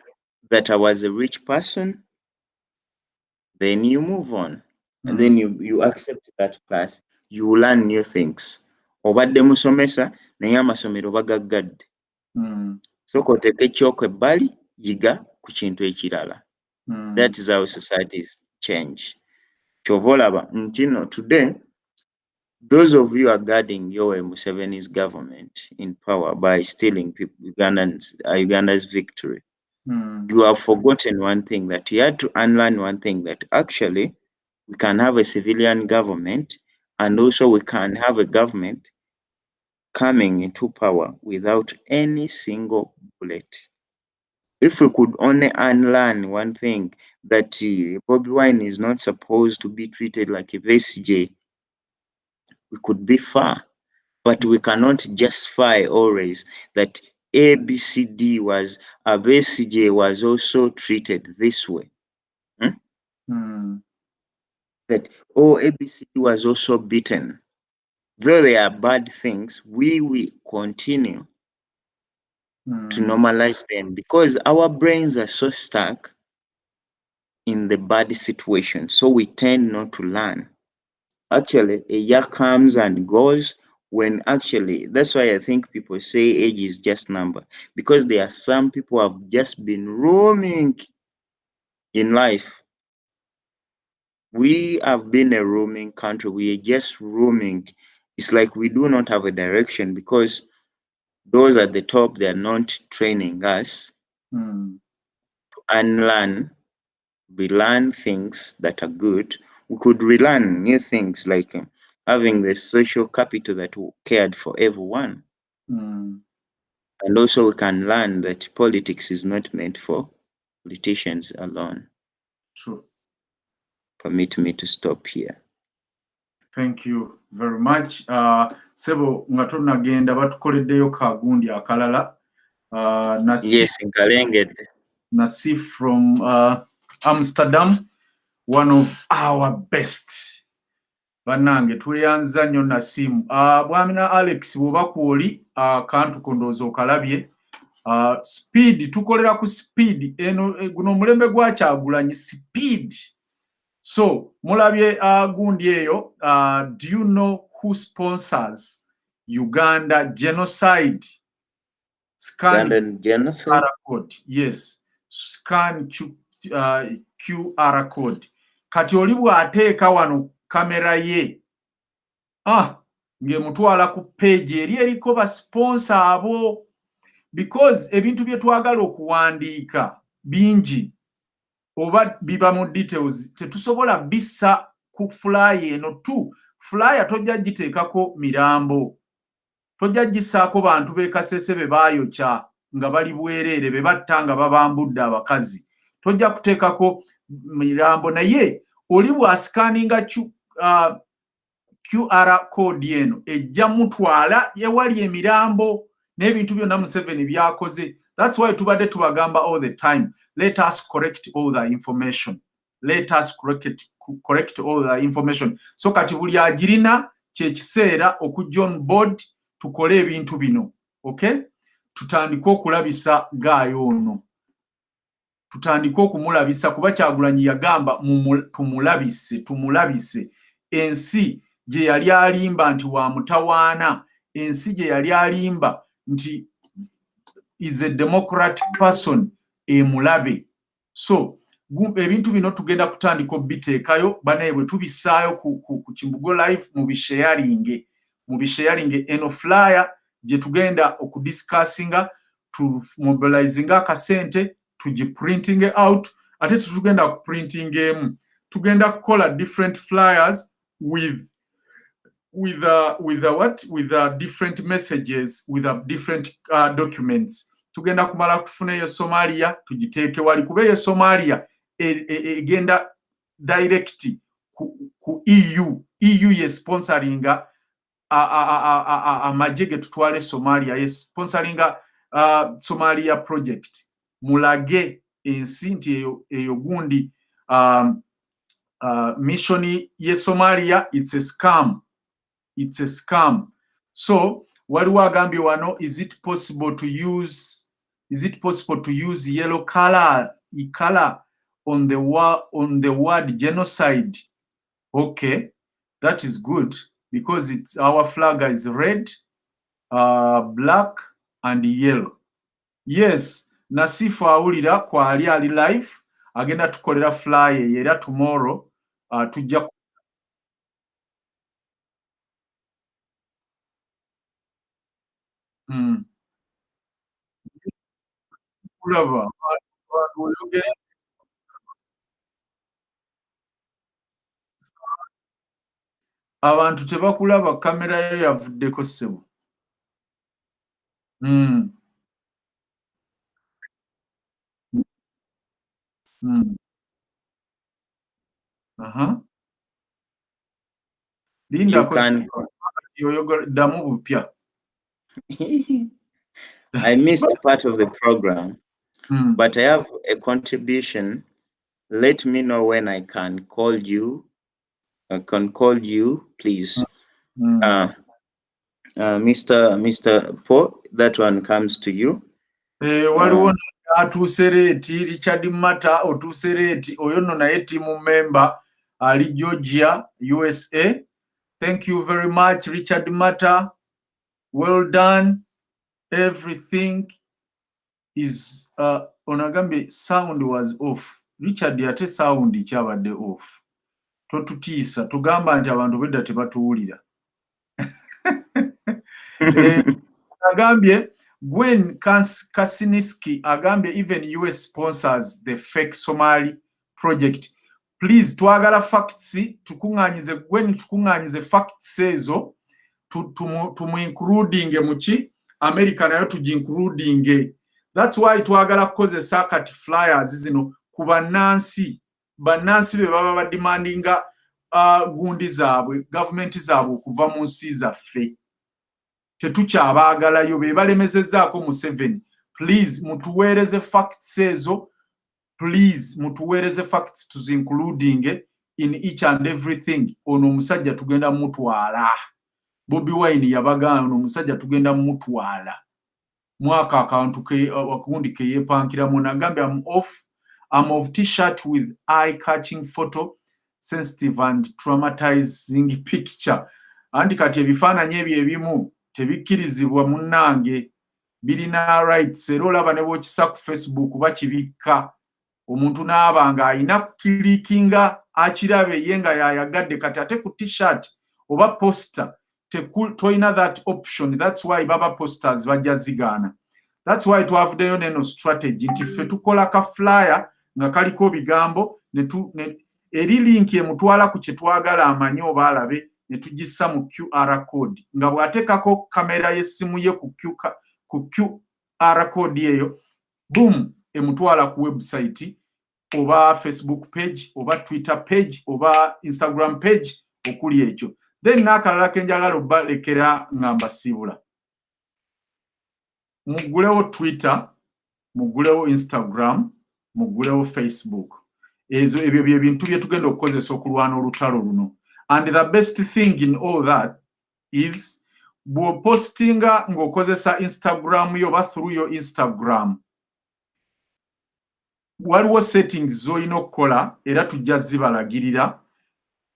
A: that I was a rich person, then you move on. And then you accept that class. You will learn new things. Obadde musomesa naye amasomero bagaggadde. Sooka oteeke ekyoka ebbali yiga ku kintu ekirala. That is how societies change. Kyova olaba nti no today, those of you are guarding Yoweri Museveni's government in power by stealing Uganda's victory. You have forgotten one thing, that you had to unlearn one thing, that actually we can have a civilian government and also we can have a government coming into power without any single bullet. If we could only unlearn one thing, that Bobi Wine is not supposed to be treated like a VCJ, we could be far. But we cannot justify always that ABCD was, a VCJ was also treated this way. That, ABCD was also beaten. Though they are bad things, we will continue to normalize them because our brains are so stuck in the bad situation. So we tend not to learn. Actually, a year comes and goes when actually, that's why I think people say age is just number, because there are some people who have just been roaming in life. We have been a roaming country. We are just roaming. It's like we do not have a direction because those at the top, they are not training us to unlearn, relearn things that are good. We could relearn new things like having the social capital that cared for everyone. And also we can learn that politics is not meant for politicians alone.
B: True.
A: Permit me to stop here.
B: Thank you very much. Sebo nga tunagenda batukoleddeyo kagundi akalala.
A: Yes, nkalengedde.
B: Nasi from Amsterdam, one of our best. Banange tweyanza nnyo Nasimu. Bwamina Alex bwoba kwoli kantu kondoozo okalabye. Speed, tukolera ku speed. Guno mulembe gwa Kyagulanyi speed. So, mulabye gundi eyo, do you know who sponsors Uganda genocide? Scan
A: Ugandan genocide?
B: QR code. Yes. Scan QR code. Kati oli bw'ateeka wano kamera ye. Ng'emutwala ku page eri eriko ba sponsor abo. Because ebintu bye twagala okuwandiika bingi. Oba biba mu details tetusobola bissa ku flyer eno tu. Flyer tojja giteekako mirambo. Tojja gissaako bantu beekasese be baayokya nga bali bwereere be batta nga babambudde abakazi. Tojja kuteekako mirambo naye oli bw'asikaninga QR code eno ejja mutwala ewali emirambo n'ebintu byonna Museveni byakoze. That's why tubadde tubagamba all the time. Let us correct all the information. Let us correct all the information. So kati buli agirina kye kiseera okujja on board tukole ebintu bino. Okay? Tutandika okulabisa gaayo ono. Tutandika okumulabisa kuba Kyagulanyi yagamba tumulabise. Ensi gye yali alimba nti wa mutawaana, ensi gye yali alimba nti is a democratic person emulabe. So ebintu bino tugenda kutandika obiteekayo banaye bwe tubisaayo ku Kimbugo Live mu bisharinge eno flyer gye tugenda okudiscussinga to mobilizinga akasente tugiprinting out ate tugenda kuprinting emu tugenda kukola different flyers with different messages with different documents. Tugenda kumala kufuna eyo Somalia tugiteeke wali kuba eyo Somalia egenda direct ku EU ye sponsoringa amajege tutwale Somalia ye sponsoringa Somalia project mulage ensi nti eyo gundi mission ye Somalia it's a scam. So waliwo agambye wano, is it possible to use yellow color on the word genocide? Okay, that is good because our flag is red, black and yellow. Yes, Nasifu awulira kwa ali live agenda tukolera flyer era tomorrow tujja kulaba abantu tebakulaba kamera yo yavuddeko ssebo. Linda damu bupya.
A: I missed part of the program, but I have a contribution. Let me know when I can call you. I can call you, please. Mr. Paul, that one comes to you.
B: Waliwo atuusereeti Richard Mata otuusereeti oyo nno naye team member ali Georgia, USA. Thank you very much, Richard Mata. Well done. Everything is onagambe sound was off. Richard yate sound kyabadde off. Totutiisa tugamba nti abantu bedda tebatuwulira. Agambye Gwen Kasiniski agambye even US sponsors the fake Somali project. Please twagala facts tukunganyize Gwen tukunganyize facts ezo tumu including muchi America nayo tujincluding. That's why twagala kukozesa kati flyers zino kuba Nancy banansi be baba demandinga gundi zaabwe government zaabwe kuva mu nsi zaffe. Tetukyabagalayo be balemezezzaako mu 7. Please mutuweereze facts ezo. Please mutuweereze facts to including in each and everything. Ono omusajja tugenda mutwala. Bobi Wine yabagana ono omusajja tugenda mutwala. Mwaka akantu ke wakundi ke yepankira munagambe I'm of t-shirt with eye-catching photo, sensitive and traumatizing picture. Anti kati ebifaananyi ebyo ebimu tebikkirizibwa munnange birina rights era olaba ne bw'okisa ku Facebook bakibikka omuntu n'abanga ayina kukirikinga akirabe ye nga yayagadde kati ate ku t-shirt oba poster toyina that option. That's why baba posters bajja zigaana. That's why twavuddeyo neno strategy nti ffe tukola ka flyer nga kaliko bigambo eri link emutwala ku kye twagala amanye oba alabe ne tugissa mu QR code nga bw'ateekako kamera y'essimu ye ku QR code eyo boom emutwala ku website oba Facebook page oba Twitter page oba Instagram page okuli ekyo. Then n'akalala kenjagala obalekera nga mbasiibula. Mugulewo Twitter, mugulewo Instagram, mugulewo Facebook. Ebyo bye bintu bye tugenda okukozesa okulwana olutalo luno. And the best thing in all that is bw'opostinga ng'okozesa Instagram yo oba through your Instagram. Waliwo settings z'olina okukola era tujja zibalagirira.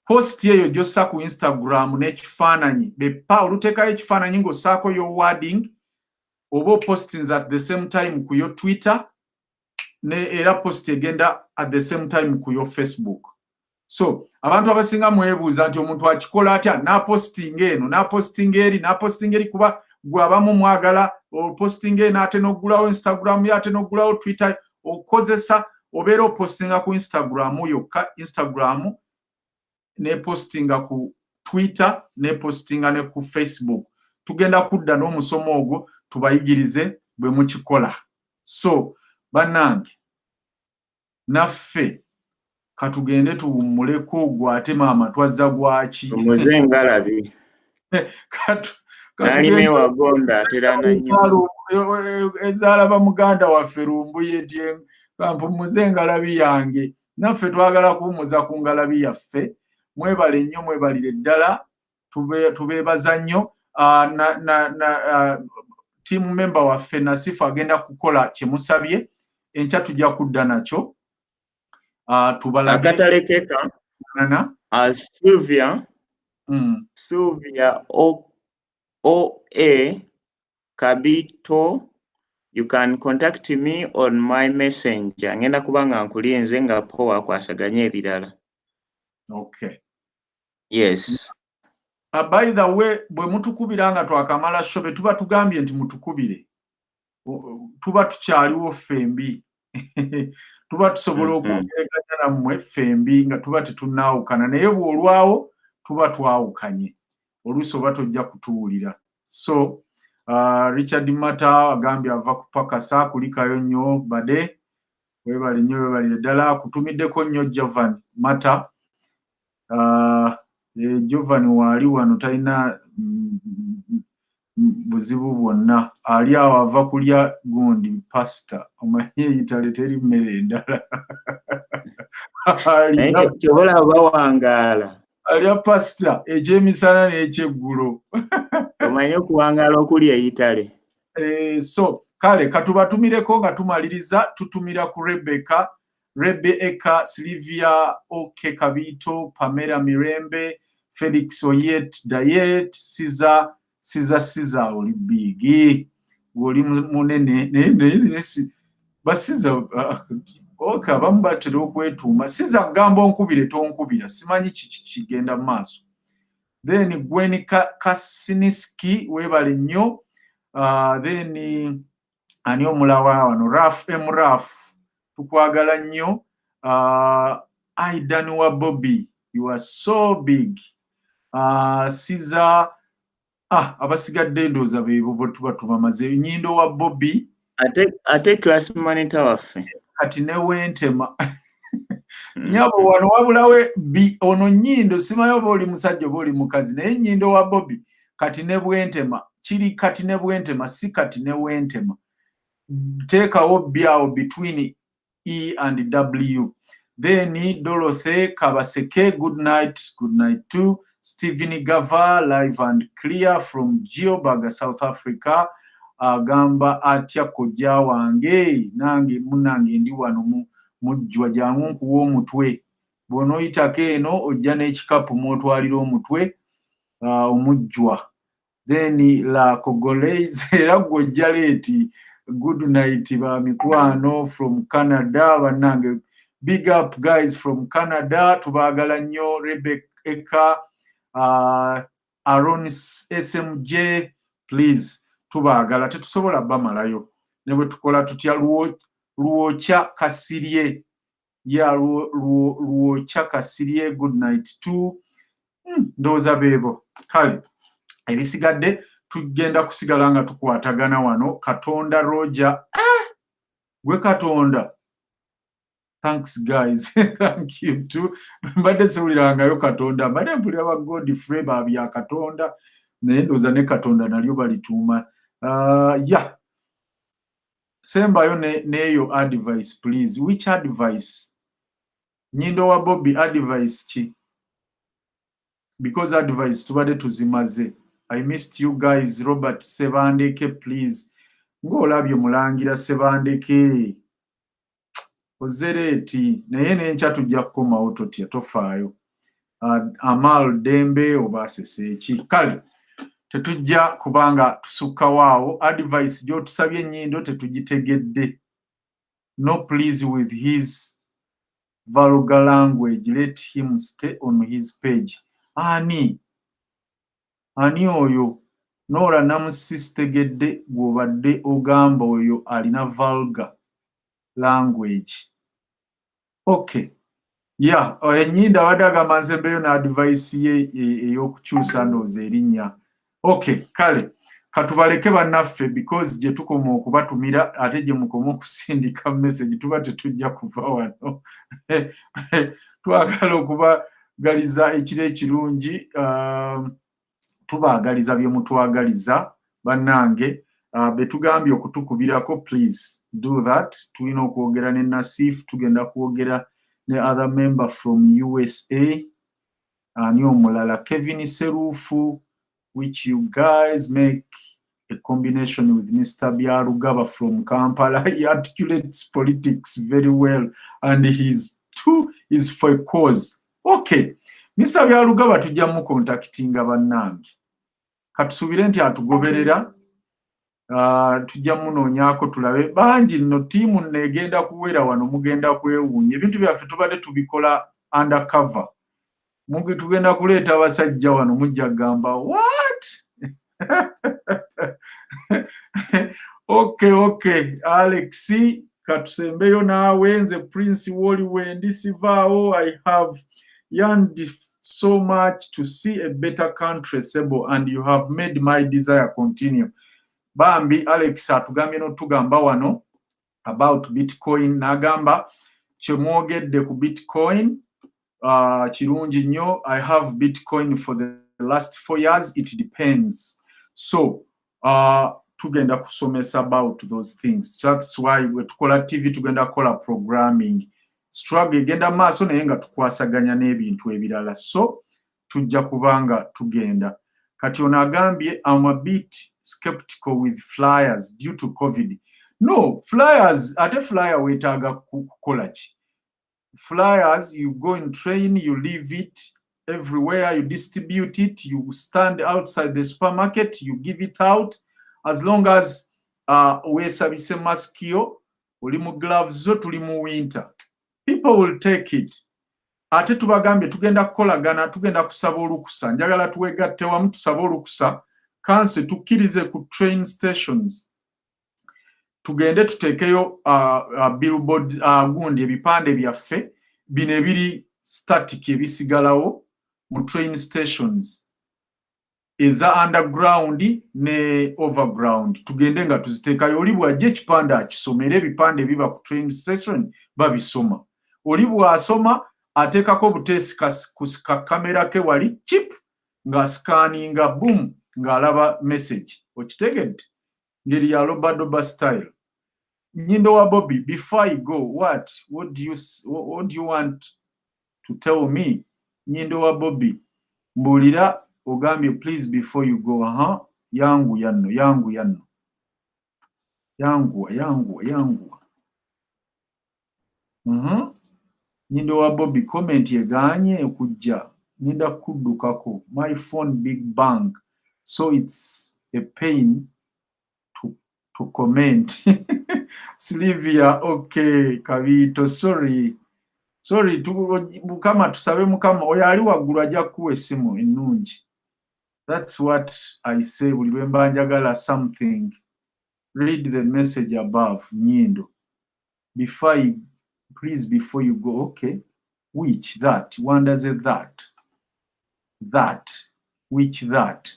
B: post eyo jossa ku Instagram n'ekifaananyi bepa olutekayo ekifaananyi ng'ossaako yo wording oba postings at the same time ku yo Twitter ne era post egenda at the same time ku yo Facebook. So abantu abasinga mwebuuza nti omuntu akikola atya na posting eno na posting eri kuba gwe abamu mwagala o posting eno ate n'oggulawo Instagram ate n'oggulawo Twitter okozesa obeera opostinga ku Instagram yokka Instagram ne postinga ku Twitter ne postinga ne ku Facebook. Tugenda kudda n'omusomo ogwo tubayigirize bwe mukikola. So bannange naffe katugende tuwummuleko gwate maama twazza gwaki
A: omuzengalabi nalime wagonda aterana nnyo
B: ezaala bamuganda waffe Lumbuye dye kampu muzengalabi yange naffe twagala kuwummuza ku ngalabi yaffe. Mwebale nnyo mwebalire ddala tubeebaza nnyo. Team member waffe Nasifu agenda kukola kyemusabye enkya tujja kudda nakyo
A: akatale keka Sylvia OA Kabito. You can contact me on my messenger. Ngenda kubanga nkulinze nga poa kwasaganya ebirala.
B: Okay.
A: Yes.
B: By the way, bwe mutukubiranga twakamala shobe tuba tugambye nti mutukubire. Tuba tukyaliwo fembi. Tuba tusobola okwogereganya nammwe fembi nga tuba tetunnaawukana naye bw'olwawo tuba twawukanye. Oluusi oba tojja kutuwulira. So Richard Mata agambye ava kupakasa kulikayo nnyo bade webali nnyo webalire ddala kutumiddeko nnyo Jovan Mata. Jovan waali wano talina buzibu bwonna ali awo ava kulya gundi pasta omanye eyitale teri mmere endala
A: kyobola bawangaala
B: alya pasta ekyemisana n'ekyeggulo
A: omanye okuwangaala okulya eyitale.
B: So kale katubatumireko nga tumaliriza tutumira ku Rebecca Sylvia OK Kabito, Pamela Mirembe, Felix Oyet Dayet, Siza oli bigi oli munene nesi basiza OK abamu batera okwetuuma Siza gamba onkubire tonkubira simanyi kigenda maaso. Then Gwen Kasiniski webale nnyo. Then ani omulawa wano Raf tukwagala nnyo. Aidan wa Bobi, you are so big. Siza abasigadde ndooza beebo tuba tubamaze. Nyindo wa Bobi
A: ate class monitor waffe
B: kati ne wentema nyabo wano wabulawe ono Nyindo simanyi oba oli musajja oba oli mukazi naye Nyindo wa Bobi kati ne bwentema kiri kati ne bwentema si kati ne wentema. Teekawo byawo between E and W. Then Dorothy Kabaseke, good night too. Stephen Gava, live and clear from Geobaga, South Africa. Gamba atya kojja wange nange munange ndi wano mujjwa jangu nkuwa omutwe bw'onoyitako eno ojja n'ekikapu mwotwalira omutwe omujjwa. Then la Congolese era gwojja leeti. Good night ba mikwano from Canada banange. Big up guys from Canada tubaagala nnyo. Rebecca Aaron SMJ please tubaagala tetusobola bamalayo ne bwe tukola tutya luwokya kasirye luwokya kasirye good night too. Ndowooza beebo kale ebisigadde tugenda kusigala nga tukwatagana wano. Katonda Roger gwe Katonda thanks guys thank you too. Mbadde siwulirangayo Katonda mbadde mpulira ba Godfrey babya Katonda naye ndowooza ne Katonda nalyo balituuma. Sembayo neyo advice please. Which advice? Nyindo wa Bobi advice ki? Because advice tubadde tuzimaze. I missed you guys. Robert Sebandeke please. Ng'olabye mulangira Sebandeke ozereeti naye n'enkya tujja kukomawo totya tofaayo. Amal Dembe oba Seseki. Kale tetujja kubanga tusukka waawo advice gy'otusabye ennyindo tetugitegedde. No please with his vulgar language, let him stay on his page. Ani oyo Nora namusisitegedde gw'obadde ogamba oyo alina vulgar language. Okay. Yeah, ennyindo abadde agamba nze mbeeyo na advice ye ey'okukyusa ndowooza erinnya. Okay, kale katubaleke bannaffe because gye tukoma okubatumira ate gye mukoma okusindika message tuba tetujja kuva wano. Twagala okubagaliza ekiro ekirungi, tubaagaliza bye mutwagaliza bannange. Betugambye okutukubirako, please do that. Tulina okwogera ne Nasif, tugenda kwogera ne other member from USA, ani omulala Kevin Serufu, which you guys make a combination with Mr. Byarugaba from Kampala. He articulates politics very well and he's for a cause. Okay, Mr. Byarugaba tujja mu contactinga bannange. Katusubire nti atugoberera, tujja munoonyaako tulabe bangi nno tiimu negenda kuwera wano mugenda kwewuunya. Ebintu byaffe tubadde tubikola undercover. Tugenda kuleeta abasajja wano mujja gamba what? Okay, Alex, katusembeyo naawe, nze Prince Woliwendi sivaawo. I have yearned so much to see a better country, Sebo, and you have made my desire continue. Bambi Alex atugambye n'otugamba wano about Bitcoin, n'agamba kyemwogedde ku Bitcoin kirungi nnyo. I have Bitcoin for the last 4 years. It depends. So tugenda kusomesa about those things. That's why we tukola TV, tugenda kola programming. Struggle egenda maaso naye nga tukwasaganya n'ebintu ebirala. So tujja kubanga tugenda. Kati ono agambye I'm a bit skeptical with flyers due to COVID. No, flyers, ate flyer wetaaga kukola ki? Flyers, you go and train, you leave it everywhere, you distribute it, you stand outside the supermarket, you give it out. As long as weesabise mask yo, oli mu gloves zo, tuli mu winter. People will take it. Ate tubagambye tugenda kukolagana, tugenda kusaba olukusa. Njagala tuwegatte wamu tusaba olukusa. Kanse tukkirize ku train stations. Tugende tutekeyo billboard gundi ebipande byaffe bino ebiri static ebisigalawo mu train stations eza underground ne overground. Tugende nga tuziteekayo. Oli bw'ajja ekipande akisomera, ebipande biba ku train station babisoma. Oli bw'asoma ateekako buteesi ka kamera ke wali chip nga scanninga boom ng'alaba message. Okitegedde? Ngeri ya lobadoba style. Nyindo wa Bobi, before I go, what do you want to tell me? Nyindo wa Bobi, mbulira ogambye please before you go. Yangu yanno. Yangu. Nyindo wa Bobi, comment yeganye okujja. Ninda kuddukako. My phone big bang. So it's a pain to comment. Sylvia, okay, Kavito, sorry, mukama tusabe mukama oyo ali waggulu ajja kuwa essimu ennungi. That's what I say buli lwe mba njagala something. Read the message above, Nyindo. Before you go, okay. Which that? One does it that. Which that?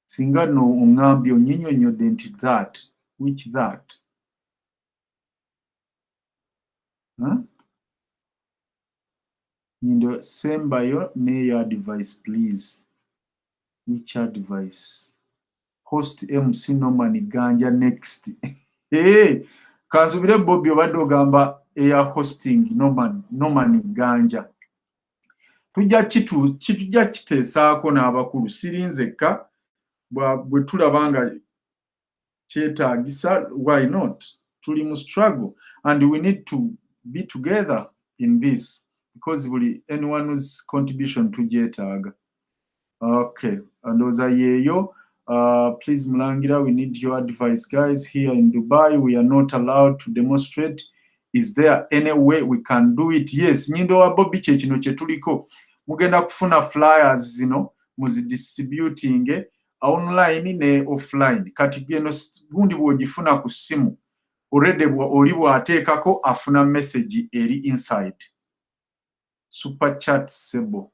B: Singa no ungambye onyinyonyodde nti that. Which that? Nyindo sembayo neyo advice please. Which advice? Host MC Norman Ganja next. Hey, kanzubire Bobi obadde ogamba eya hosting Norman Ganja. Tujja kiteesaako n'abakulu sirinzekka bwe tulabanga kyetaagisa. Why not? Tuli mu struggle and we need to be together in this because anyone whose contribution to jetag. Okay, and those are yeyo. Please Mulangira, we need your advice, guys. Here in Dubai, we are not allowed to demonstrate. Is there any way we can do it? Yes, nyindo wa Bobi kino kyetuliko. Mugenda kufuna flyers zino muzidistributing online ne offline. Kati geno gundi bwogifuna ku simu. Already oli bwateekako afuna message eri inside. Super chat sebo.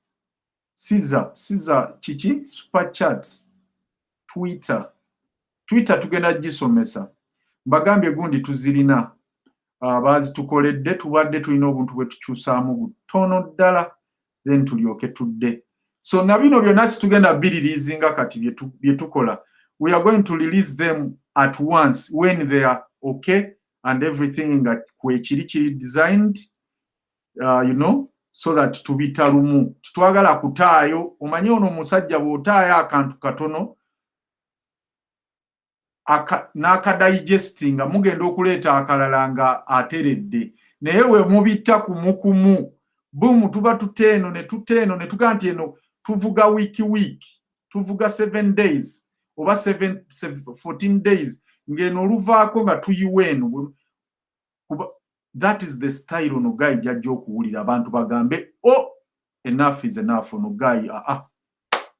B: Caesar kiki super chats. Twitter tugenda gisomesa. Mbagambye gundi tuzirina. Bazi tukoledde tubadde tulina obuntu bwe tukyusaamu butono ddala then tulyoke tudde. So na bino byonna tugenda biririzinga kati bye tukola. We are going to release them at once when they are okay and everything kwekiri designed, so that tubitalumu. Twagala kutaayo, omanyi ono musajja bw'otaayo akantu katono n'akadigestinga mugenda okuleeta akalala nga ateredde. Naye we mubitta kumukumu, bumu tuba tuteeno ne tugaa nti eno tuvuga week, tuvuga 7 days oba 14 days ng'eno oluvaako nga tuyiwa eno. That is the style ono guy jajja okuwulira abantu bagambe, oh, enough is enough. Ono guy,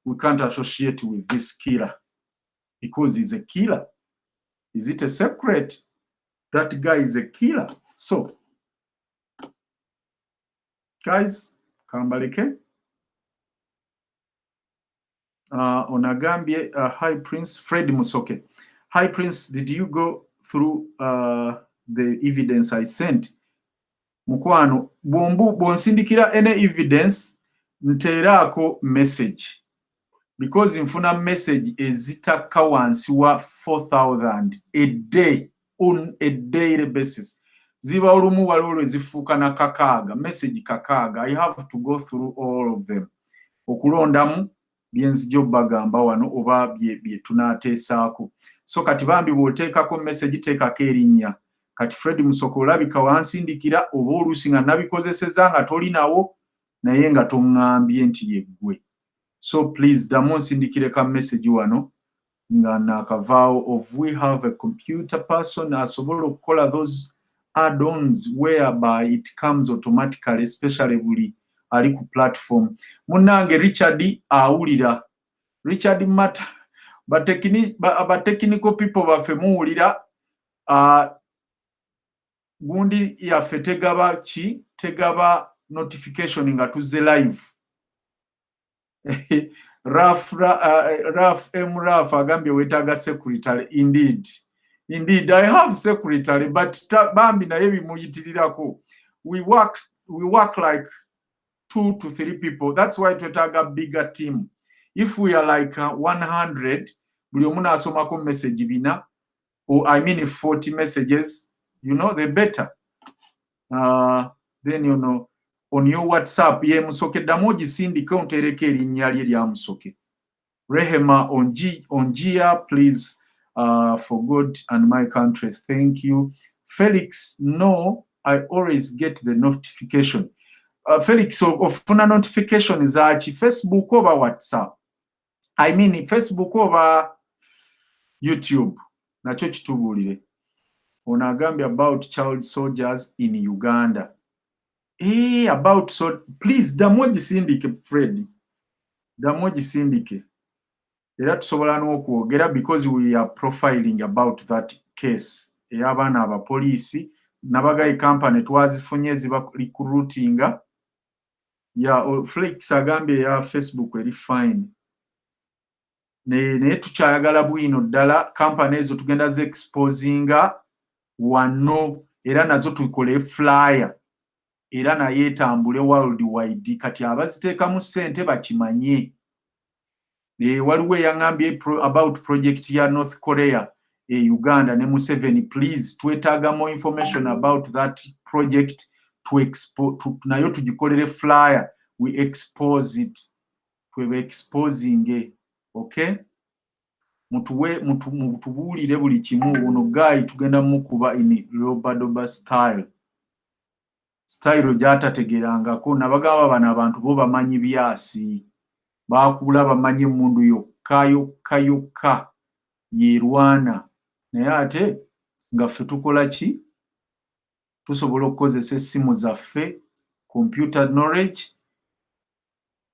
B: we can't associate with this killer because he's a killer. Is it a secret? That guy is a killer. So, guys, kambaleke. Onagambye, High Prince, Fred Musoke. High Prince, did you go through the evidence I sent? Mukwano, bwonsindikira any evidence, nteerako message. Because nfuna message ezitaka wansi wa 4,000 a day, on a daily basis. Ziba olumu walolo ezifuuka na kakaaga, message kakaaga. I have to go through all of them. Okulondamu byenzijo bagamba wano oba bye tunaateesaako. So kati bambi bw'oteekako message teekako erinnya. Kati Fred Musoko olabika wansindikira oba oluusi nga nabikozeseza nga tolinawo naye nga toŋŋambye nti yeggwe. So please damusindikire ka message wano nga nakavaawo of we have a computer person asobola okukola those add-ons whereby it comes automatically, especially buli ali ku platform. Munnange Richard awulira. Richard Mata ba technical people baffe muwulira. Gundi yaffe tegaba notification nga tuzze live. Raf agambye wetaaga secretary. Indeed, I have secretary, but bambi naye bimuyitirirako. We work like 2 to 3 people. That's why twetaaga bigger team. If we are like 100, buli omu naasomako message bina, or I mean 40 messages, the better. Then on your WhatsApp, ye Musoke damoji sindika untereke erinnya lye lya Musoke. Rehema Onjia, please, for God and my country. Thank you. Felix, no, I always get the notification. Felix, ofuna notification zaki Facebook over WhatsApp. I mean Facebook over YouTube. Nacho kitubulire. Onagambye about child soldiers in Uganda. Please, damoji sindike Fred. Damoji sindike. Era tusobola n'okwogera because we are profiling about that case. Ey'abaana abapoliisi nabagayi company twazifunye ziba recruitinga. Felix agambye ya Facebook eri fine. Naye tukyayagala bwino ddala company ezo tugenda ze exposinga wano era nazo tukole flyer. Era naye etambule worldwide kati abaziteekamu ssente bakimanye. Waliwo eyangambye about project ya North Korea Uganda ne Museveni. Please twetaaga more information about that project nayo tugikolere flyer. We expose it. Twebe exposing. Okay? Mutubuulire buli kimu ono guy tugenda mukuba in Robadoba style. style gyatategerangako nabagamba bano abantu bo bamanyi byasi bakula bamanyi mundu yokka yerwana naye ate nga ffe tukola ki tusobola okukozesa essimu zaffe computer knowledge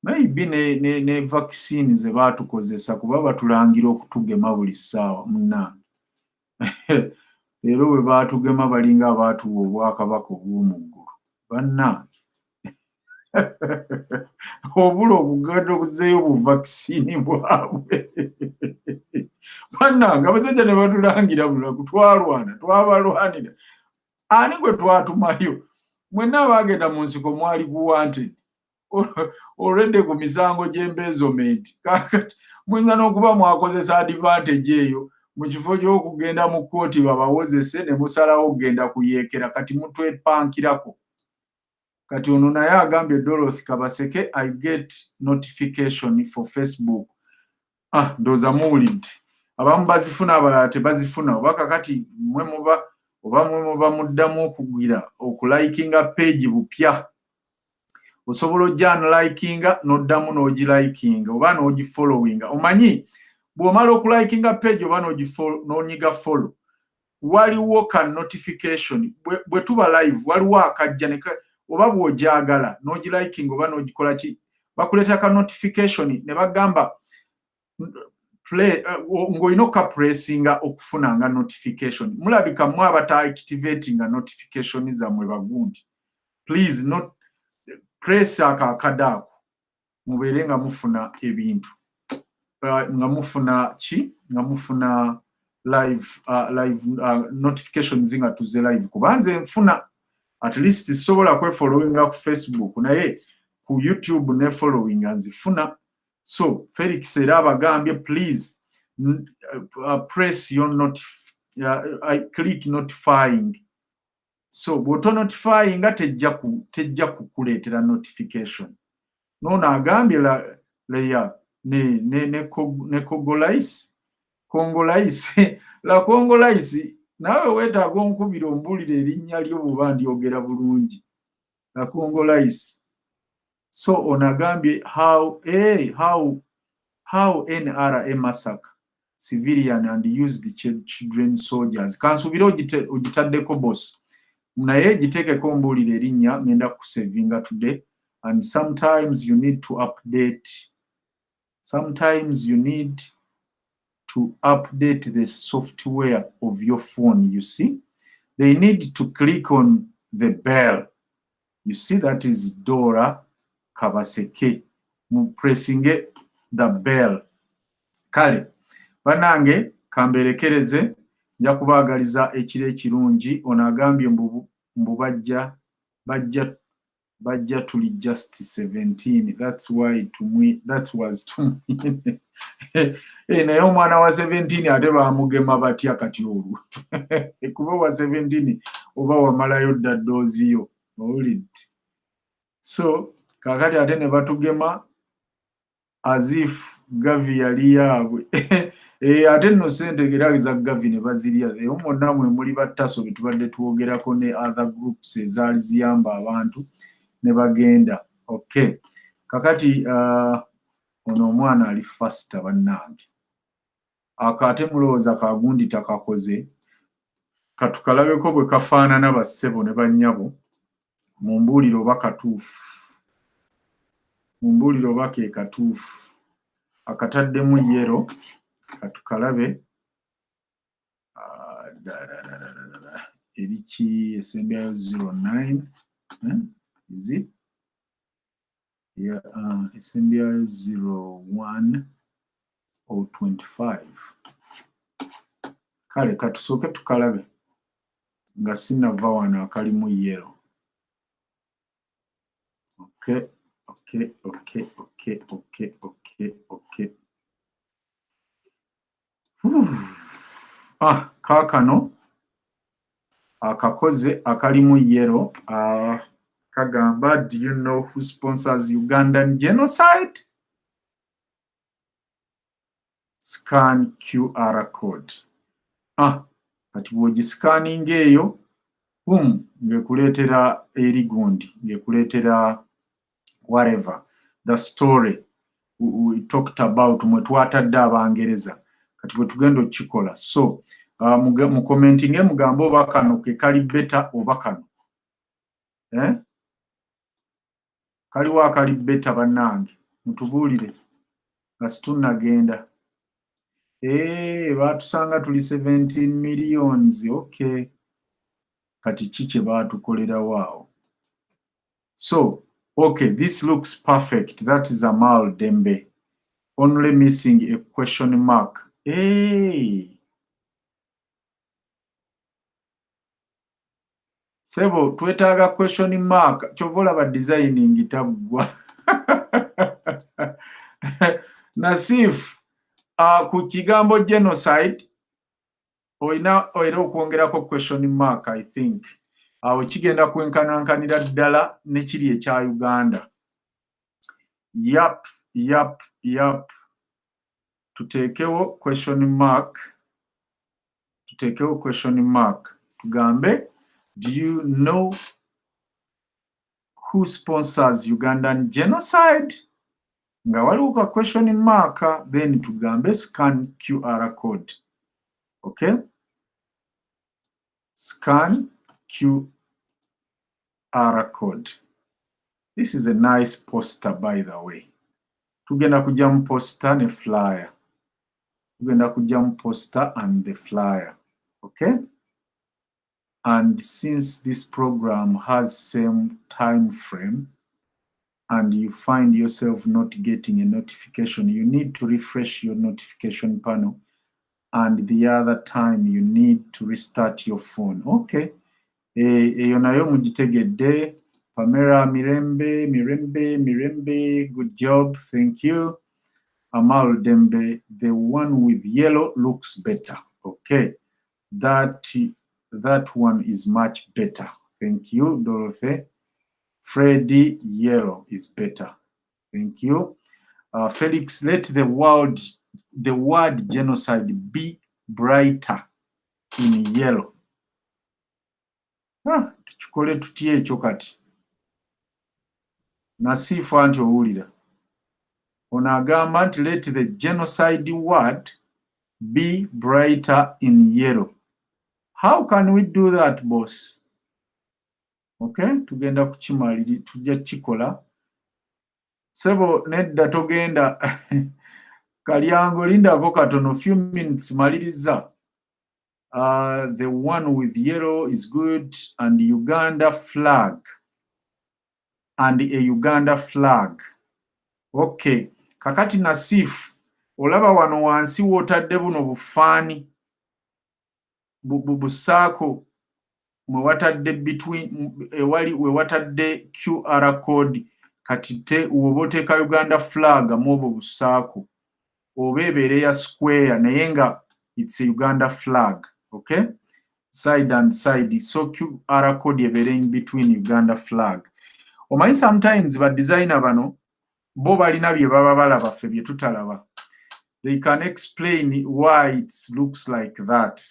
B: maybe ne vaccine ze baatukozesa kuba batulangira okutugema buli ssaawa munnange leero bwe baatugema balinga abaatuwa obwakabaka obw'omuggulu bannange obula obuganda okuzeeyo obuvakisiini bwabwe bannange abasajja ne batulangira bulaku twalwana twabalwanira ani gwe twatumayo mwenna abaagenda mu nsiko mwali guwanted olwedde ku misango gy'embezomenti kakati muyinza n'okuba mwakozesa advantage eyo mu kifo gy'okugenda mu kkooti babawozese ne musalawo okugenda kuyeekera kati mutwepankirako kati ono naye agambye Dorothy Kabaseke I get notification for Facebook ndooza muwulidde abamu bazifuna abalala tebazifuna oba kakati mwe muba muddamu okugwira okulikinga page bupya osobola ojja unlikinga n'oddamu n'ogilikinga oba n'ogifollowinga omanyi bw'omala okulikinga page oba n'onyiga follow waliwo ka notification bwe tuba live waliwo akajja oba bw'ojagala n'ogilikinga oba n'ogikola ki bakuleeta ka notification ne bagamba ng'olina okapuresinga okufunanga notification mulabika mwe abata-activatinga notification zammwe bagundi please not press akakadaako mubeere nga mufuna ebintu nga mufuna ki nga mufuna live notifications nga tuze live kubanze nfuna at least sobola kwefollowinga ku Facebook naye ku YouTube ne followinga nzifuna so Felix era abagambye please press your click notifying so bw'oto notifying tejja kukuleetera notification noono agambye leya ne Kongolais la Kongolais nawe weetaaga onkubira ombulira erinnya lyo bw'oba ndyogera bulungi la Kongolais so onagambye how NRA massacre civilian and used children soldiers kansubira ogitaddeko boss naye giteekeko mbuulira erinnya ngenda kusevinga today and sometimes you need to update the software of your phone. You see, they need to click on the bell. You see, that is Dora Kabaseke pressing the bell. Kale banange kamberekereze nja kubaagaliza ekiro ekirungi ono agambye mbu bajja tuli just 17 that was to me naye omwana wa 17 ate baamugema batya kati olwo kuba wa 17 oba wamalayo dda ddoozi yo owulidde so kakati ate ne batugema as if gavi yali yaabwe ate nno sente era za gavi ne bazirya eyo mwonna mwe muli battaso bye tubadde twogerako ne other groups ezaali ziyamba abantu ne bagenda okay kakati ono omwana ali fasta bannange akate mulowooza kagundi takakoze katukalabeko bwe kafaanana bassebo ne bannyabo mumbuulire oba katuufu mumbuulire oba ke katuufu akataddemu yero katukalabe eriki esembyayo 09 is it yeah esembyayo 01 or 25 kale katusooke tukalabe nga sinava wano akalimu yero okay kaakano akakoze akalimu yero kagamba do you know who sponsors Ugandan genocide? Scan QR code. Kati bw'ogiscanning eyo boom, ngekuletera erigundi, ngekuletera whatever. The story we talked about mwe twatadde Abangereza kati bwe tugenda okikola. So mu commenting mugambo oba kano ke kali beta oba kano. Kaliwo akali beta bannange mutubuulire nga situnnagenda. Baatusanga tuli 17 millions. Okay. Kati kiki baatukolera waawo. So, okay, this looks perfect. That is Amal Dembe. Only missing a question mark. Sebo, twetaaga question mark. Chovola ba designing tabwa. Nasif, ku kigambo genocide, oina okwongerako question mark, I think. Awo kigenda kwenkanankanira ddala nekiri ekya Uganda. Yap. Tuteekewo question mark. Tugambe, do you know who sponsors Ugandan genocide? Nga waliwo ka question mark, then tugambe scan QR code. Okay? Scan QR code. This is a nice poster, by the way. Tugenda kujja mu poster ne flyer. Tugenda kujja mu poster and the flyer. Okay? And since this program has same time frame and you find yourself not getting a notification, you need to refresh your notification panel. And the other time you need to restart your phone. Okay. Eyo nayo mugitegedde. Pamela Mirembe, good job, thank you. Amal Dembe, the one with yellow looks better. Okay, that one is much better. Thank you, Dorothy. Freddy, yellow is better. Thank you. Felix, let the word genocide be brighter in yellow. Tukikole tutya ekyo kati. Nasifu anti owulira. Ono agamba nti let the genocide word be brighter in yellow. How can we do that, boss? Okay, tugenda kukimaliri, tujja kikola. Sebo nedda togenda kalyango lindako katono few minutes maliriza. The one with yellow is good, and Uganda flag. And a Uganda flag. Okay. Kakati Nasif, olaba wano wansi wotadde buno bufaani busaako mwe watadde between ewali we watadde QR code kati te woboteeka Uganda flag mwobo busaako oba ebeere ya square naye nga it's a Uganda flag. Okay, side and side, so QR code ebeere in between Uganda flag. Omanyi sometimes ba designer bano bo balina bye baba balaba ffe bye tutalaba. They can explain why it looks like that.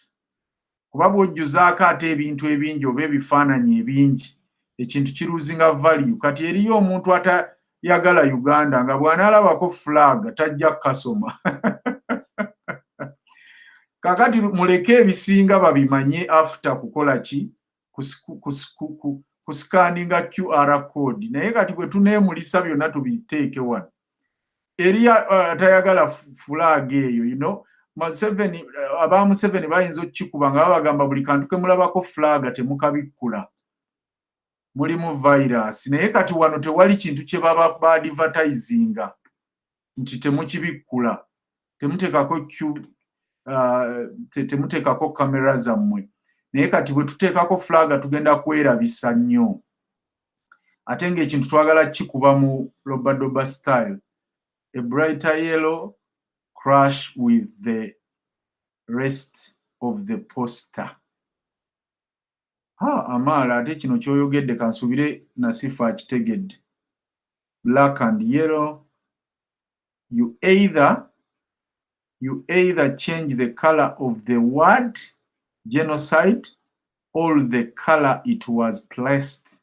B: Kuba bw'ojjuzaako ate ebintu ebingi oba ebifaananyi ebingi ekintu kiruzinga value. Kati eriyo omuntu atayagala Uganda nga bw'anaalabako flag tajja kukasoma. Kakati muleke ebisinga babimanye after kukola ki kuscanninga QR code. Naye kati bwe tuneemulisa byonna tubiteeke wano. Eriya atayagala flag eyo, you know, aba Museveni bayinza okukikuba nga babagamba buli kantu ke mulabako flag temukabikkula. Mulimu virus. Naye kati wano tewali kintu kye baba ba-advertisinga nti temukibikkula. Temuteekako kamera zammwe. Naye kati bwe tuteekako flag tugenda kwerabisa nnyo. Ate ng'ekintu twagala kikuba mu lobadoba style. A brighter yellow crash with the rest of the poster. Amala ate kino kyoyogedde kansubire Nasifa akitegedde. Black and yellow. You either change the color of the word genocide all the color it was placed.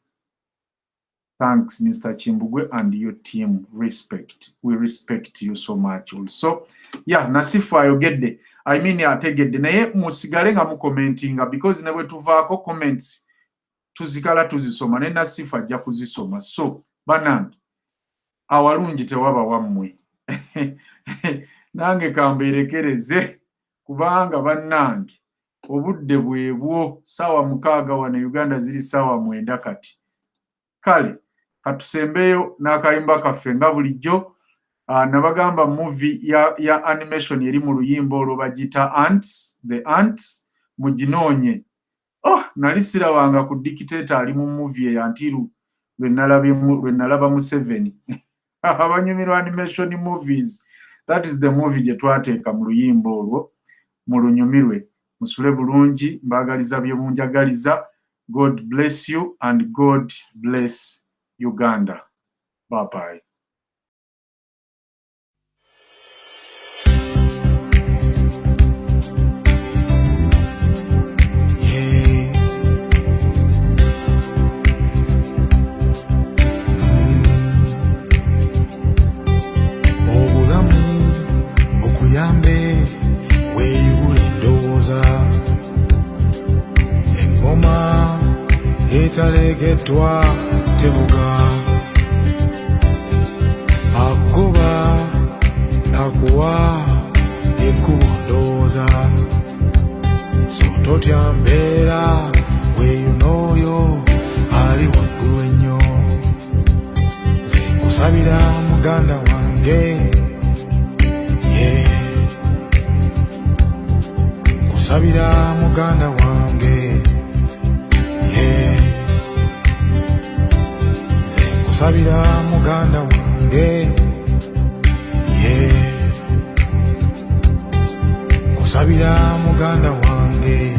B: Thanks, Mr. Chimbugwe and your team. Respect. We respect you so much also. Yeah, nasifu ayogedde. I mean, yategedde. Naye musigale nga mu commentinga because newe tuvaako comments tuzikala tuzisoma ne nasifu ajja kuzisoma. So, banange, awalungi tewaba wammwe. Nange kambeerekereze kubanga bannange obudde bwebwo ssaawa 6 wano Uganda ziri ssaawa 9 kati. Kale katusembeyo n'akayimba kaffe nga bulijjo. Nabagamba movie ya animation eri mu luyimba olwo bagita Ants, The Ants, muginoonye. Nali sirabanga ku Dictator ali mu movie ya Ntiru lwe nalaba mu 7. Abanyumirwa animation movies. That is the movie gye twateeka mu luyimba olwo mu lunyumirwe. Musule bulungi, mbagaliza bye munjagaliza. God bless you and God bless Uganda. Bye-bye.
E: Engoma etalegetwa tevuga akuba akuwa ekubondoza sototya mbeera weyunooyo ali waggulu ennyo nze nkusabira muganda wange nkusabira muganda wange nze nkusabira muganda wange nkusabira muganda wange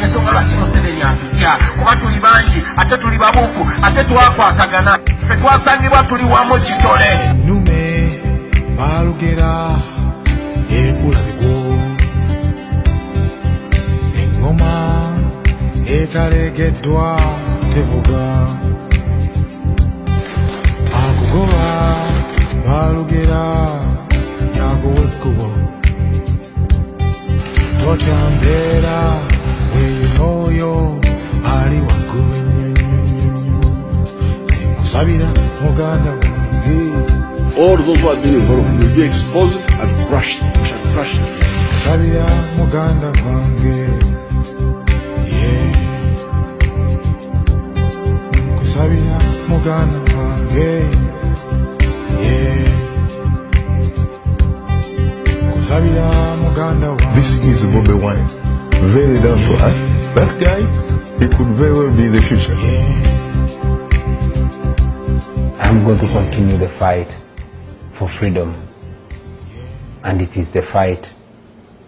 F: ensonga lwaki Museveni atutya kuba tuli bangi ate tuli babuufu ate twakwatagana ffe twasangibwa tuli wamu kitole
E: ennume balugera ekulabigo engoma etalegeddwa tevuga akugoba balugera yagowa ekkubo totya mbeera weyunooyo ali waggulu ennyonnyonnyonyo nkusabira muganda wange.
G: All those who have been involved will be exposed and crushed. We shall crush it.
E: Kusabira muganda wange, kusabira muganda wange, kusabira muganda wange.
G: This is Bobi Wine, very down to earth. That guy, he could very well be the future.
H: I'm going to continue the fight for freedom, and it is the fight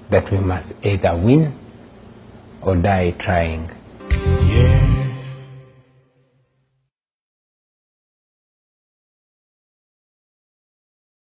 H: that we must either win or die trying.